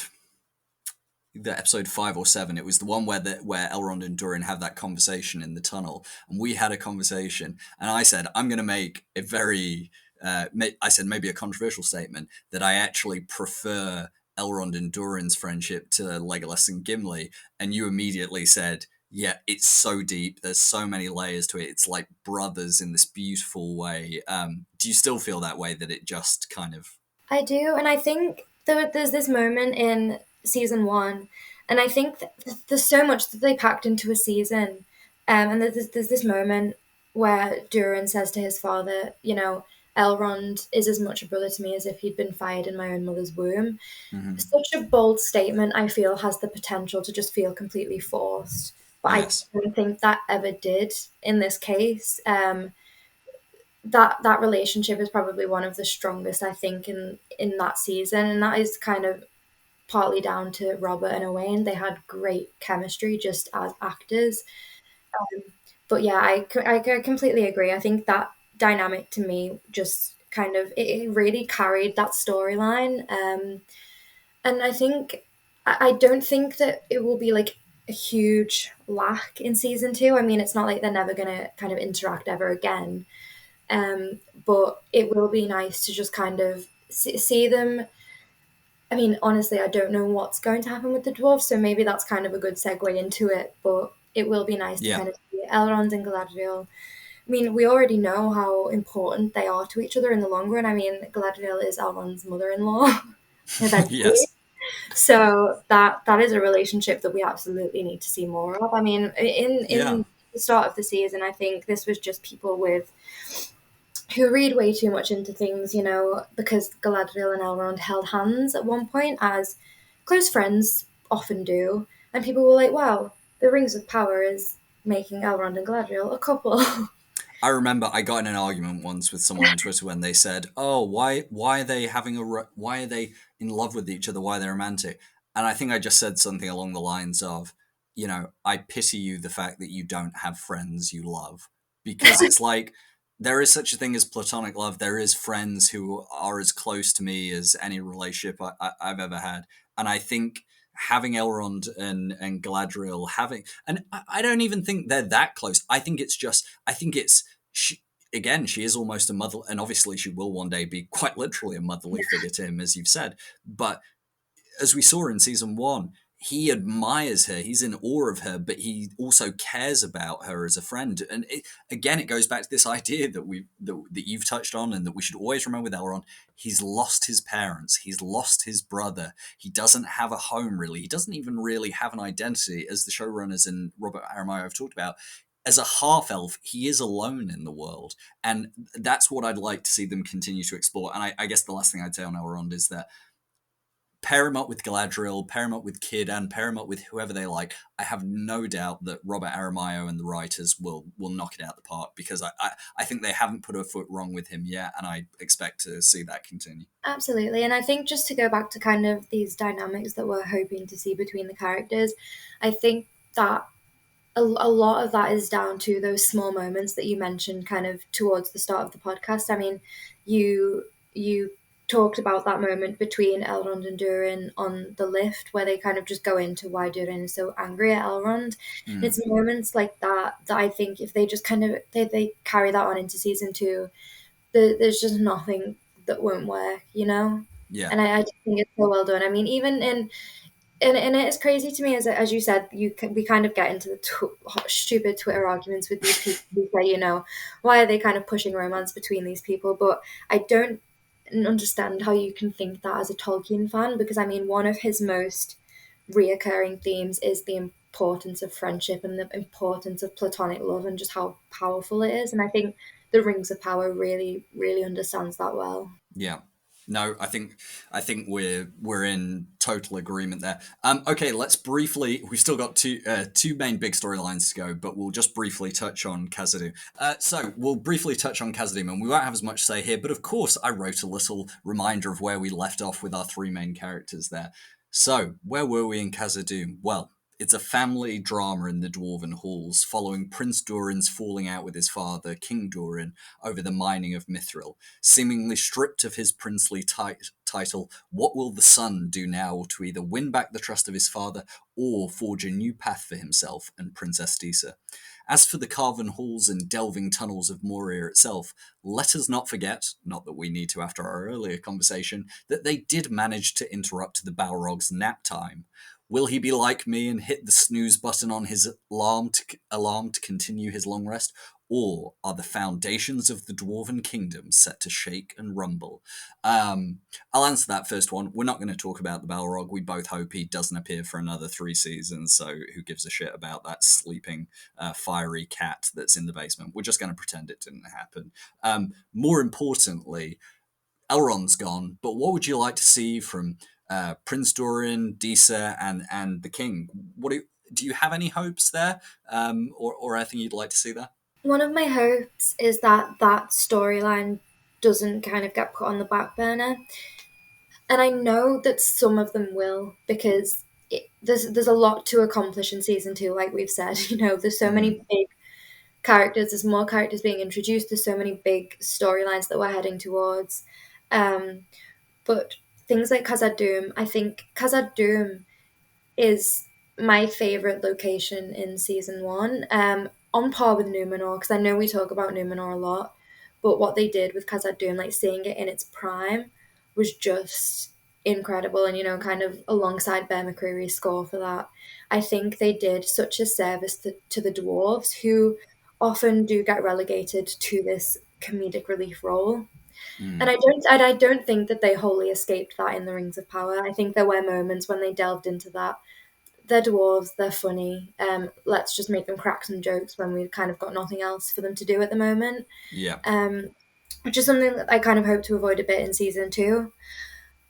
5 or 7, it was the one where Elrond and Durin have that conversation in the tunnel, and we had a conversation, and I said, I'm going to make a very I said maybe a controversial statement, that I actually prefer Elrond and Durin's friendship to Legolas and Gimli, and you immediately said, yeah, it's so deep, there's so many layers to it, it's like brothers in this beautiful way. Do you still feel that way, that it just kind of... I do, and I think there's this moment in season 1, and I think there's so much that they packed into a season, and there's this moment where Durin says to his father, Elrond is as much a brother to me as if he'd been fired in my own mother's womb. Mm-hmm. Such a bold statement, I feel, has the potential to just feel completely forced. But I Yes. don't think that ever did in this case. That relationship is probably one of the strongest, I think, in that season, and that is kind of partly down to Robert and Owain. They had great chemistry just as actors. But yeah, I completely agree. I think that dynamic to me just kind of it really carried that storyline. And I think I don't think that it will be like a huge lack in season two. I mean, it's not like they're never gonna kind of interact ever again. But it will be nice to just kind of see them. I mean, honestly, I don't know what's going to happen with the dwarves, so maybe that's kind of a good segue into it. But it will be nice to Yeah. kind of see Elrond and Galadriel. I mean, we already know how important they are to each other in the long run. I mean, Galadriel is Elrond's mother-in-law, eventually. Yes. So that is a relationship that we absolutely need to see more of. I mean, Yeah. in the start of the season, I think this was just people with who read way too much into things, because Galadriel and Elrond held hands at one point, as close friends often do, and people were like, "Wow, the Rings of Power is making Elrond and Galadriel a couple." I remember I got in an argument once with someone on Twitter when they said, "Oh, why are they why are they in love with each other? Why are they romantic?" And I think I just said something along the lines of, I pity you the fact that you don't have friends you love, because it's like there is such a thing as platonic love. There is friends who are as close to me as any relationship I've ever had, and I think having Elrond and Galadriel and I don't even think they're that close. I think it's she, again, she is almost a mother, and obviously she will one day be quite literally a motherly figure to him, as you've said. But as we saw in season one, he admires her, he's in awe of her, but he also cares about her as a friend. And again, it goes back to this idea that you've touched on, and that we should always remember with Elrond. He's lost his parents, he's lost his brother, he doesn't have a home really, he doesn't even really have an identity, as the showrunners and Robert Aramayo have talked about. As a half elf, he is alone in the world, and that's what I'd like to see them continue to explore. And I guess the last thing I'd say on Elrond is that pair him up with Galadriel, pair him up with Kid, and pair him up with whoever they like. I have no doubt that Robert Aramayo and the writers will knock it out the park, because I think they haven't put a foot wrong with him yet, and I expect to see that continue. Absolutely. And I think just to go back to kind of these dynamics that we're hoping to see between the characters, I think that a lot of that is down to those small moments that you mentioned kind of towards the start of the podcast. I mean, you talked about that moment between Elrond and Durin on the lift where they kind of just go into why Durin is so angry at Elrond. And Mm. it's moments like that that I think if they just kind of they carry that on into season two, there's just nothing that won't work. Yeah. And I just think it's so well done. I mean, even in and it's crazy to me as you said we kind of get into the stupid Twitter arguments with these people who say why are they kind of pushing romance between these people, but I don't understand how you can think that as a Tolkien fan, because I mean one of his most reoccurring themes is the importance of friendship and the importance of platonic love and just how powerful it is, and I think the Rings of Power really really understands that well. Yeah. No, I think we're in total agreement there. Okay, let's briefly. We've still got two main big storylines to go, but we'll just briefly touch on Khazad-dum. So we'll briefly touch on Khazad-dum, and we won't have as much to say here. But of course, I wrote a little reminder of where we left off with our three main characters there. So where were we in Khazad-dum? Well, it's a family drama in the Dwarven halls, following Prince Durin's falling out with his father, King Durin, over the mining of Mithril. Seemingly stripped of his princely title, what will the son do now to either win back the trust of his father or forge a new path for himself and Princess Disa? As for the carven halls and delving tunnels of Moria itself, let us not forget, not that we need to after our earlier conversation, that they did manage to interrupt the Balrog's nap time. Will he be like me and hit the snooze button on his alarm to continue his long rest? or are the foundations of the Dwarven Kingdom set to shake and rumble? I'll answer that first one. We're not going to talk about the Balrog. We both hope he doesn't appear for another 3 seasons, so who gives a shit about that sleeping, fiery cat that's in the basement? We're just going to pretend it didn't happen. More importantly, Elrond's gone, but what would you like to see from Prince Doran, Disa, and the King? Do you have any hopes there, or anything you'd like to see there? One of my hopes is that that storyline doesn't kind of get put on the back burner. And I know that some of them will, because there's a lot to accomplish in season two, like we've said. There's so many big characters, there's more characters being introduced, there's so many big storylines that we're heading towards. But things like Khazad-dum, I think Khazad-dum is my favorite location in season one, on par with Numenor, because I know we talk about Numenor a lot, but what they did with Khazad-dum, like seeing it in its prime, was just incredible. And kind of alongside Bear McCreary's score for that, I think they did such a service to the dwarves, who often do get relegated to this comedic relief role. And I don't think that they wholly escaped that in the Rings of Power. I think there were moments when they delved into that. They're dwarves, they're funny. Let's just make them crack some jokes when we've kind of got nothing else for them to do at the moment. Yeah. Which is something that I kind of hope to avoid a bit in season two.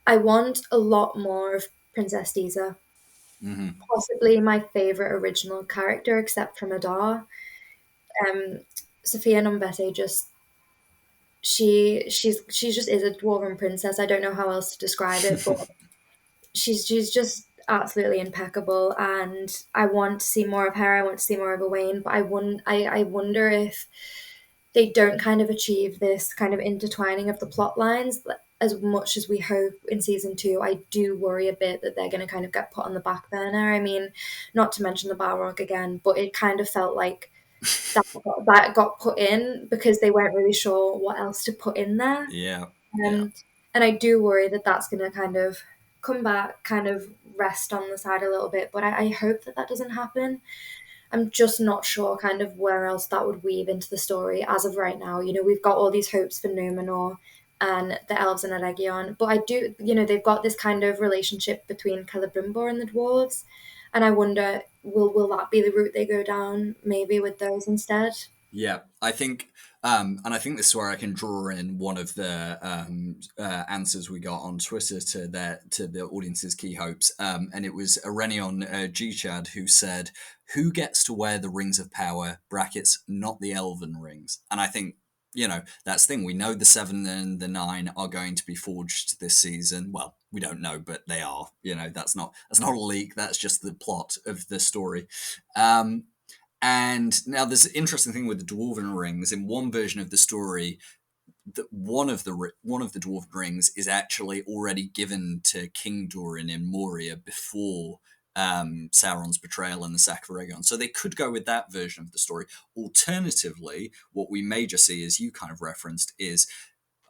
I want a lot more of Princess Disa. Possibly my favorite original character, except from Adar. Sophia Nombete just she just is a dwarven princess. I don't know how else to describe it, but she's just absolutely impeccable, and I want to see more of her. I want to see more of Owain, but I wonder if they don't kind of achieve this kind of intertwining of the plot lines as much as we hope in season two. I do worry a bit that they're going to kind of get put on the back burner. I mean, not to mention the Balrog again, but it kind of felt like that got put in because they weren't really sure what else to put in there. Yeah. And I do worry that that's going to kind of come back, kind of rest on the side a little bit. But I hope that that doesn't happen. I'm just not sure kind of where else that would weave into the story as of right now. We've got all these hopes for Numenor and the elves in Eregion, but I do, they've got this kind of relationship between Celebrimbor and the dwarves, and I wonder, will that be the route they go down, maybe with those instead? Yeah, I think, and I think this is where I can draw in one of the answers we got on Twitter to the audience's key hopes, and it was Arenion G-Chad who said, "Who gets to wear the rings of power (brackets not the elven rings?" And I think that's the thing. We know the 7 and the 9 are going to be forged this season. Well, we don't know, but they are. That's not a leak. That's just the plot of the story. And now there's an interesting thing with the dwarven rings. In one version of the story, that one of the dwarven rings is actually already given to King Doran in Moria before Sauron's betrayal and the sack of Eregion. So they could go with that version of the story. Alternatively, what we may just see, as you kind of referenced, is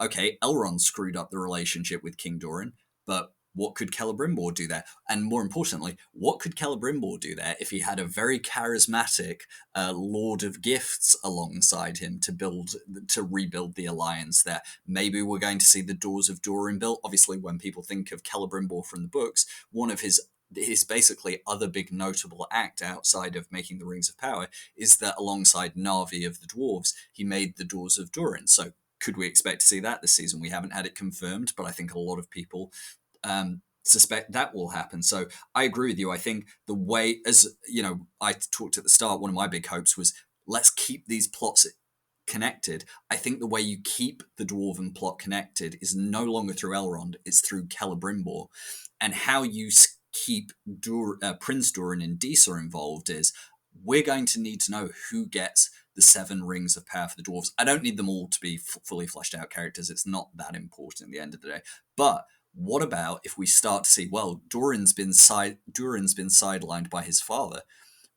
okay, Elrond screwed up the relationship with King Doran, but what could Celebrimbor do there? And more importantly, what could Celebrimbor do there if he had a very charismatic Lord of Gifts alongside him to rebuild the alliance there? Maybe we're going to see the Doors of Doran built. Obviously, when people think of Celebrimbor from the books, one of his basically other big notable act outside of making the Rings of Power is that alongside Navi of the Dwarves, he made the Doors of Doran. So could we expect to see that this season? We haven't had it confirmed, but I think a lot of people suspect that will happen. So I agree with you. I think the way, as I talked at the start, one of my big hopes was let's keep these plots connected. I think the way you keep the dwarven plot connected is no longer through Elrond, it's through Celebrimbor. And how you keep Prince Doran and Disa involved is we're going to need to know who gets the 7 rings of power for the dwarves. I don't need them all to be fully fleshed out characters. It's not that important at the end of the day. But what about if we start to see, well, Doran's been sidelined by his father,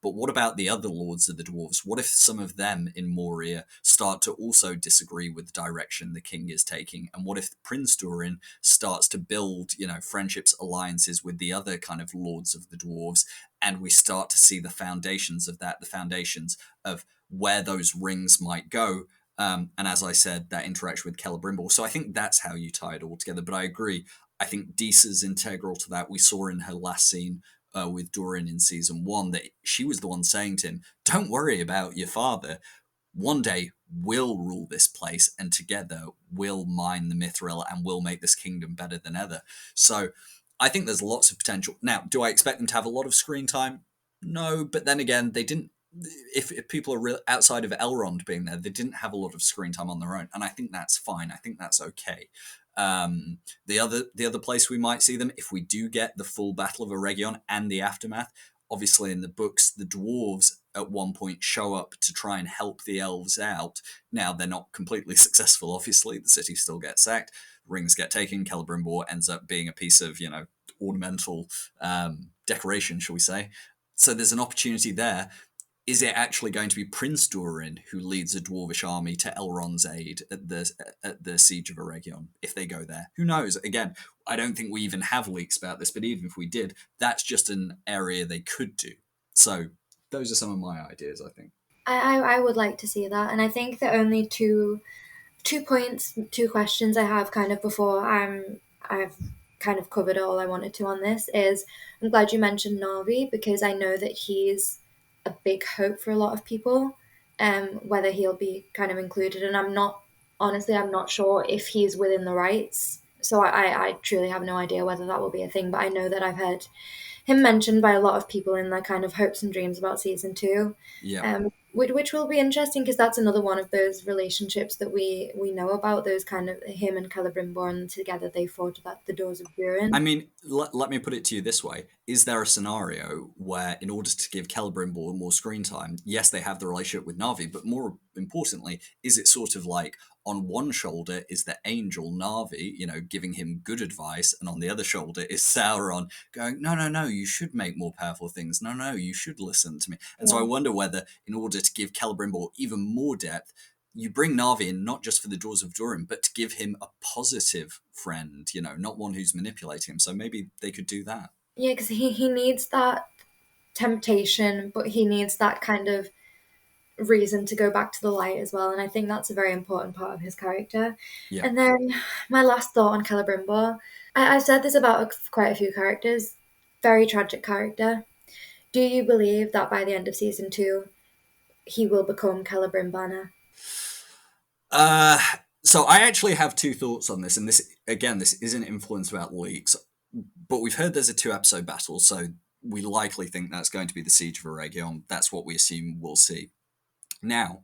but what about the other lords of the dwarves? What if some of them in Moria start to also disagree with the direction the king is taking? And what if Prince Doran starts to build, friendships, alliances with the other kind of lords of the dwarves, and we start to see the foundations of that, the foundations of where those rings might go. And as I said, that interaction with Celebrimbor. So I think that's how you tie it all together. But I agree. I think Disa's integral to that. We saw in her last scene with Durin in season 1 that she was the one saying to him, "Don't worry about your father. One day we'll rule this place, and together we'll mine the Mithril and we'll make this kingdom better than ever." So I think there's lots of potential. Now, do I expect them to have a lot of screen time? No, but then again, they didn't. If people are outside of Elrond being there, they didn't have a lot of screen time on their own, and I think that's fine. I think that's okay. The other place we might see them, if we do get the full Battle of Eregion and the aftermath, obviously in the books, the dwarves at one point show up to try and help the elves out. Now, they're not completely successful, obviously. The city still gets sacked, rings get taken, Celebrimbor ends up being a piece of, ornamental decoration, shall we say. So there's an opportunity there. Is it actually going to be Prince Durin who leads a dwarvish army to Elrond's aid at the Siege of Eregion, if they go there? Who knows? Again, I don't think we even have leaks about this, but even if we did, that's just an area they could do. So those are some of my ideas, I think. I would like to see that, and I think the only two questions I have kind of before I've kind of covered all I wanted to on this is, I'm glad you mentioned Narvi, because I know that he's a big hope for a lot of people, whether he'll be kind of included, and I'm not sure if he's within the rights, so I truly have no idea whether that will be a thing, but I know that I've heard him mentioned by a lot of people in their kind of hopes and dreams about season 2. Yeah. Which will be interesting, because that's another one of those relationships that we know about, those kind of him and Celebrimbor, and together they fought at the doors of Durin. I mean, let me put it to you this way. Is there a scenario where, in order to give Celebrimbor more screen time, yes, they have the relationship with Na'vi, but more importantly, is it sort of like on one shoulder is the angel Na'vi, giving him good advice, and on the other shoulder is Sauron going, no, you should make more powerful things. No, you should listen to me. And so I wonder whether, in order to give Celebrimbor even more depth, you bring Na'vi in not just for the Doors of Durin, but to give him a positive friend, not one who's manipulating him. So maybe they could do that. Yeah, because he needs that temptation, but he needs that kind of reason to go back to the light as well. And I think that's a very important part of his character. Yeah. And then my last thought on Celebrimbor, I've said this about quite a few characters, very tragic character. Do you believe that by the end of season 2, he will become Celebrimbor? So I actually have two thoughts on this, and this isn't influenced about leaks, but we've heard there's a 2-episode battle, so we likely think that's going to be the Siege of Eregion. That's what we assume we'll see. Now,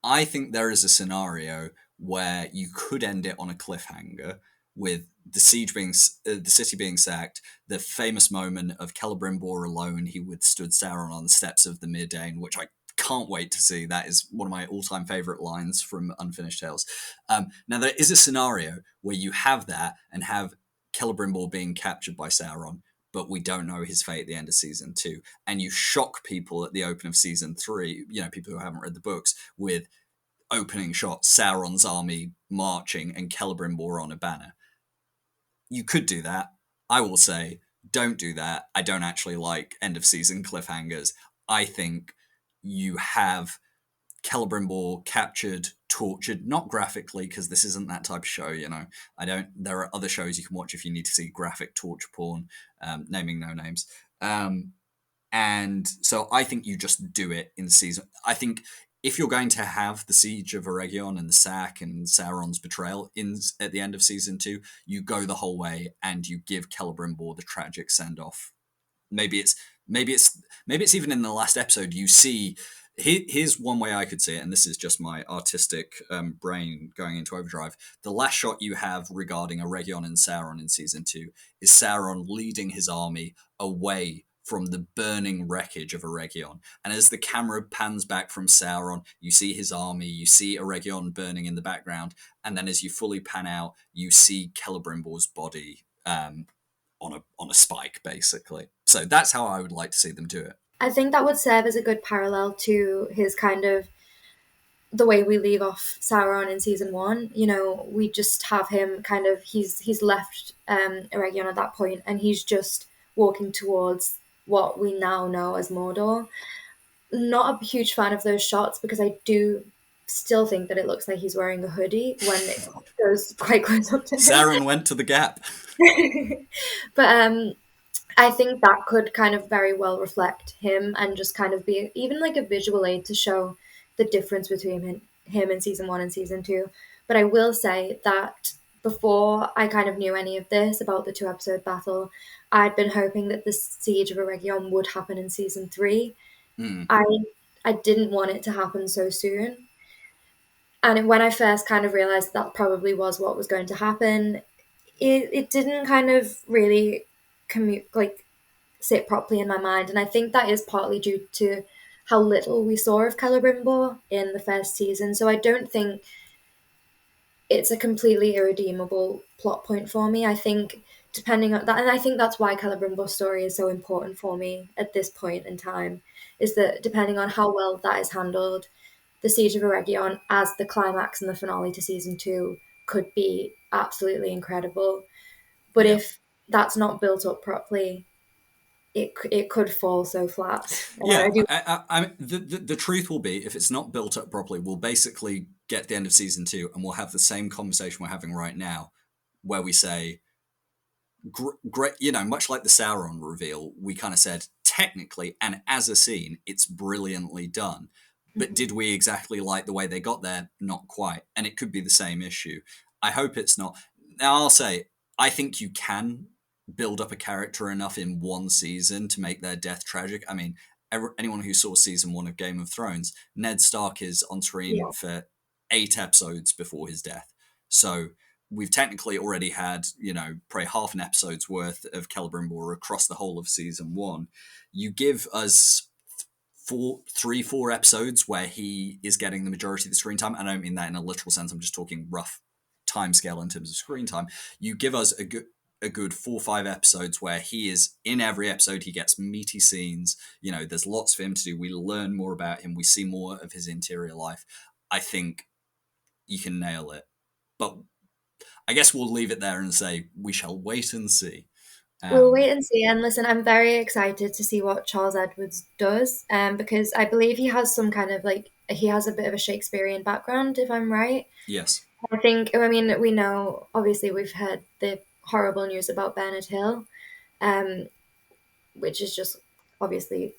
I think there is a scenario where you could end it on a cliffhanger with the siege being the city being sacked, the famous moment of Celebrimbor alone. He withstood Sauron on the steps of the Myrdain, which I can't wait to see. That is one of my all-time favorite lines from Unfinished Tales. Now, there is a scenario where you have that and have Celebrimbor being captured by Sauron, but we don't know his fate at the end of season 2. And you shock people at the open of season 3, people who haven't read the books, with opening shot, Sauron's army marching and Celebrimbor on a banner. You could do that. I will say, don't do that. I don't actually like end of season cliffhangers. I think you have Celebrimbor captured, tortured, not graphically, because this isn't that type of show, there are other shows you can watch if you need to see graphic torture porn, naming no names. And so I think you just do it in season. I think if you're going to have the Siege of Eregion and the sack and Sauron's betrayal at the end of season 2, you go the whole way and you give Celebrimbor the tragic send-off. Maybe it's even in the last episode. You see, here's one way I could see it, and this is just my artistic brain going into overdrive. The last shot you have regarding Eregion and Sauron in season 2 is Sauron leading his army away from the burning wreckage of Eregion. And as the camera pans back from Sauron, you see his army, you see Eregion burning in the background, and then as you fully pan out, you see Celebrimbor's body on a spike, basically. So that's how I would like to see them do it. I think that would serve as a good parallel to his kind of the way we leave off Sauron in season 1. We just have him kind of, he's left Eregion at that point, and he's just walking towards what we now know as Mordor. not a huge fan of those shots because I do still think that it looks like he's wearing a hoodie when it goes quite close up to him. Sauron went to the Gap. But I think that could kind of very well reflect him and just kind of be even like a visual aid to show the difference between him in season one and season two. But I will say that before I kind of knew any of this about the 2 episode battle, I'd been hoping that the Siege of Eregion would happen in season three. I I didn't want it to happen so soon. And when I first kind of realized that probably was what was going to happen, it didn't kind of really like sit properly in my mind. And I think that is partly due to how little we saw of Celebrimbor in the first season. So I don't think it's a completely irredeemable plot point for me. I think depending on that, and I think that's why Celebrimbor's story is so important for me at this point in time, is that depending on how well that is handled, the Siege of Eregion as the climax and the finale to season two could be absolutely incredible. But Yeah. if that's not built up properly, it could fall so flat. And Yeah, I do. the truth will be, if it's not built up properly, we'll basically get to the end of season two and we'll have the same conversation we're having right now, where we say, great, much like the Sauron reveal, we kind of said, technically, and as a scene, it's brilliantly done. But did we exactly like the way they got there? Not quite. And it could be the same issue. I hope it's not. Now, I'll say, I think you can build up a character enough in one season to make their death tragic. I mean, anyone who saw season one of Game of Thrones, Ned Stark is on screen Yeah. for 8 episodes before his death. So we've technically already had, probably half an episode's worth of Celebrimbor across the whole of season one. You give us 4 episodes where he is getting the majority of the screen time. I don't mean that in a literal sense. I'm just talking rough timescale in terms of screen time. You give us a good 4 or 5 episodes where he is in every episode. He gets meaty scenes. There's lots for him to do. We learn more about him. We see more of his interior life. I think you can nail it. But I guess we'll leave it there and say we shall wait and see. We'll wait and see. And listen, I'm very excited to see what Charles Edwards does, because I believe he has some kind of he has a bit of a Shakespearean background, if I'm right. Yes. I mean, we know, obviously, we've heard the horrible news about Bernard Hill, um, which is just obviously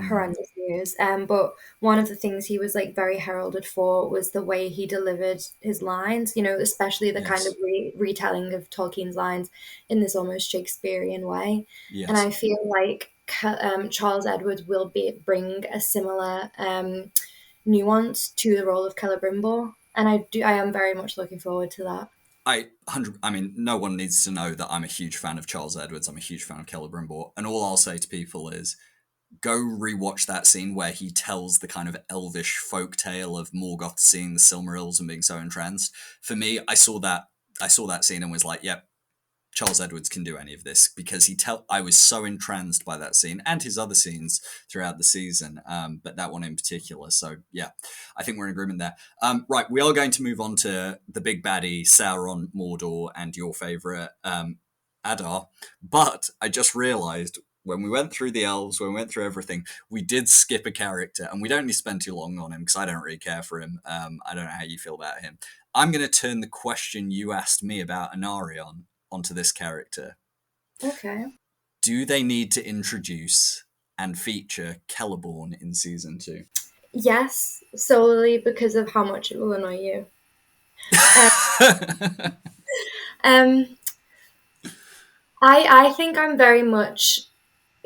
horrendous news. But one of the things he was very heralded for was the way he delivered his lines. Especially the kind Yes. of retelling of Tolkien's lines in this almost Shakespearean way. And Yes. I feel like Charles Edwards will bring a similar nuance to the role of Celebrimbor, and I am very much looking forward to that. I mean, no one needs to know that I'm a huge fan of Charles Edwards. I'm a huge fan of Celebrimbor, and all I'll say to people is, go rewatch that scene where he tells the kind of elvish folk tale of Morgoth seeing the Silmarils and being so entranced. For me, I saw that scene and was like, yep, Charles Edwards can do any of this, because I was so entranced by that scene and his other scenes throughout the season, but that one in particular. So yeah, I think we're in agreement there. Right, we are going to move on to the big baddie, Sauron, Mordor, and your favourite, Adar. But I just realised when we went through the elves, when we went through everything, we did skip a character, and we don't need to spend too long on him because I don't really care for him. I don't know how you feel about him. I'm going to turn the question you asked me about Anarion onto this character. Okay. Do they need to introduce and feature Celeborn in season 2? Yes, solely because of how much it will annoy you. Um, I think I'm very much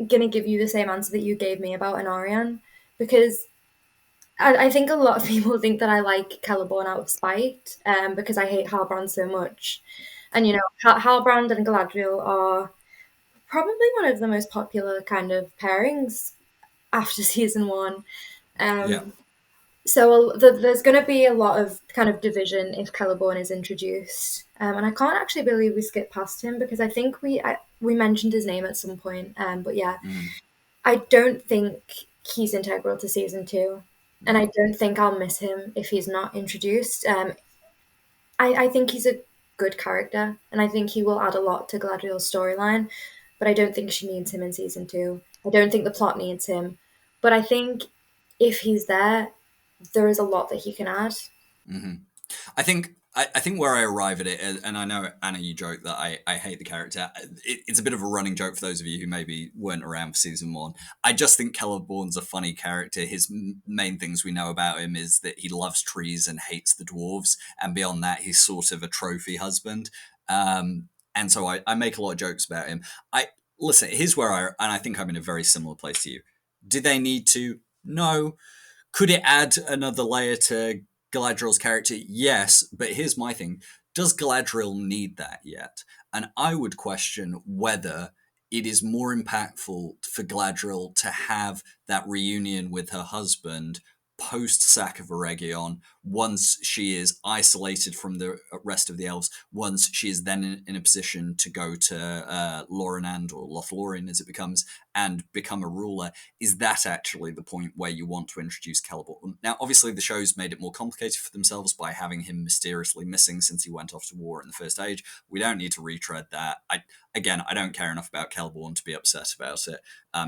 gonna give you the same answer that you gave me about Anarion, because I think a lot of people think that I like Celeborn out of spite, because I hate Halbrand so much. And Halbrand and Galadriel are probably one of the most popular kind of pairings after season one. Yeah. So there's going to be a lot of kind of division if Celeborn is introduced, and I can't actually believe we skipped past him because I think we mentioned his name at some point. But yeah, I don't think he's integral to season two, and I don't think I'll miss him if he's not introduced. I think he's a good character, and I think he will add a lot to Galadriel's storyline, but I don't think she needs him in season two. I don't think the plot needs him, but I think if he's there, there is a lot that he can add. Mm-hmm. I think where I arrive at it, and I know, Anna, you joke that I hate the character. It's a bit of a running joke for those of you who maybe weren't around for season one. I just think Celeborn's a funny character. His main things we know about him is that he loves trees and hates the dwarves, and beyond that, he's sort of a trophy husband. And so I make a lot of jokes about him. Listen, here's where and I think I'm in a very similar place to you. Did they need to? No. Could it add another layer to Galadriel's character? Yes, but here's my thing. Does Galadriel need that yet? And I would question whether it is more impactful for Galadriel to have that reunion with her husband post sack of Eregion, once she is isolated from the rest of the elves, once she is then in a position to go to Lorinand, or Lothlorien as it becomes, and become a ruler. Is that actually the point where you want to introduce Celeborn? Now, obviously, the show's made it more complicated for themselves by having him mysteriously missing since he went off to war in the First Age. We don't need to retread that. I don't care enough about Celeborn to be upset about it.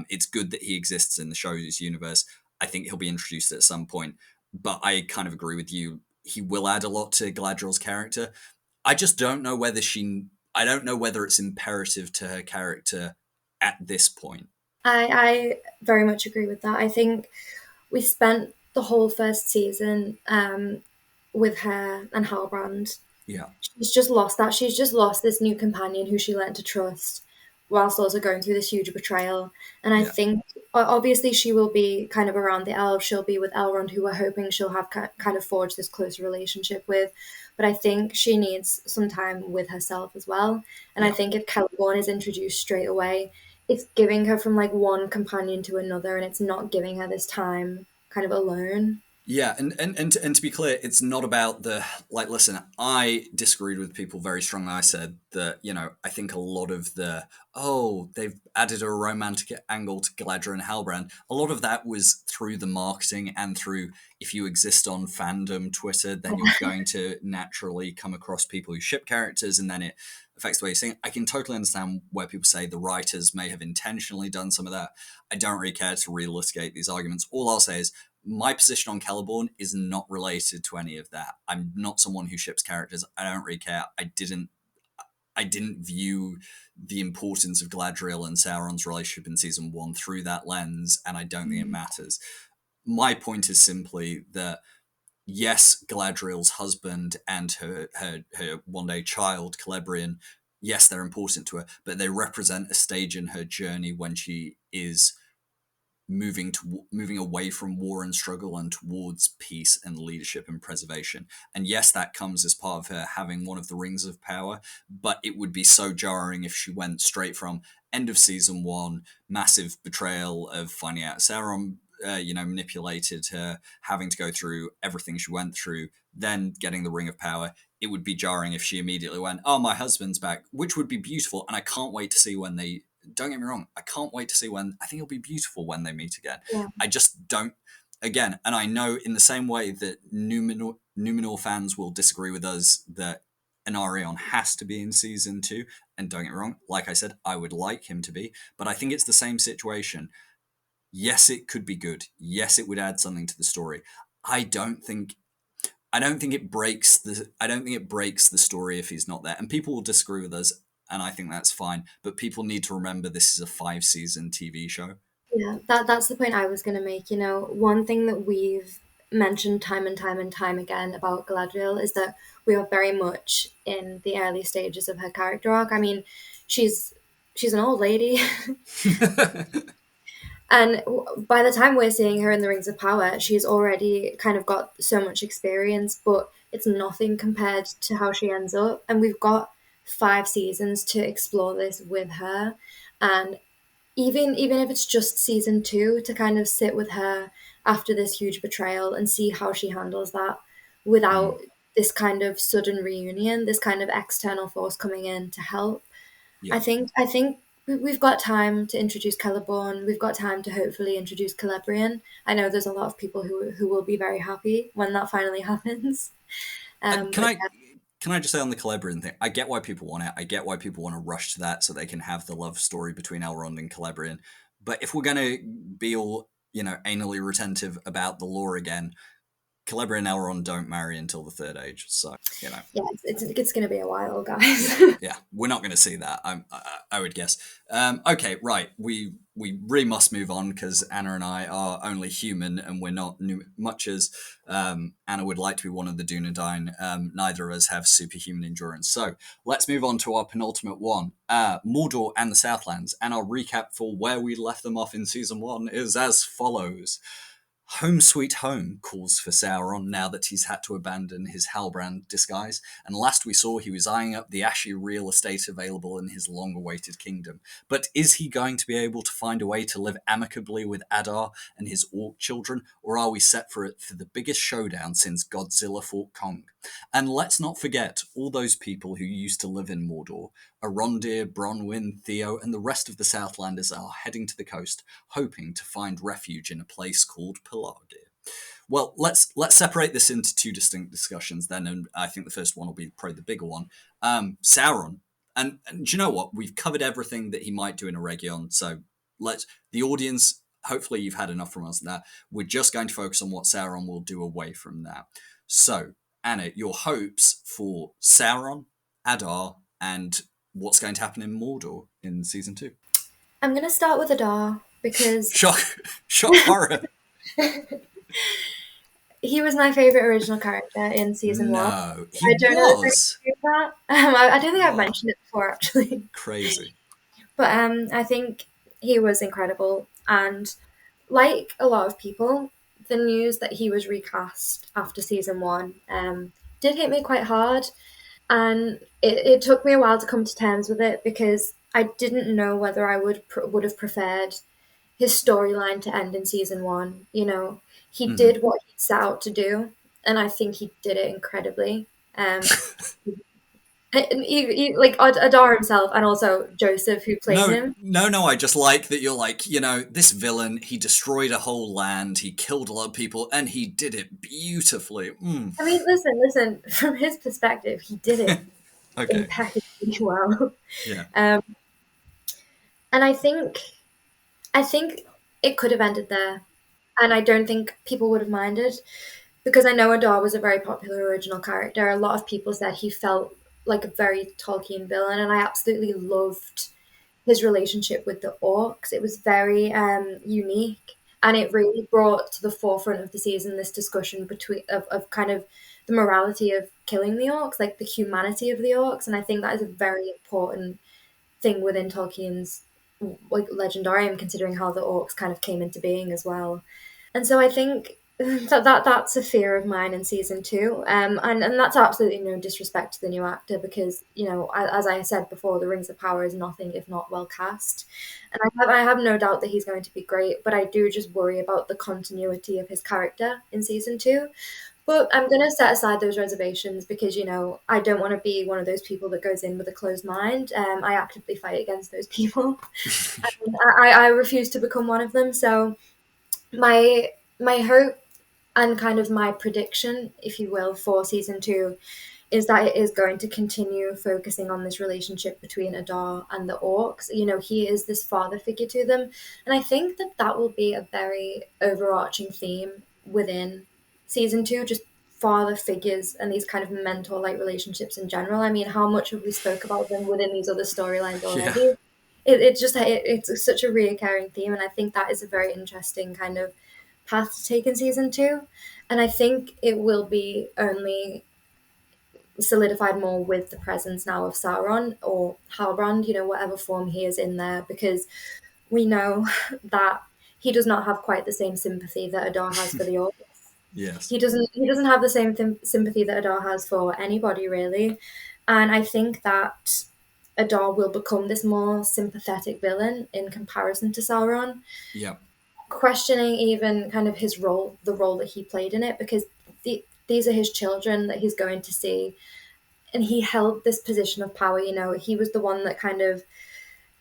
It's good that he exists in the show's universe. I think he'll be introduced at some point, but I kind of agree with you. He will add a lot to Galadriel's character. I just don't know whether I don't know whether it's imperative to her character at this point. I very much agree with that. I think we spent the whole first season with her and Halbrand. Yeah. She's just lost that. She's just lost this new companion who she learned to trust, whilst also going through this huge betrayal. And I think, obviously, she will be kind of around the elves. She'll be with Elrond, who we're hoping she'll have kind of forged this closer relationship with. But I think she needs some time with herself as well. And I think if Celeborn is introduced straight away, it's giving her from like one companion to another, and it's not giving her this time kind of alone. Yeah, and to be clear, it's not about the, like, listen, I disagreed with people very strongly. I said that, I think a lot of they've added a romantic angle to Galadriel and Halbrand. A lot of that was through the marketing and through, if you exist on fandom Twitter, then you're going to naturally come across people who ship characters, and then it affects the way you're seeing. I can totally understand where people say the writers may have intentionally done some of that. I don't really care to relitigate these arguments. All I'll say is, my position on Celeborn is not related to any of that. I'm not someone who ships characters. I don't really care. I didn't view the importance of Galadriel and Sauron's relationship in season one through that lens, and I don't think it matters. My point is simply that, yes, Galadriel's husband and her one-day child, Celebrian, yes, they're important to her, but they represent a stage in her journey when she is moving away from war and struggle and towards peace and leadership and preservation. And yes, that comes as part of her having one of the rings of power, but it would be so jarring if she went straight from end of season one, massive betrayal of finding out Sauron manipulated her, having to go through everything she went through, then getting the ring of power. It would be jarring if she immediately went, oh, my husband's back, which would be beautiful. And I can't wait to see when they, don't get me wrong, I can't wait to see when, I think it'll be beautiful when they meet again. Yeah. I just don't, again, and I know in the same way that Numenor fans will disagree with us that Anarion has to be in season 2, and don't get me wrong, like I said, I would like him to be, but I think it's the same situation. Yes, it could be good. Yes, it would add something to the story. I don't think it breaks the story if he's not there. And people will disagree with us, and I think that's fine. But people need to remember this is a 5-season TV show. Yeah, that's the point I was going to make. One thing that we've mentioned time and time and time again about Galadriel is that we are very much in the early stages of her character arc. I mean, she's an old lady. And by the time we're seeing her in the Rings of Power, she's already kind of got so much experience, but it's nothing compared to how she ends up. And we've got 5 seasons to explore this with her. And even if it's just season 2, to kind of sit with her after this huge betrayal and see how she handles that without this kind of sudden reunion, this kind of external force coming in to help. Yeah. I think we've got time to introduce Celeborn. We've got time to hopefully introduce Celebrian. I know there's a lot of people who will be very happy when that finally happens. Can I just say on the Celebrian thing, I get why people want it. I get why people want to rush to that so they can have the love story between Elrond and Celebrian. But if we're going to be all, anally retentive about the lore again, Celeborn and Elrond don't marry until the Third Age, so Yeah, it's going to be a while, guys. Yeah, we're not going to see that. I would guess. Okay, right. We really must move on because Anna and I are only human, and we're not much as Anna would like to be one of the Dunedain. Neither of us have superhuman endurance. So let's move on to our penultimate one, Mordor and the Southlands. And our recap for where we left them off in season 1 is as follows. Home sweet home calls for Sauron now that he's had to abandon his Halbrand disguise, and last we saw he was eyeing up the ashy real estate available in his long-awaited kingdom. But is he going to be able to find a way to live amicably with Adar and his orc children, or are we set for the biggest showdown since Godzilla fought Kong? And let's not forget all those people who used to live in Mordor. Arondir, Bronwyn, Theo, and the rest of the Southlanders are heading to the coast, hoping to find refuge in a place called Pelargir. Well, let's separate this into two distinct discussions then, and I think the first one will be probably the bigger one. Sauron, and do you know what? We've covered everything that he might do in Eregion, so the audience, hopefully you've had enough from us now. We're just going to focus on what Sauron will do away from that. So, Anna, your hopes for Sauron, Adar, and what's going to happen in Mordor in season 2? I'm going to start with Adar because... Shock horror! He was my favourite original character in season 1. No, he I don't was. know if I that. I don't think I've mentioned it before, actually. Crazy. But I think he was incredible. And like a lot of people, the news that he was recast after season 1 did hit me quite hard. And it took me a while to come to terms with it because I didn't know whether I would have preferred his storyline to end in season 1. He did what he set out to do, and I think he did it incredibly. Like Adar himself, and also Joseph, who played him. No, I just like that you're like, this villain, he destroyed a whole land, he killed a lot of people, and he did it beautifully. I mean, listen, from his perspective, he did it impeccably well. Yeah. And I think it could have ended there. And I don't think people would have minded, because I know Adar was a very popular original character. A lot of people said he felt like a very Tolkien villain, and I absolutely loved his relationship with the orcs. It was very unique, and it really brought to the forefront of the season this discussion of kind of the morality of killing the orcs, like the humanity of the orcs. And I think that is a very important thing within Tolkien's legendarium, considering how the orcs kind of came into being as well. And so I think that's a fear of mine in season 2, and that's absolutely no disrespect to the new actor, because as I said before, the Rings of Power is nothing if not well cast, and I have no doubt that he's going to be great, but I do just worry about the continuity of his character in season 2. But I'm going to set aside those reservations because, I don't want to be one of those people that goes in with a closed mind. I actively fight against those people. I refuse to become one of them. So my hope and kind of my prediction, if you will, for season 2 is that it is going to continue focusing on this relationship between Adar and the orcs. He is this father figure to them. And I think that will be a very overarching theme within season 2, just father figures and these kind of mentor-like relationships in general. I mean, how much have we spoke about them within these other storylines already? Yeah. It's such a reoccurring theme, and I think that is a very interesting kind of path to take in season 2. And I think it will be only solidified more with the presence now of Sauron or Halbrand, whatever form he is in there, because we know that he does not have quite the same sympathy that Adar has for the orcs. Yes. He doesn't have the same sympathy that Adar has for anybody, really. And I think that Adar will become this more sympathetic villain in comparison to Sauron. Yeah. Questioning even kind of his role, the role that he played in it, because these are his children that he's going to see. And he held this position of power, he was the one that kind of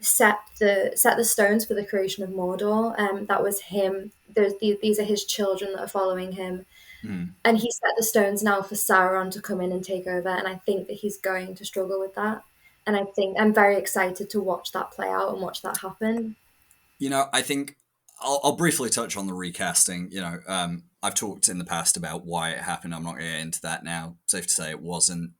set the stones for the creation of Mordor. That was him. These are his children that are following him. And he set the stones now for Sauron to come in and take over. And I think that he's going to struggle with that. And I'm very excited to watch that play out and watch that happen. I think I'll briefly touch on the recasting. I've talked in the past about why it happened. I'm not going to get into that now. Safe to say it wasn't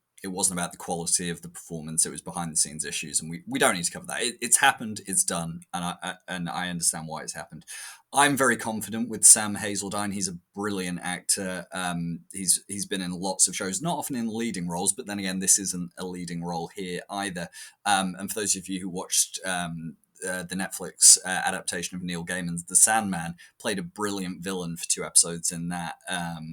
about the quality of the performance. It was behind the scenes issues, and we don't need to cover that. It's happened. It's done, and I understand why it's happened. I'm very confident with Sam Hazeldine. He's a brilliant actor. He's been in lots of shows, not often in leading roles, but then again, this isn't a leading role here either. And for those of you who watched the Netflix adaptation of Neil Gaiman's The Sandman, played a brilliant villain for 2 episodes in that.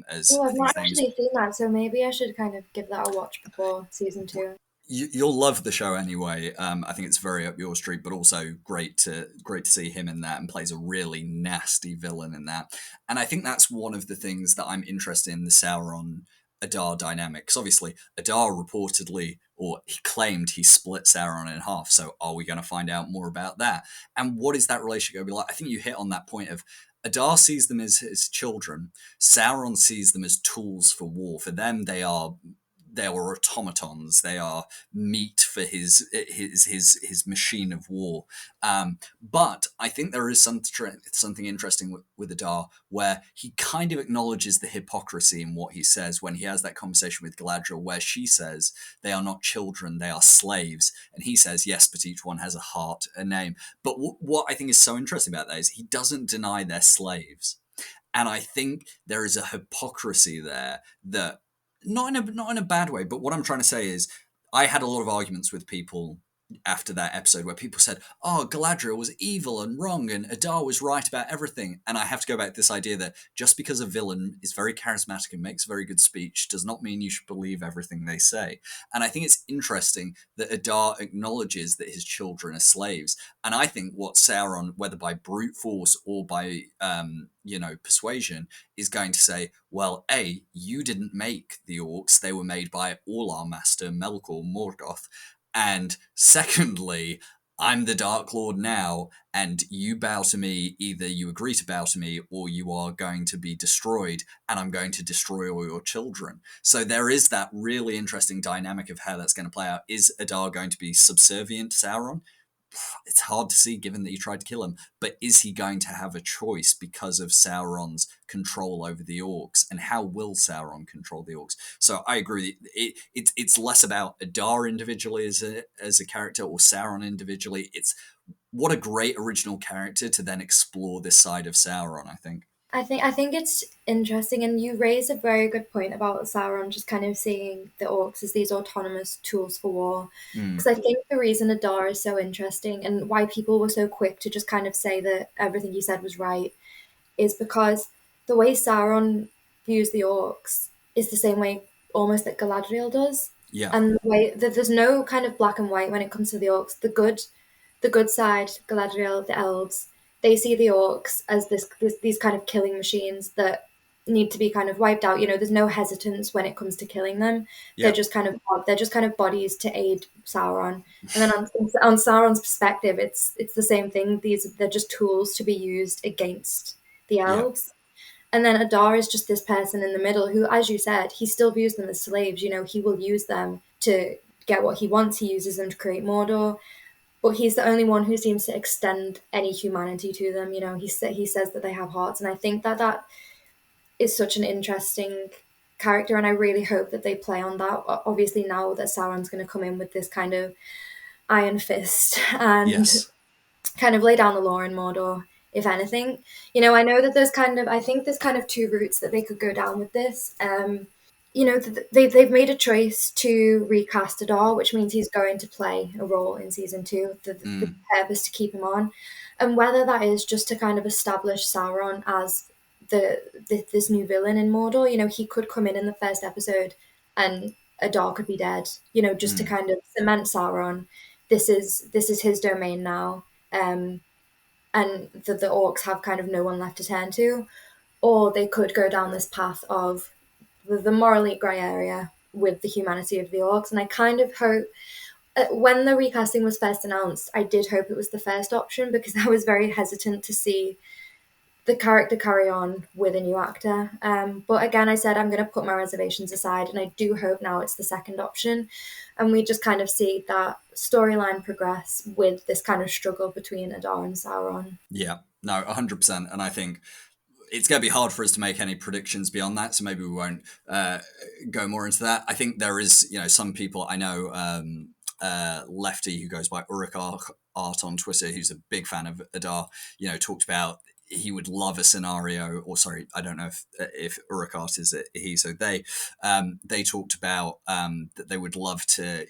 As Oh, I I've think not his name is. actually seen that, so maybe I should kind of give that a watch before season 2. You'll love the show anyway. I think it's very up your street, but also great to see him in that, and plays a really nasty villain in that. And I think that's one of the things that I'm interested in, the Sauron Adar dynamic. Because obviously Adar reportedly, or he claimed, he split Sauron in half. So are we going to find out more about that? And what is that relationship going to be like? I think you hit on that point of Adar sees them as his children. Sauron sees them as tools for war. For them, they are automatons. They are meat for his machine of war. But I think there is something interesting with Adar, where he kind of acknowledges the hypocrisy in what he says when he has that conversation with Galadriel, where she says they are not children, they are slaves, and he says yes, but each one has a heart, a name. But what I think is so interesting about that is he doesn't deny they're slaves. And I think there is a hypocrisy there that, not in a bad way, but what I'm trying to say is, I had a lot of arguments with people after that episode where people said, oh, Galadriel was evil and wrong and Adar was right about everything. And I have to go back to this idea that just because a villain is very charismatic and makes very good speech does not mean you should believe everything they say. And I think it's interesting that Adar acknowledges that his children are slaves. And I think what Sauron, whether by brute force or by persuasion, is going to say, well, A, you didn't make the orcs, they were made by All-Our Master Melkor Morgoth. And secondly, I'm the Dark Lord now, and you bow to me, either you agree to bow to me, or you are going to be destroyed, and I'm going to destroy all your children. So there is that really interesting dynamic of how that's going to play out. Is Adar going to be subservient to Sauron? It's hard to see, given that he tried to kill him, but is he going to have a choice because of Sauron's control over the orcs, and how will Sauron control the orcs? So I agree, it's less about Adar individually as a character, or Sauron individually. It's what a great original character to then explore this side of Sauron, I think. I think it's interesting, and you raise a very good point about Sauron just kind of seeing the orcs as these autonomous tools for war. Because I think the reason Adar is so interesting, and why people were so quick to just kind of say that everything you said was right, is because the way Sauron views the orcs is the same way almost that Galadriel does. Yeah. And the way that there's no kind of black and white when it comes to the orcs. The good side, Galadriel, the elves, they see the orcs as these kind of killing machines that need to be kind of wiped out. There's no hesitance when it comes to killing them. Yeah. They're just kind of bodies to aid Sauron. And then on Sauron's perspective, it's the same thing. They're just tools to be used against the elves. And then Adar is just this person in the middle who, as you said, he still views them as slaves. He will use them to get what he wants. He uses them to create Mordor. But he's the only one who seems to extend any humanity to them. He says that they have hearts. And I think that is such an interesting character. And I really hope that they play on that. Obviously, now that Sauron's going to come in with this kind of iron fist and kind of lay down the law in Mordor, if anything. I know that I think there's kind of 2 routes that they could go down with this. They've made a choice to recast Adar, which means he's going to play a role in season 2. The purpose to keep him on, and whether that is just to kind of establish Sauron as this new villain in Mordor. He could come in the first episode, and Adar could be dead. Just to kind of cement Sauron. This is his domain now, and the orcs have kind of no one left to turn to. Or they could go down this path of the morally grey area with the humanity of the orcs. And I kind of hope, when the recasting was first announced, I did hope it was the first option, because I was very hesitant to see the character carry on with a new actor. But again, I said I'm going to put my reservations aside, and I do hope now it's the second option. And we just kind of see that storyline progress with this kind of struggle between Adar and Sauron. Yeah. No, 100%. And I think it's going to be hard for us to make any predictions beyond that, so maybe we won't go more into that. I think there is, some people I know, Lefty, who goes by Uruk Art on Twitter, who's a big fan of Adar, talked about he would love a scenario, or sorry, I don't know if Uruk Art is a he, so they talked about that they would love to,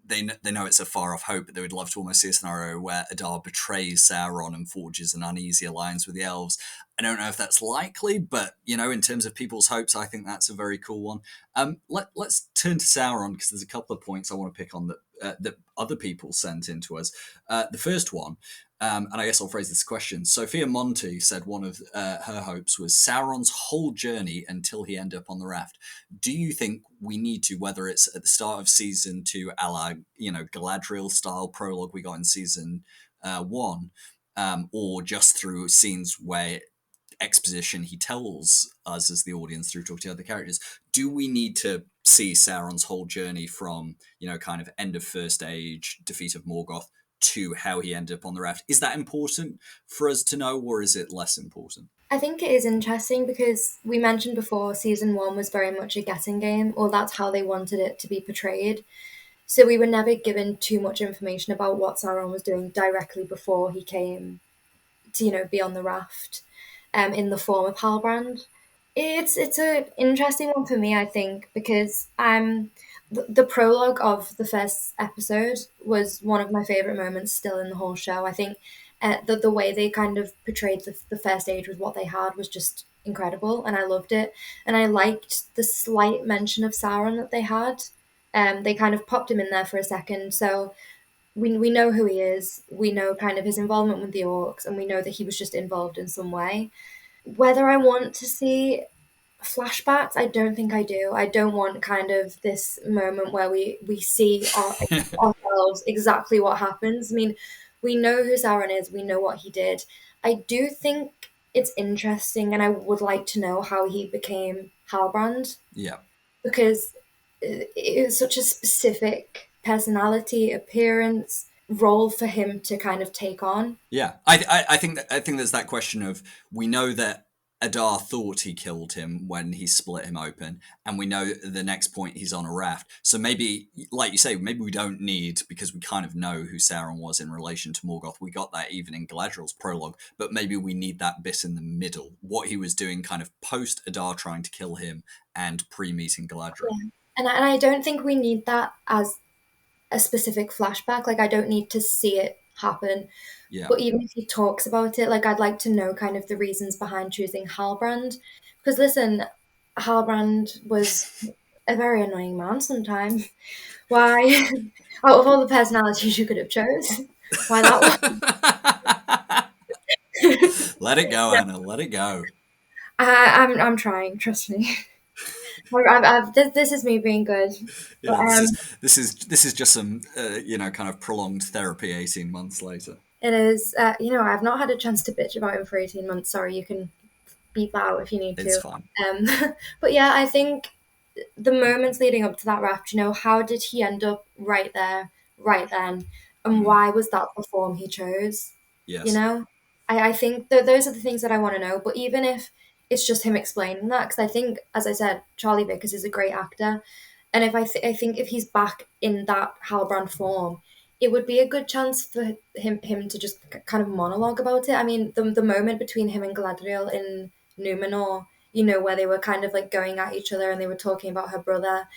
they know it's a far off hope, but they would love to almost see a scenario where Adar betrays Sauron and forges an uneasy alliance with the elves. I don't know if that's likely, but in terms of people's hopes, I think that's a very cool one. Let's turn to Sauron, because there's a couple of points I want to pick on that other people sent in to us. The first one, and I guess I'll phrase this question. Sophia Monti said one of her hopes was Sauron's whole journey until he ended up on the raft. Do you think we need to, whether it's at the start of season 2, a la, Galadriel style prologue we got in season 1, or just through scenes where exposition he tells us as the audience through talking to other characters, do we need to see Sauron's whole journey from, kind of end of First Age, defeat of Morgoth, to how he ended up on the raft? Is that important for us to know, or is it less important? I think it is interesting because we mentioned before season 1 was very much a guessing game, or that's how they wanted it to be portrayed. So we were never given too much information about what Sauron was doing directly before he came to, be on the raft in the form of Halbrand. It's a interesting one for me, I think, because the prologue of the first episode was one of my favorite moments still in the whole show. I think the way they kind of portrayed the First Age with what they had was just incredible, and I loved it. And I liked the slight mention of Sauron that they had. They kind of popped him in there for a second, so we know who he is. We know kind of his involvement with the orcs, and we know that he was just involved in some way. Whether I want to see flashbacks, I don't think I do. I don't want kind of this moment where we see ourselves exactly what happens. I mean, we know who Sauron is, we know what he did. I do think it's interesting, and I would like to know how he became Halbrand. Yeah. Because it was such a specific personality, appearance, role for him to kind of take on. Yeah, I think there's that question of, we know that Adar thought he killed him when he split him open, and we know the next point he's on a raft. So maybe, like you say, maybe we don't need, because we kind of know who Sauron was in relation to Morgoth. We got that even in Galadriel's prologue, but maybe we need that bit in the middle, what he was doing kind of post Adar trying to kill him and pre-meeting Galadriel. Yeah. And I don't think we need that as a specific flashback. Like, I don't need to see it happen. Yeah. But even if he talks about it, like, I'd like to know kind of the reasons behind choosing Halbrand. Because listen, Halbrand was a very annoying man sometimes. Why, out of all the personalities you could have chose, why that one? Let it go, Anna. Let it go. I'm trying. Trust me. This is me being good. Yeah, but, this is just some kind of prolonged therapy 18 months later. It is. I've not had a chance to bitch about him for 18 months. Sorry, you can beep that out if you need to. It's fine. But yeah, I think the moments leading up to that raft, how did he end up right there, right then, and why was that the form he chose? Yes. I think that those are the things that I want to know. But even if it's just him explaining that, because I think, as I said, Charlie Vickers is a great actor, and if I think if he's back in that Halbrand form, it would be a good chance for him to just kind of monologue about it. I mean, the moment between him and Galadriel in Numenor, where they were kind of like going at each other and they were talking about her brother,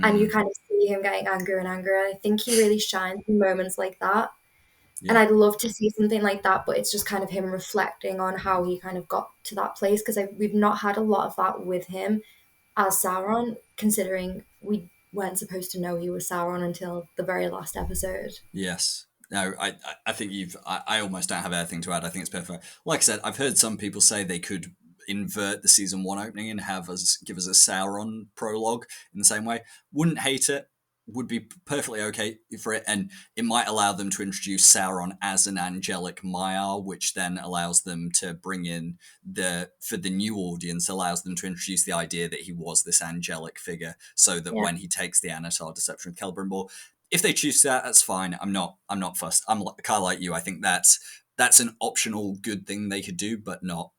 and you kind of see him getting angrier and angrier. I think he really shines in moments like that. Yeah. And I'd love to see something like that, but it's just kind of him reflecting on how he kind of got to that place, because we've not had a lot of that with him as Sauron, considering we weren't supposed to know he was Sauron until the very last episode. Yes. No, I think I almost don't have anything to add. I think it's perfect. Like I said, I've heard some people say they could invert the season 1 opening and give us a Sauron prologue in the same way. Wouldn't hate it. Would be perfectly okay for it, and it might allow them to introduce Sauron as an angelic Maiar, which then allows them to bring in for the new audience, allows them to introduce the idea that he was this angelic figure, so that when he takes the Anatar deception with Celeborn, if they choose that, that's fine. I'm not fussed. I'm kind of like you. I think that's that's an optional good thing they could do, but not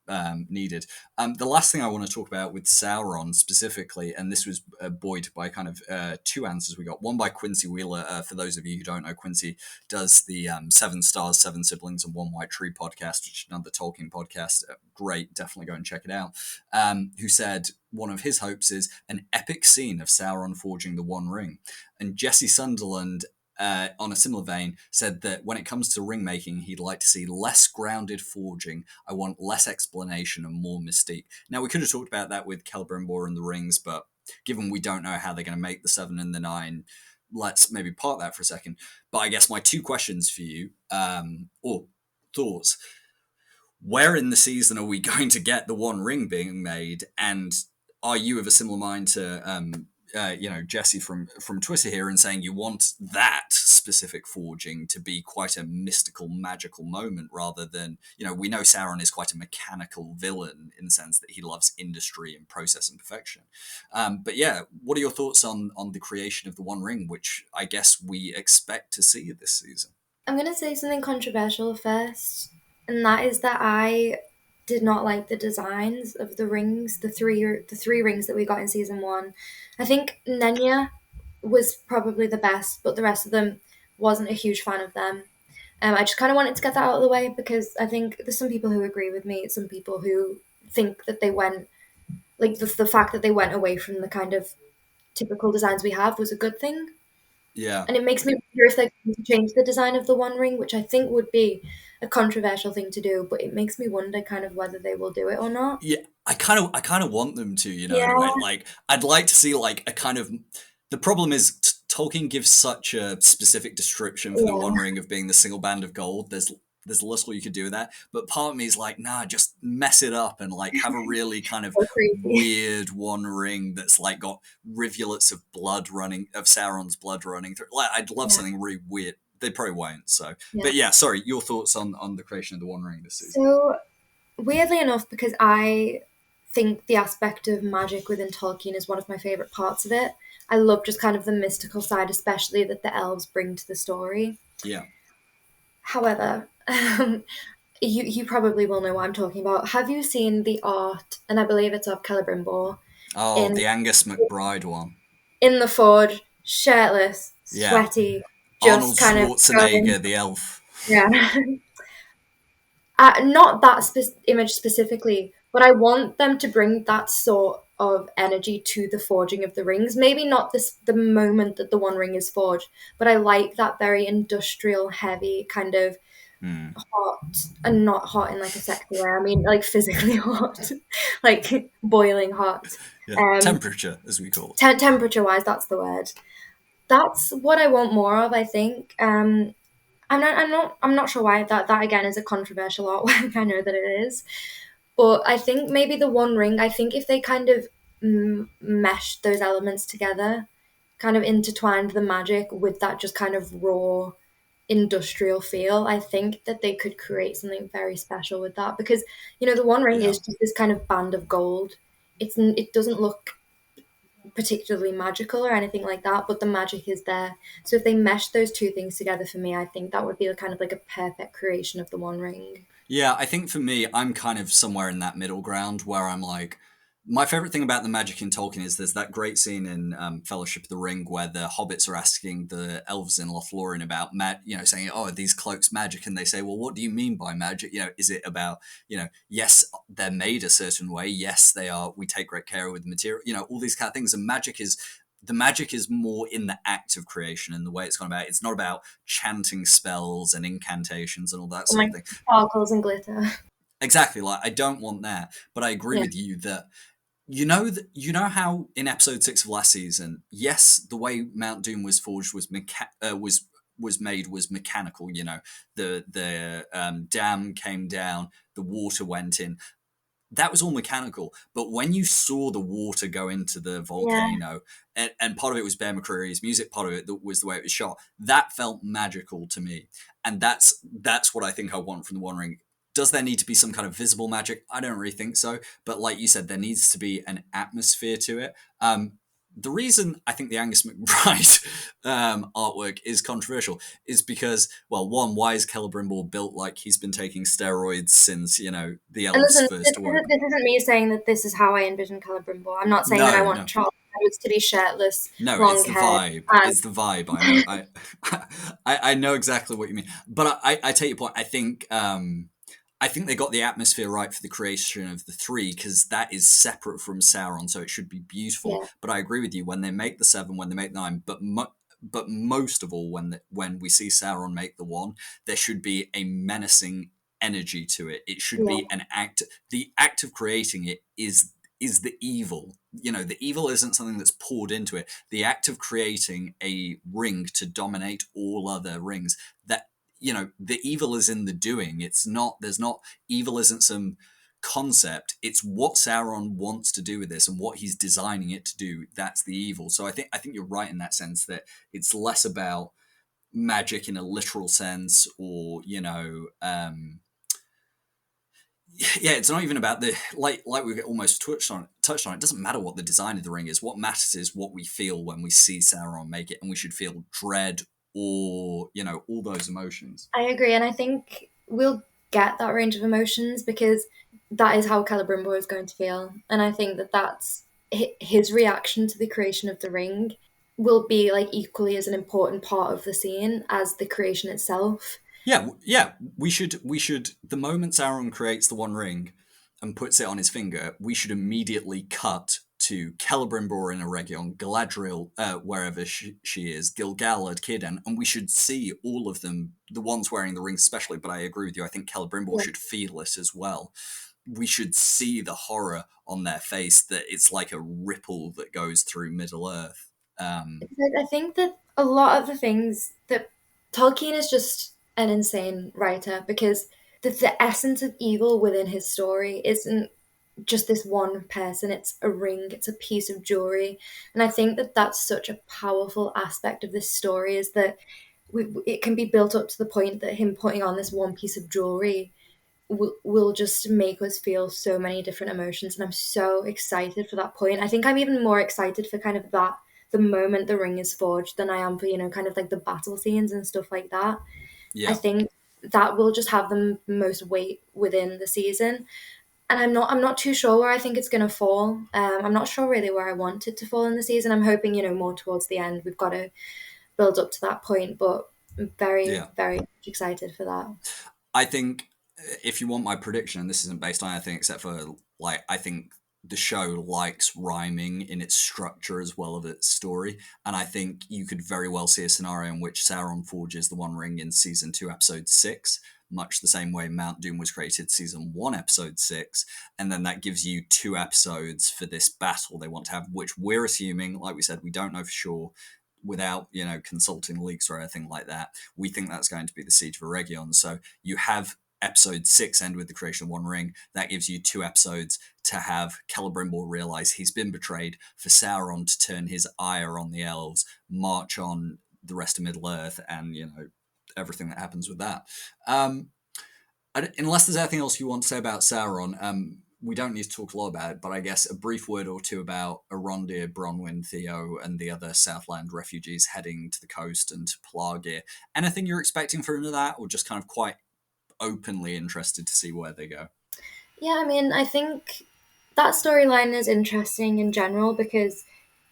needed. The last thing I want to talk about with Sauron specifically, and this was buoyed by kind of two answers we got. One by Quincy Wheeler. For those of you who don't know, Quincy does the Seven Stars, Seven Siblings, and One White Tree podcast, which is another Tolkien podcast. Great, definitely go and check it out. Who said one of his hopes is an epic scene of Sauron forging the One Ring. And Jesse Sunderland, on a similar vein, said that when it comes to ring making, he'd like to see less grounded forging. I want less explanation and more mystique. Now, we could have talked about that with Celeborn and the rings, but given we don't know how they're going to make the 7 and the 9, let's maybe park that for a second. But I guess my two questions for you, or thoughts, where in the season are we going to get the One Ring being made? And are you of a similar mind to Jesse from Twitter here, and saying you want that specific forging to be quite a mystical, magical moment, rather than, we know Sauron is quite a mechanical villain in the sense that he loves industry and process and perfection. But yeah, what are your thoughts on the creation of the One Ring, which I guess we expect to see this season? I'm going to say something controversial first, and that is that I did not like the designs of the rings, the three rings that we got in season 1. I think Nenya was probably the best, but the rest of them wasn't a huge fan of them. I just kind of wanted to get that out of the way, because I think there's some people who agree with me, some people who think that they went, like the fact that they went away from the kind of typical designs we have was a good thing. Yeah. And it makes me wonder if they're going to change the design of the One Ring, which I think would be a controversial thing to do, but it makes me wonder kind of whether they will do it or not. Yeah, I kind of want them to, in a way. Like, I'd like to see like a kind of. The problem is Tolkien gives such a specific description for the One Ring of being the single band of gold. There's little you could do with that, but part of me is like, nah, just mess it up and like have a really kind of weird One Ring that's like got rivulets of Sauron's blood running through. Like, I'd love something really weird. They probably won't. So, but yeah, sorry, your thoughts on the creation of the One Ring this season? So, weirdly enough, because I think the aspect of magic within Tolkien is one of my favorite parts of it. I love just kind of the mystical side, especially that the elves bring to the story. Yeah. However, you probably will know what I'm talking about. Have you seen the art, and I believe it's of Celeborn? Oh, the Angus McBride one. In the forge, shirtless, sweaty, just Arnold kind Schwarzenegger, of the elf. Yeah. Not that image specifically, but I want them to bring that sort of energy to the forging of the rings. Maybe not the moment that the One Ring is forged, but I like that very industrial, heavy kind of hot, and not hot in like a sexy way. I mean, like physically hot, like boiling hot. Yeah. Temperature, as we call it. Temperature-wise, that's the word. That's what I want more of, I think. I'm not sure why that again is a controversial artwork. I know that it is, but I think maybe the One Ring. I think if they kind of meshed those elements together, kind of intertwined the magic with that just kind of raw industrial feel, I think that they could create something very special with that, because the One Ring is just this kind of band of gold. It doesn't look particularly magical or anything like that, but the magic is there. So if they mesh those two things together, for me, I think that would be kind of like a perfect creation of the One Ring. Yeah, I think for me, I'm kind of somewhere in that middle ground where I'm like, my favorite thing about the magic in Tolkien is there's that great scene in Fellowship of the Ring where the hobbits are asking the elves in Lothlorien about saying, oh, are these cloaks magic? And they say, well, what do you mean by magic? Is it about, yes, they're made a certain way. Yes, they are. We take great care with the material, all these kind of things. And the magic is more in the act of creation and the way it's gone about. It's not about chanting spells and incantations and all that sort of thing. Sparkles and glitter. Exactly. Like, I don't want that, but I agree with you that you know how in episode 6 of last season, yes, the way Mount Doom was forged was made was mechanical. The dam came down, the water went in. That was all mechanical. But when you saw the water go into the volcano, and part of it was Bear McCreary's music, part of it was the way it was shot, that felt magical to me. And that's what I think I want from the One Ring. Does there need to be some kind of visible magic? I don't really think so. But like you said, there needs to be an atmosphere to it. The reason I think the Angus McBride artwork is controversial is because, well, one, why is Celebrimbor built like he's been taking steroids since, the And elves listen, first awoke? this isn't me saying that this is how I envision Celebrimbor. I'm not saying that I No, want no. Charles Edwards to be shirtless, No, it's long the haired, vibe. and It's the vibe. I know. I know exactly what you mean. But I take your point. I think they got the atmosphere right for the creation of the three because that is separate from Sauron, so it should be beautiful. yeah, But I agree with you when they make the seven, when they make the nine, but most of all when we see Sauron make the one, there should be a menacing energy to it. It should yeah, be an act. The act of creating it is the evil. The evil isn't something that's poured into it. The act of creating a ring to dominate all other rings, that the evil is in the doing. There's not evil isn't some concept. It's what Sauron wants to do with this and what he's designing it to do. That's the evil. So I think you're right in that sense, that it's less about magic in a literal sense, or yeah, it's not even about the, like we almost touched on. It doesn't matter what the design of the ring is. What matters is what we feel when we see Sauron make it, and we should feel dread, or all those emotions. I agree. And I think we'll get that range of emotions because that is how Celebrimbor is going to feel. And I think that that's his reaction to the creation of the ring will be like equally as an important part of the scene as the creation itself. Yeah, yeah. We should. The moment Sauron creates the One Ring and puts it on his finger, we should immediately cut to Celebrimbor in Eregion, Galadriel, wherever she is, Gil-galad, Círdan, and we should see all of them, the ones wearing the rings especially, but I agree with you, I think Celebrimbor Yeah. should feel it as well. We should see the horror on their face, that it's like a ripple that goes through Middle-earth. I think that a lot of the things that Tolkien is just an insane writer because the essence of evil within his story isn't just this one person, it's a ring, it's a piece of jewelry. And I think that that's such a powerful aspect of this story is that it can be built up to the point that him putting on this one piece of jewelry will just make us feel so many different emotions, and I'm so excited for that point. I think I'm even more excited for kind of that the moment the ring is forged than I am for kind of like the battle scenes and stuff like that. I Yeah. think that will just have the most weight within the season, and I'm not too sure where I think it's going to fall. I'm not sure really where I want it to fall in the season. I'm hoping more towards the end. We've got to build up to that point, but I'm very Yeah. very excited for that. I think, if you want my prediction, and this isn't based on anything except for, like, I think the show likes rhyming in its structure as well as its story, and I think you could very well see a scenario in which Sauron forges the One Ring in season 2, episode 6, much the same way Mount Doom was created season 1, episode 6, and then that gives you 2 episodes for this battle they want to have, which we're assuming, like we said, we don't know for sure without consulting leaks or anything like that. We think that's going to be the Siege of Eregion. So you have episode 6 end with the creation of One Ring. That gives you 2 episodes to have Celebrimbor realize he's been betrayed, for Sauron to turn his ire on the elves, march on the rest of Middle Earth, and everything that happens with that. Unless there's anything else you want to say about Sauron, we don't need to talk a lot about it, but I guess a brief word or two about Arondir, Bronwyn, Theo, and the other Southland refugees heading to the coast and to Pelargir. Anything you're expecting from that, or just kind of quite openly interested to see where they go? Yeah, I mean, I think that storyline is interesting in general because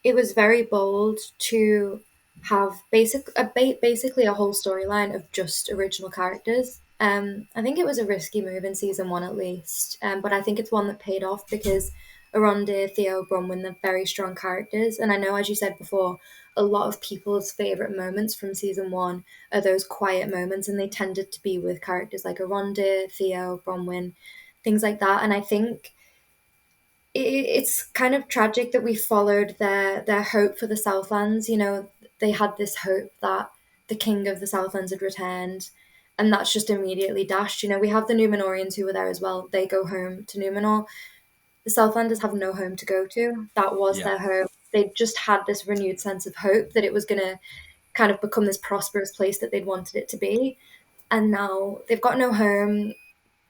it was very bold to have basically a whole storyline of just original characters. I think it was a risky move in season one at least, but I think it's one that paid off because Arondir, Theo, Bronwyn, they're very strong characters, and I know, as you said before, a lot of people's favorite moments from season one are those quiet moments, and they tended to be with characters like Arondir, Theo, Bronwyn, things like that. And I think it's kind of tragic that we followed their hope for the Southlands. They had this hope that the king of the Southlands had returned, and that's just immediately dashed. We have the Numenorians who were there as well. They go home to Numenor. The Southlanders have no home to go to. That was Yeah. their home. They just had this renewed sense of hope that it was going to kind of become this prosperous place that they'd wanted it to be. And now they've got no home.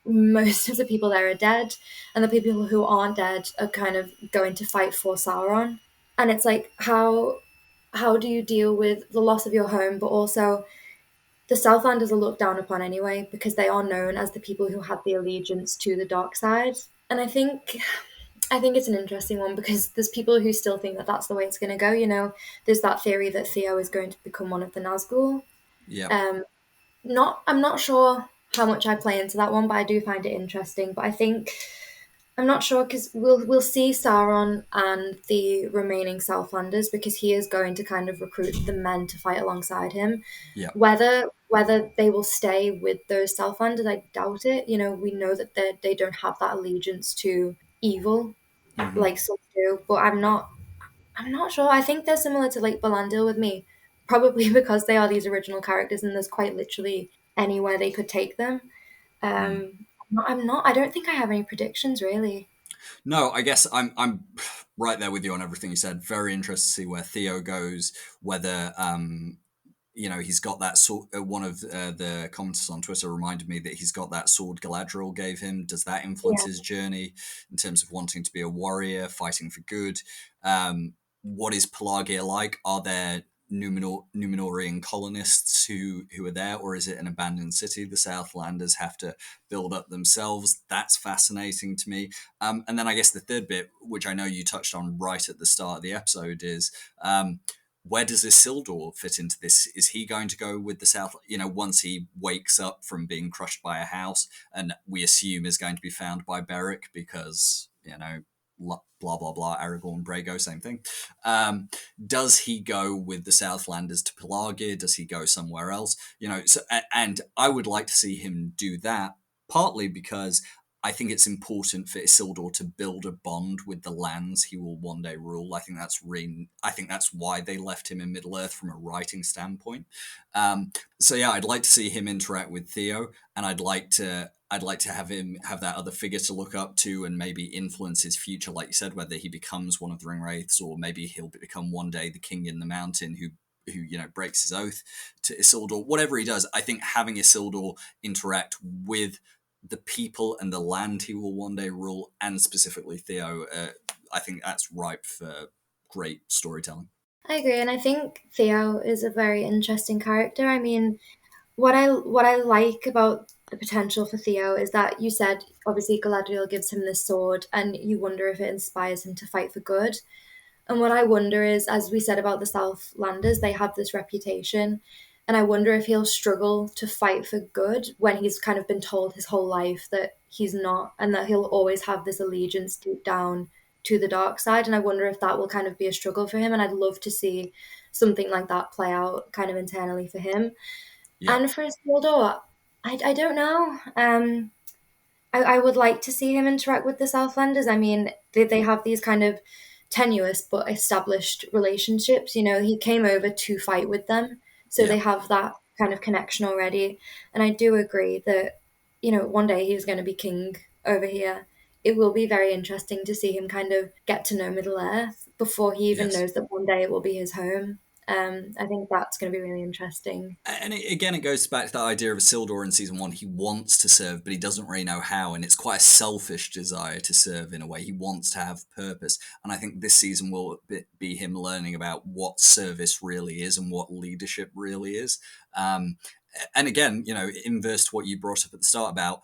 Most of the people there are dead, and the people who aren't dead are kind of going to fight for Sauron. And it's like, how do you deal with the loss of your home, but also the Southlanders are looked down upon anyway because they are known as the people who had the allegiance to the dark side. And I think it's an interesting one because there's people who still think that that's the way it's going to go. There's that theory that Theo is going to become one of the Nazgul. Yeah. Um, I'm not sure how much I play into that one, but I do find it interesting. But I think I'm not sure because we'll see Sauron and the remaining Southlanders because he is going to kind of recruit the men to fight alongside him. Yeah. Whether they will stay with those Southlanders, I doubt it. We know that they don't have that allegiance to evil Hmm. like some do, but I'm not sure. I think they're similar to like Belandil with me, probably because they are these original characters and there's quite literally anywhere they could take them. I don't think I have any predictions really. No, I guess I'm right there with you on everything you said. Very interested to see where Theo goes, whether he's got that sword. One of the commenters on Twitter reminded me that he's got that sword Galadriel gave him. Does that influence Yeah. his journey in terms of wanting to be a warrior, fighting for good? What is Pelagia like? Are there Numenorian colonists who are there, or is it an abandoned city the Southlanders have to build up themselves? That's fascinating to me. And then I guess the third bit, which I know you touched on right at the start of the episode, is where does Isildur fit into this? Is he going to go with the South? Once he wakes up from being crushed by a house, and we assume is going to be found by Beric because blah blah blah. Aragorn, Brago, same thing. Does he go with the Southlanders to Pelagia? Does he go somewhere else? So and I would like to see him do that. Partly because I think it's important for Isildur to build a bond with the lands he will one day rule. I think that's why they left him in Middle Earth from a writing standpoint. So yeah, I'd like to see him interact with Theo, and I'd like to have him have that other figure to look up to and maybe influence his future, like you said, whether he becomes one of the Ringwraiths or maybe he'll become one day the king in the mountain who breaks his oath to Isildur. Whatever he does, I think having Isildur interact with the people and the land he will one day rule, and specifically Theo, I think that's ripe for great storytelling. I agree, and I think Theo is a very interesting character. I mean, what I like about the potential for Theo is that you said obviously Galadriel gives him this sword, and you wonder if it inspires him to fight for good. And what I wonder is, as we said about the Southlanders, they have this reputation. And I wonder if he'll struggle to fight for good when he's kind of been told his whole life that he's not, and that he'll always have this allegiance deep down to the dark side. And I wonder if that will kind of be a struggle for him. And I'd love to see something like that play out kind of internally for him. Yeah. And for Isildur, I don't know. I would like to see him interact with the Southlanders. I mean, they have these kind of tenuous but established relationships. He came over to fight with them, so Yeah. they have that kind of connection already. And I do agree that, one day he's going to be king over here. It will be very interesting to see him kind of get to know Middle Earth before he even Yes. knows that one day it will be his home. I think that's going to be really interesting. And again, it goes back to that idea of Isildur in season one. He wants to serve, but he doesn't really know how, and it's quite a selfish desire to serve in a way. He wants to have purpose, and I think this season will be him learning about what service really is and what leadership really is. And again, inverse to what you brought up at the start about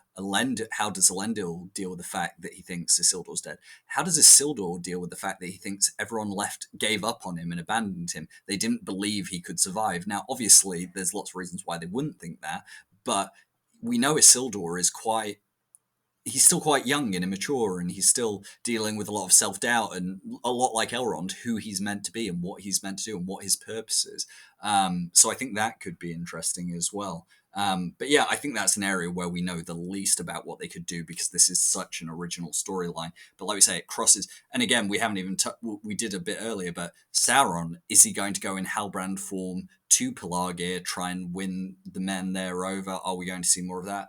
how does Elendil deal with the fact that he thinks Isildur's dead? How does Isildur deal with the fact that he thinks everyone gave up on him and abandoned him? They didn't believe he could survive. Now, obviously, there's lots of reasons why they wouldn't think that, but we know Isildur is he's still quite young and immature, and he's still dealing with a lot of self-doubt and a lot like Elrond, who he's meant to be and what he's meant to do and what his purpose is. So I think that could be interesting as well. But yeah, I think that's an area where we know the least about what they could do because this is such an original storyline. But like we say, it crosses. And again, we haven't even we did a bit earlier, but Sauron, is he going to go in Halbrand form to Pelagia, try and win the men there over? Are we going to see more of that?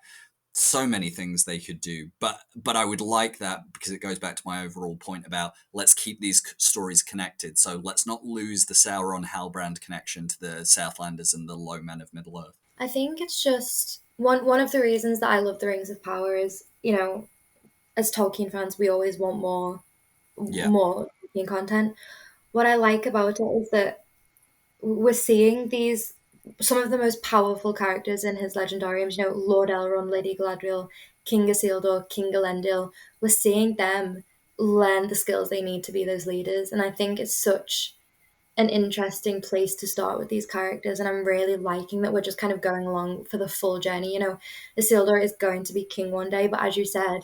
So many things they could do, but I would like that because it goes back to my overall point about let's keep these stories connected. So let's not lose the Sauron Halbrand connection to the Southlanders and the Low Men of Middle Earth. I think it's just one of the reasons that I love the Rings of Power is, as Tolkien fans, we always want more Yeah. more Tolkien content. what I like about it is that we're seeing some of the most powerful characters in his legendariums, Lord Elrond, Lady Galadriel, King Isildur, King Elendil. We're seeing them learn the skills they need to be those leaders. And I think it's such an interesting place to start with these characters. And I'm really liking that we're just kind of going along for the full journey. Isildur is going to be king one day, but as you said,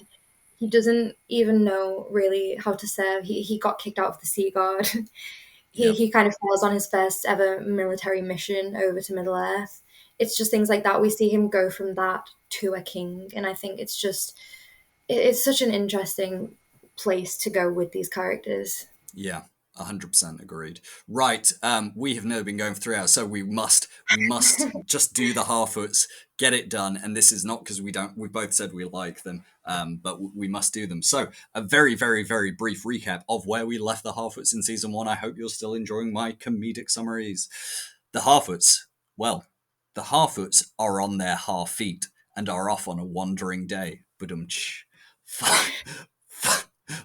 he doesn't even know really how to serve. He got kicked out of the Sea Guard. Yep. He kind of fails on his first ever military mission over to Middle Earth. It's just things like that. We see him go from that to a king, and I think it's such an interesting place to go with these characters. Yeah, 100% agreed. Right, we have now been going for 3 hours, so we must just do the Harfoots, get it done. And this is not because we both said we like them, but we must do them. So a very, very, very brief recap of where we left the Harfoots in season 1. I hope you're still enjoying my comedic summaries. The Harfoots, well, the Harfoots are on their half feet and are off on a wandering day. Badumch.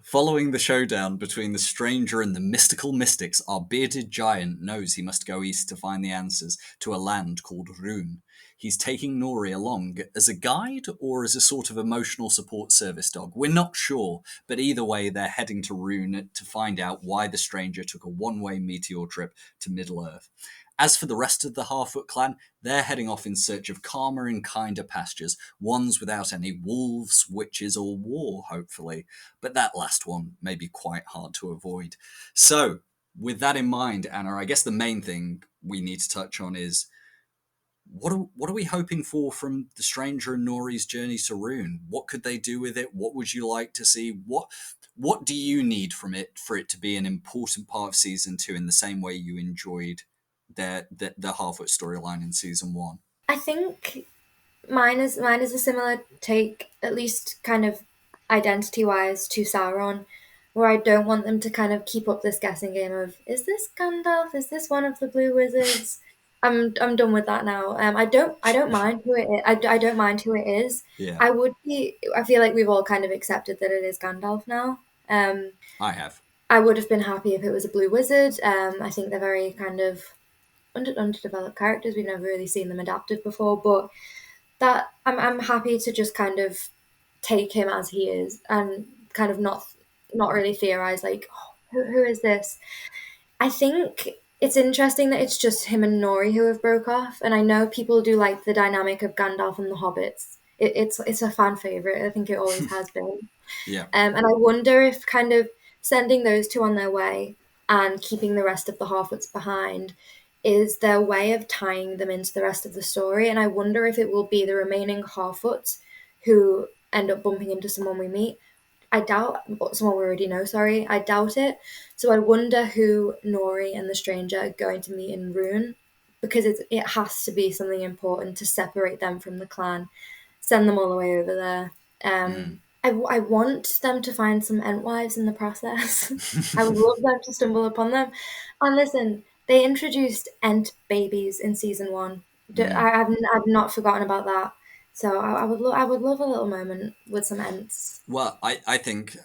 Following the showdown between the stranger and the mystical mystics, our bearded giant knows he must go east to find the answers to a land called Rhun. He's taking Nori along as a guide or as a sort of emotional support service dog. We're not sure, but either way, they're heading to Rhun to find out why the stranger took a one-way meteor trip to Middle-earth. As for the rest of the Harfoot clan, they're heading off in search of calmer and kinder pastures, ones without any wolves, witches, or war, hopefully. But that last one may be quite hard to avoid. So, with that in mind, Anna, I guess the main thing we need to touch on is what are we hoping for from the Stranger and Nori's journey to Rhun? What could they do with it? What would you like to see? What do you need from it for it to be an important part of season 2 in the same way you enjoyed the Harfoot storyline in season 1? I think mine is a similar take, at least kind of identity wise, to Sauron, where I don't want them to kind of keep up this guessing game of, is this Gandalf? Is this one of the Blue Wizards? I'm done with that now. I don't mind who it is. I don't mind who it is. Yeah, I feel like we've all kind of accepted that it is Gandalf now. I have. I would have been happy if it was a Blue Wizard. I think they're very kind of underdeveloped characters. We've never really seen them adapted before, but that I'm happy to just kind of take him as he is and kind of not really theorize like, oh, who is this. I think it's interesting that it's just him and Nori who have broke off, and I know people do like the dynamic of Gandalf and the hobbits. It's a fan favorite. I think it always has been. Yeah. And I wonder if kind of sending those two on their way and keeping the rest of the Harfoots behind is their way of tying them into the rest of the story. And I wonder if it will be the remaining Harfoots who end up bumping into someone we meet. I doubt, someone we already know, sorry. I doubt it. So I wonder who Nori and the stranger are going to meet in Rhun, because it has to be something important to separate them from the clan, send them all the way over there. I want them to find some Entwives in the process. I would love them to stumble upon them. And listen, they introduced Ent babies in season 1. I've not forgotten about that. So I would love a little moment with some Ents. Well, I think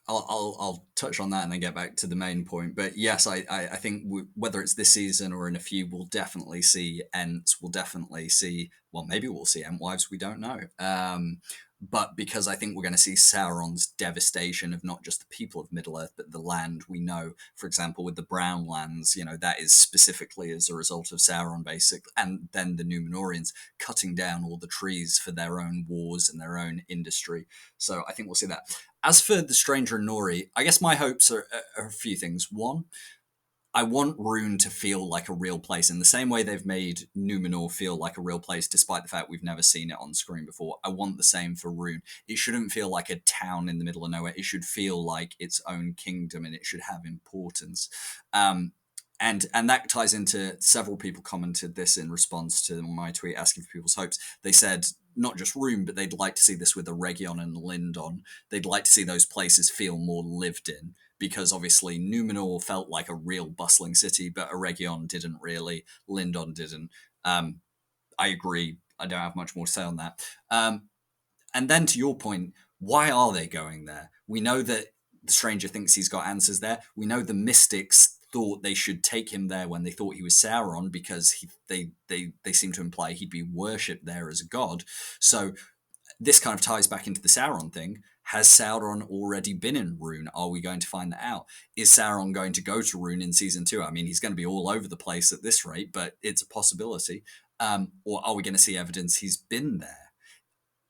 I'll touch on that and then get back to the main point. But yes, I think whether it's this season or in a few, we'll definitely see Ents. We'll definitely see, well, maybe we'll see Entwives. We don't know. But because I think we're going to see Sauron's devastation of not just the people of Middle-earth, but the land. We know, for example, with the Brown Lands, that is specifically as a result of Sauron, basically, and then the Numenorians cutting down all the trees for their own wars and their own industry. So I think we'll see that. As for the Stranger and Nori, I guess my hopes are a few things. One, I want Rhun to feel like a real place in the same way they've made Numenor feel like a real place, despite the fact we've never seen it on screen before. I want the same for Rhun. It shouldn't feel like a town in the middle of nowhere. It should feel like its own kingdom, and it should have importance. And that ties into, several people commented this in response to my tweet asking for people's hopes. They said not just Rhun, but they'd like to see this with Eregion and Lindon. They'd like to see those places feel more lived in, because obviously Numenor felt like a real bustling city, but Eregion didn't really, Lindon didn't. I agree. I don't have much more to say on that. And then to your point, why are they going there? We know that the stranger thinks he's got answers there. We know the mystics thought they should take him there when they thought he was Sauron, because they seem to imply he'd be worshipped there as a god. So this kind of ties back into the Sauron thing. Has Sauron already been in Rhun? Are we going to find that out? Is Sauron going to go to Rhun in season 2? I mean, he's going to be all over the place at this rate, but it's a possibility. Or are we going to see evidence he's been there?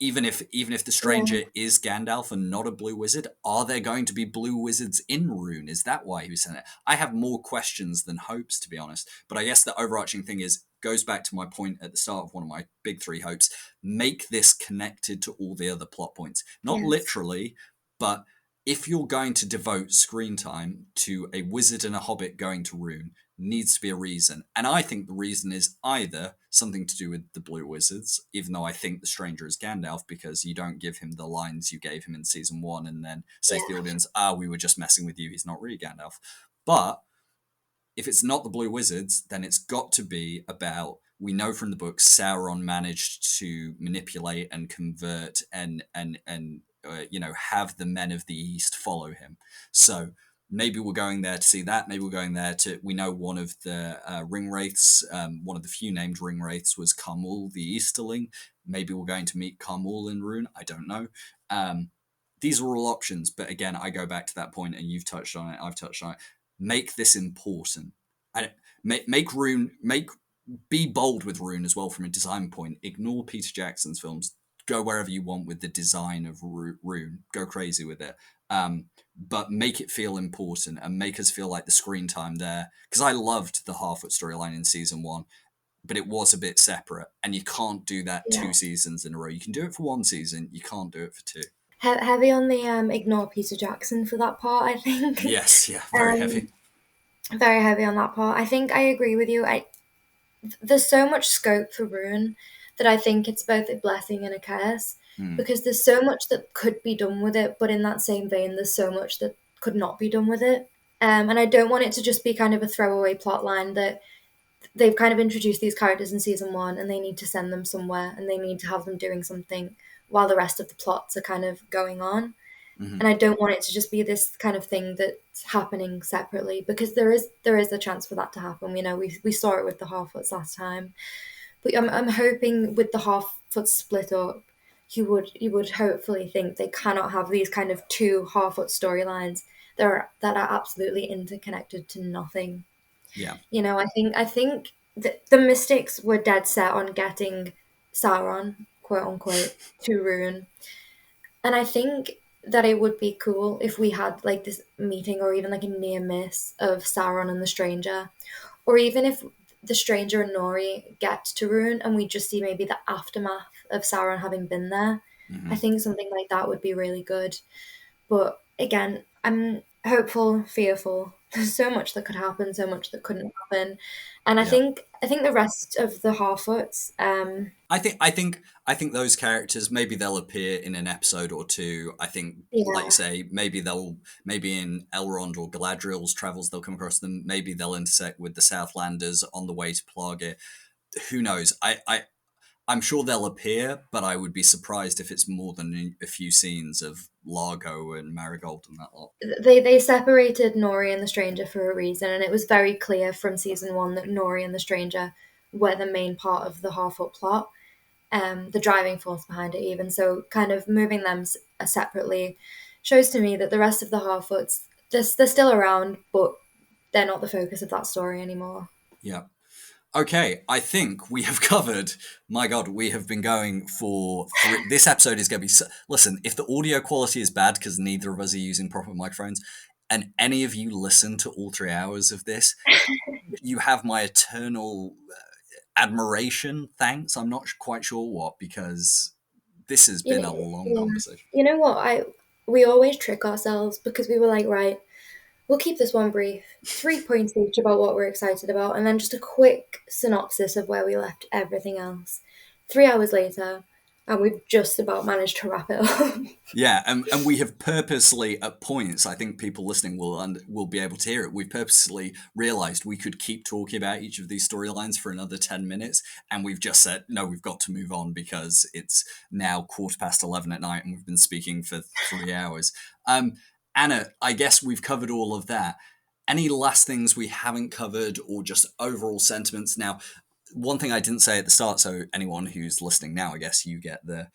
Even if the stranger is Gandalf and not a blue wizard, are there going to be blue wizards in Rhun? Is that why he was sent it? I have more questions than hopes, to be honest. But I guess the overarching thing goes back to my point at the start of one of my big 3 hopes. Make this connected to all the other plot points. Not literally, but if you're going to devote screen time to a wizard and a hobbit going to Rhun, needs to be a reason. And I think the reason is either something to do with the blue wizards, even though I think the stranger is Gandalf, because you don't give him the lines you gave him in season 1 and then say to the audience, we were just messing with you, he's not really Gandalf. But if it's not the blue wizards, then it's got to be about, we know from the books, Sauron managed to manipulate and convert and have the men of the East follow him. So maybe we're going there to see that. Maybe we're going there we know one of the ring wraiths, one of the few named ring wraiths was Carmul the Easterling. Maybe we're going to meet Carmul in Rhun. I don't know. These are all options. But again, I go back to that point, and you've touched on it. I've touched on it. Make this important. Make Rhun, be bold with Rhun as well from a design point. Ignore Peter Jackson's films. Go wherever you want with the design of Rhun. Go crazy with it. But make it feel important and make us feel like the screen time there. Because I loved the Harfoot storyline in season 1, but it was a bit separate. And you can't do that 2 seasons in a row. You can do it for 1 season. You can't do it for 2. Heavy on the ignore Peter Jackson for that part, I think. Yes, very heavy. Very heavy on that part. I think I agree with you. There's so much scope for Rhun that I think it's both a blessing and a curse, because there's so much that could be done with it, but in that same vein, there's so much that could not be done with it. And I don't want it to just be kind of a throwaway plot line that they've kind of introduced these characters in season 1 and they need to send them somewhere and they need to have them doing something while the rest of the plots are kind of going on. And I don't want it to just be this kind of thing that's happening separately, because there is a chance for that to happen. We saw it with the Harfoots last time. But I'm hoping with the Harfoot split up, you would hopefully think they cannot have these kind of 2 Harfoot storylines that are absolutely interconnected to nothing. Yeah. I think the Mystics were dead set on getting Sauron, quote unquote, to Rhun. And I think that it would be cool if we had like this meeting, or even like a near miss of Sauron and the Stranger, or even if the Stranger and Nori get to Rhun and we just see maybe the aftermath of Sauron having been there. I think something like that would be really good. But again, I'm hopeful, fearful. There's so much that could happen, so much that couldn't happen, and I think the rest of the Harfoots. I think those characters, maybe they'll appear in an episode or 2. I think, like you say, maybe in Elrond or Galadriel's travels they'll come across them. Maybe they'll intersect with the Southlanders on the way to Plague. Who knows? I'm sure they'll appear, but I would be surprised if it's more than a few scenes of Largo and Marigold and that lot. They separated Nori and the Stranger for a reason, and it was very clear from season 1 that Nori and the Stranger were the main part of the Harfoot plot, the driving force behind it even. So kind of moving them separately shows to me that the rest of the Harfoots, they're still around, but they're not the focus of that story anymore. Yeah. Okay, I think we have covered. My God, we have been going for this episode is going to be. Listen, if the audio quality is bad because neither of us are using proper microphones, and any of you listen to all 3 hours of this, you have my eternal admiration. Thanks. I'm not quite sure what, because this has been a long conversation. You know what? We always trick ourselves, because we were like, right, we'll keep this one brief, 3 points each about what we're excited about, and then just a quick synopsis of where we left everything else. 3 hours later, and we've just about managed to wrap it up. Yeah, and we have purposely, at points, I think people listening will be able to hear it, we've purposely realised we could keep talking about each of these storylines for another 10 minutes, and we've just said, no, we've got to move on because it's now 11:15 at night and we've been speaking for 3 hours. Anna, I guess we've covered all of that. Any last things we haven't covered, or just overall sentiments? Now, one thing I didn't say at the start, so anyone who's listening now, I guess you get the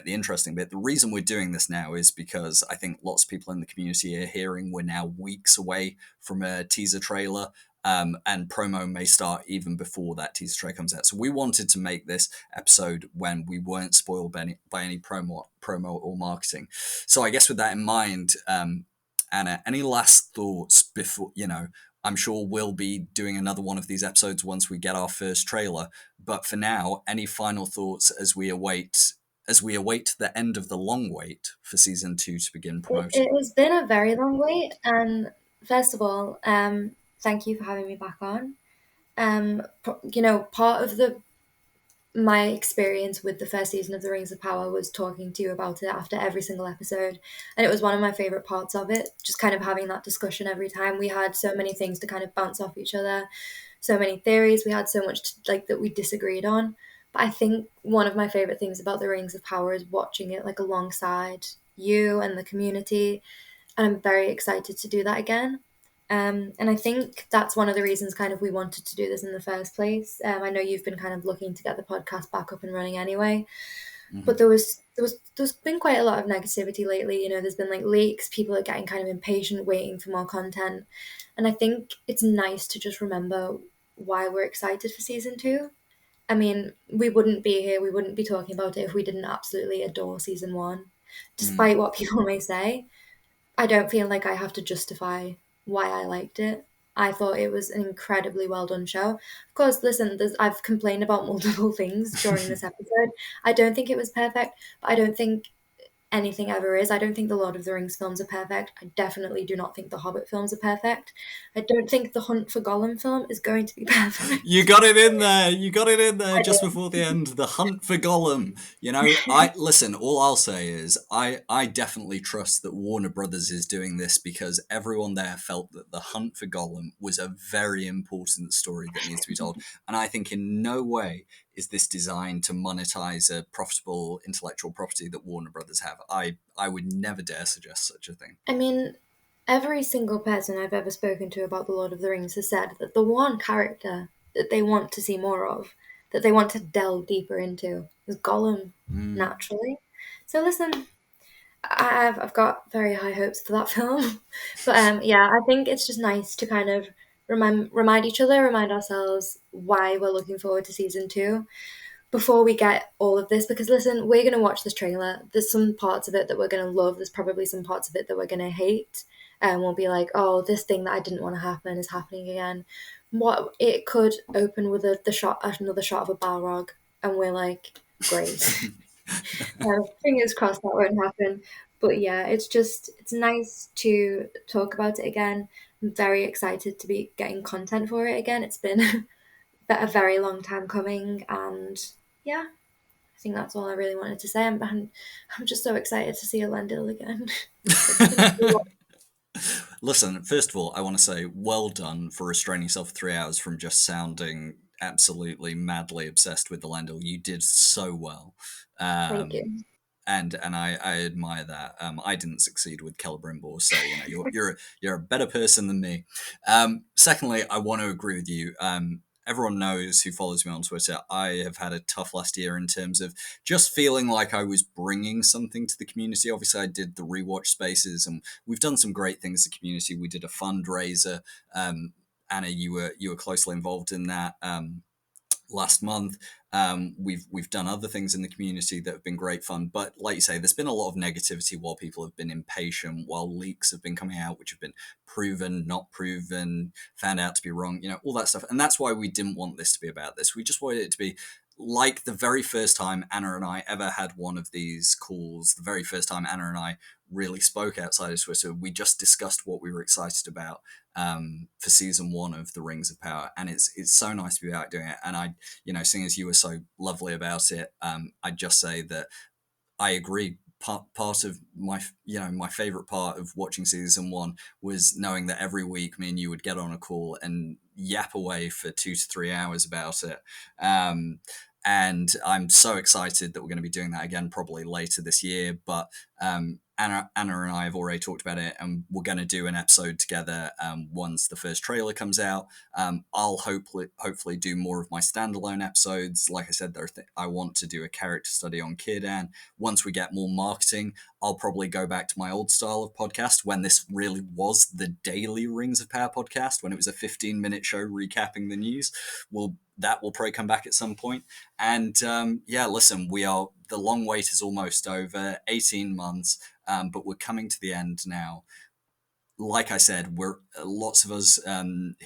interesting bit. The reason we're doing this now is because I think lots of people in the community are hearing we're now weeks away from a teaser trailer, and promo may start even before that teaser trailer comes out. So we wanted to make this episode when we weren't spoiled by any promo or marketing. So I guess with that in mind, Anna, any last thoughts before, I'm sure we'll be doing another one of these episodes once we get our first trailer. But for now, any final thoughts as we await the end of the long wait for season 2 to begin promoting? It has been a very long wait, and first of all, thank you for having me back on. Part of my experience with the first season of The Rings of Power was talking to you about it after every single episode, and it was one of my favorite parts of it, just kind of having that discussion every time. We had so many things to kind of bounce off each other, so many theories, we had so much that we disagreed on. But I think one of my favorite things about The Rings of Power is watching it alongside you and the community, and I'm very excited to do that again. And I think that's one of the reasons kind of we wanted to do this in the first place. I know you've been kind of looking to get the podcast back up and running anyway, but there's been quite a lot of negativity lately. There's been leaks, people are getting kind of impatient, waiting for more content, and I think it's nice to just remember why we're excited for season 2. I mean, we wouldn't be here, we wouldn't be talking about it if we didn't absolutely adore season 1, despite what people may say. I don't feel like I have to justify why I liked it. I thought it was an incredibly well done show. Of course, listen, I've complained about multiple things during this episode. I don't think it was perfect, but I don't think anything ever is. I don't think the Lord of the Rings films are perfect. I definitely do not think the Hobbit films are perfect. I don't think the Hunt for Gollum film is going to be perfect. You got it in there. You got it in there just before the end. The Hunt for Gollum. I listen. All I'll say is I definitely trust that Warner Brothers is doing this because everyone there felt that the Hunt for Gollum was a very important story that needs to be told, and I think in no way is this designed to monetize a profitable intellectual property that Warner Brothers have. I would never dare suggest such a thing. I mean, every single person I've ever spoken to about The Lord of the Rings has said that the one character that they want to see more of, that they want to delve deeper into, is Gollum, naturally. So listen, I've got very high hopes for that film. But yeah, I think it's just nice to kind of remind each other, remind ourselves why we're looking forward to season 2 before we get all of this. Because listen, we're going to watch this trailer. There's some parts of it that we're going to love. There's probably some parts of it that we're going to hate. And we'll be like, oh, this thing that I didn't want to happen is happening again. What it could open with another shot of a Balrog, and we're like, great. Fingers crossed that won't happen. But yeah, it's nice to talk about it again. I'm very excited to be getting content for it again. It's been a very long time coming, and yeah, I think that's all I really wanted to say. I'm just so excited to see Elendil again. Listen, first of all, I want to say well done for restraining yourself for 3 hours from just sounding absolutely madly obsessed with the Lendl. You did so well. Thank you. And I admire that. I didn't succeed with Celeborn, so you're a better person than me. Secondly, I want to agree with you. Everyone knows who follows me on Twitter. I have had a tough last year in terms of just feeling like I was bringing something to the community. Obviously, I did the rewatch spaces, and we've done some great things as a community. We did a fundraiser. Anna, you were closely involved in that. Last month, we've done other things in the community that have been great fun, but like you say, there's been a lot of negativity while people have been impatient, while leaks have been coming out which have been proven, not proven, found out to be wrong, all that stuff. And that's why we didn't want this to be about this. We just wanted it to be like the very first time Anna and I ever had one of these calls, the very first time Anna and I really spoke outside of Twitter. We just discussed what we were excited about for season 1 of The Rings of Power, and it's so nice to be out doing it. And I, seeing as you were so lovely about it, I'd just say that I agree. Part of my favorite part of watching season 1 was knowing that every week me and you would get on a call and yap away for 2 to 3 hours about it. And I'm so excited that we're going to be doing that again probably later this year. But Anna and I have already talked about it, and we're going to do an episode together once the first trailer comes out. I'll hopefully do more of my standalone episodes. Like I said, I want to do a character study on Círdan. Once we get more marketing, I'll probably go back to my old style of podcast when this really was the daily Rings of Power podcast, when it was a 15-minute show recapping the news. That will probably come back at some point. And listen, the long wait is almost over, 18 months, but we're coming to the end now. Like I said, we're lots of us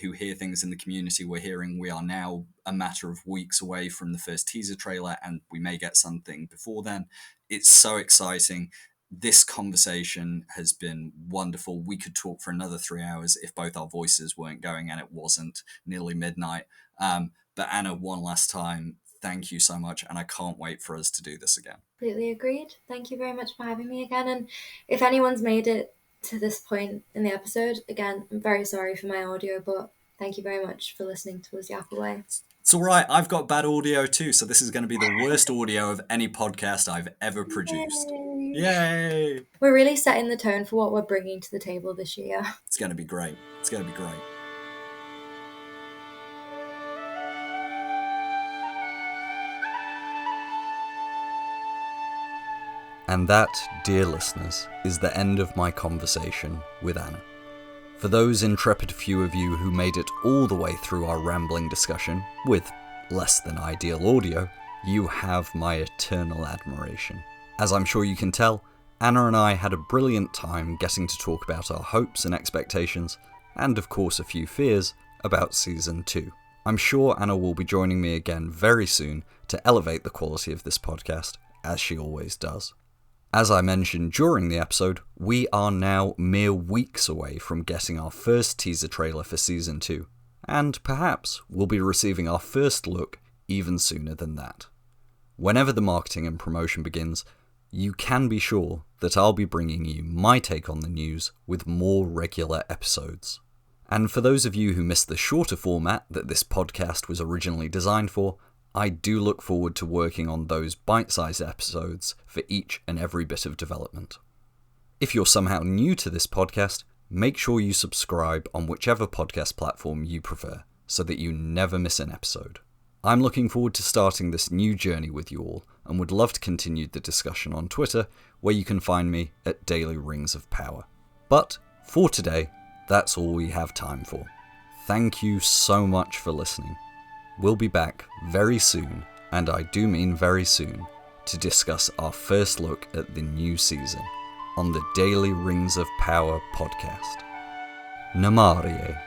who hear things in the community, we're hearing we are now a matter of weeks away from the first teaser trailer, and we may get something before then. It's so exciting. This conversation has been wonderful. We could talk for another 3 hours if both our voices weren't going, and it wasn't nearly midnight. But Anna, one last time, thank you so much, and I can't wait for us to do this again. Completely agreed. Thank you very much for having me again. And if anyone's made it to this point in the episode, again, I'm very sorry for my audio, but thank you very much for listening to us yap away. It's all right. I've got bad audio too, so this is going to be the worst audio of any podcast I've ever produced. Yay! We're really setting the tone for what we're bringing to the table this year. It's going to be great. It's going to be great. And that, dear listeners, is the end of my conversation with Anna. For those intrepid few of you who made it all the way through our rambling discussion, with less than ideal audio, you have my eternal admiration. As I'm sure you can tell, Anna and I had a brilliant time getting to talk about our hopes and expectations, and of course a few fears, about Season 2. I'm sure Anna will be joining me again very soon to elevate the quality of this podcast, as she always does. As I mentioned during the episode, we are now mere weeks away from getting our first teaser trailer for Season 2, and perhaps we'll be receiving our first look even sooner than that. Whenever the marketing and promotion begins, you can be sure that I'll be bringing you my take on the news with more regular episodes. And for those of you who missed the shorter format that this podcast was originally designed for, I do look forward to working on those bite-sized episodes for each and every bit of development. If you're somehow new to this podcast, make sure you subscribe on whichever podcast platform you prefer, so that you never miss an episode. I'm looking forward to starting this new journey with you all, and would love to continue the discussion on Twitter, where you can find me at Daily Rings of Power. But for today, that's all we have time for. Thank you so much for listening. We'll be back very soon, and I do mean very soon, to discuss our first look at the new season on the Daily Rings of Power podcast. Namarie.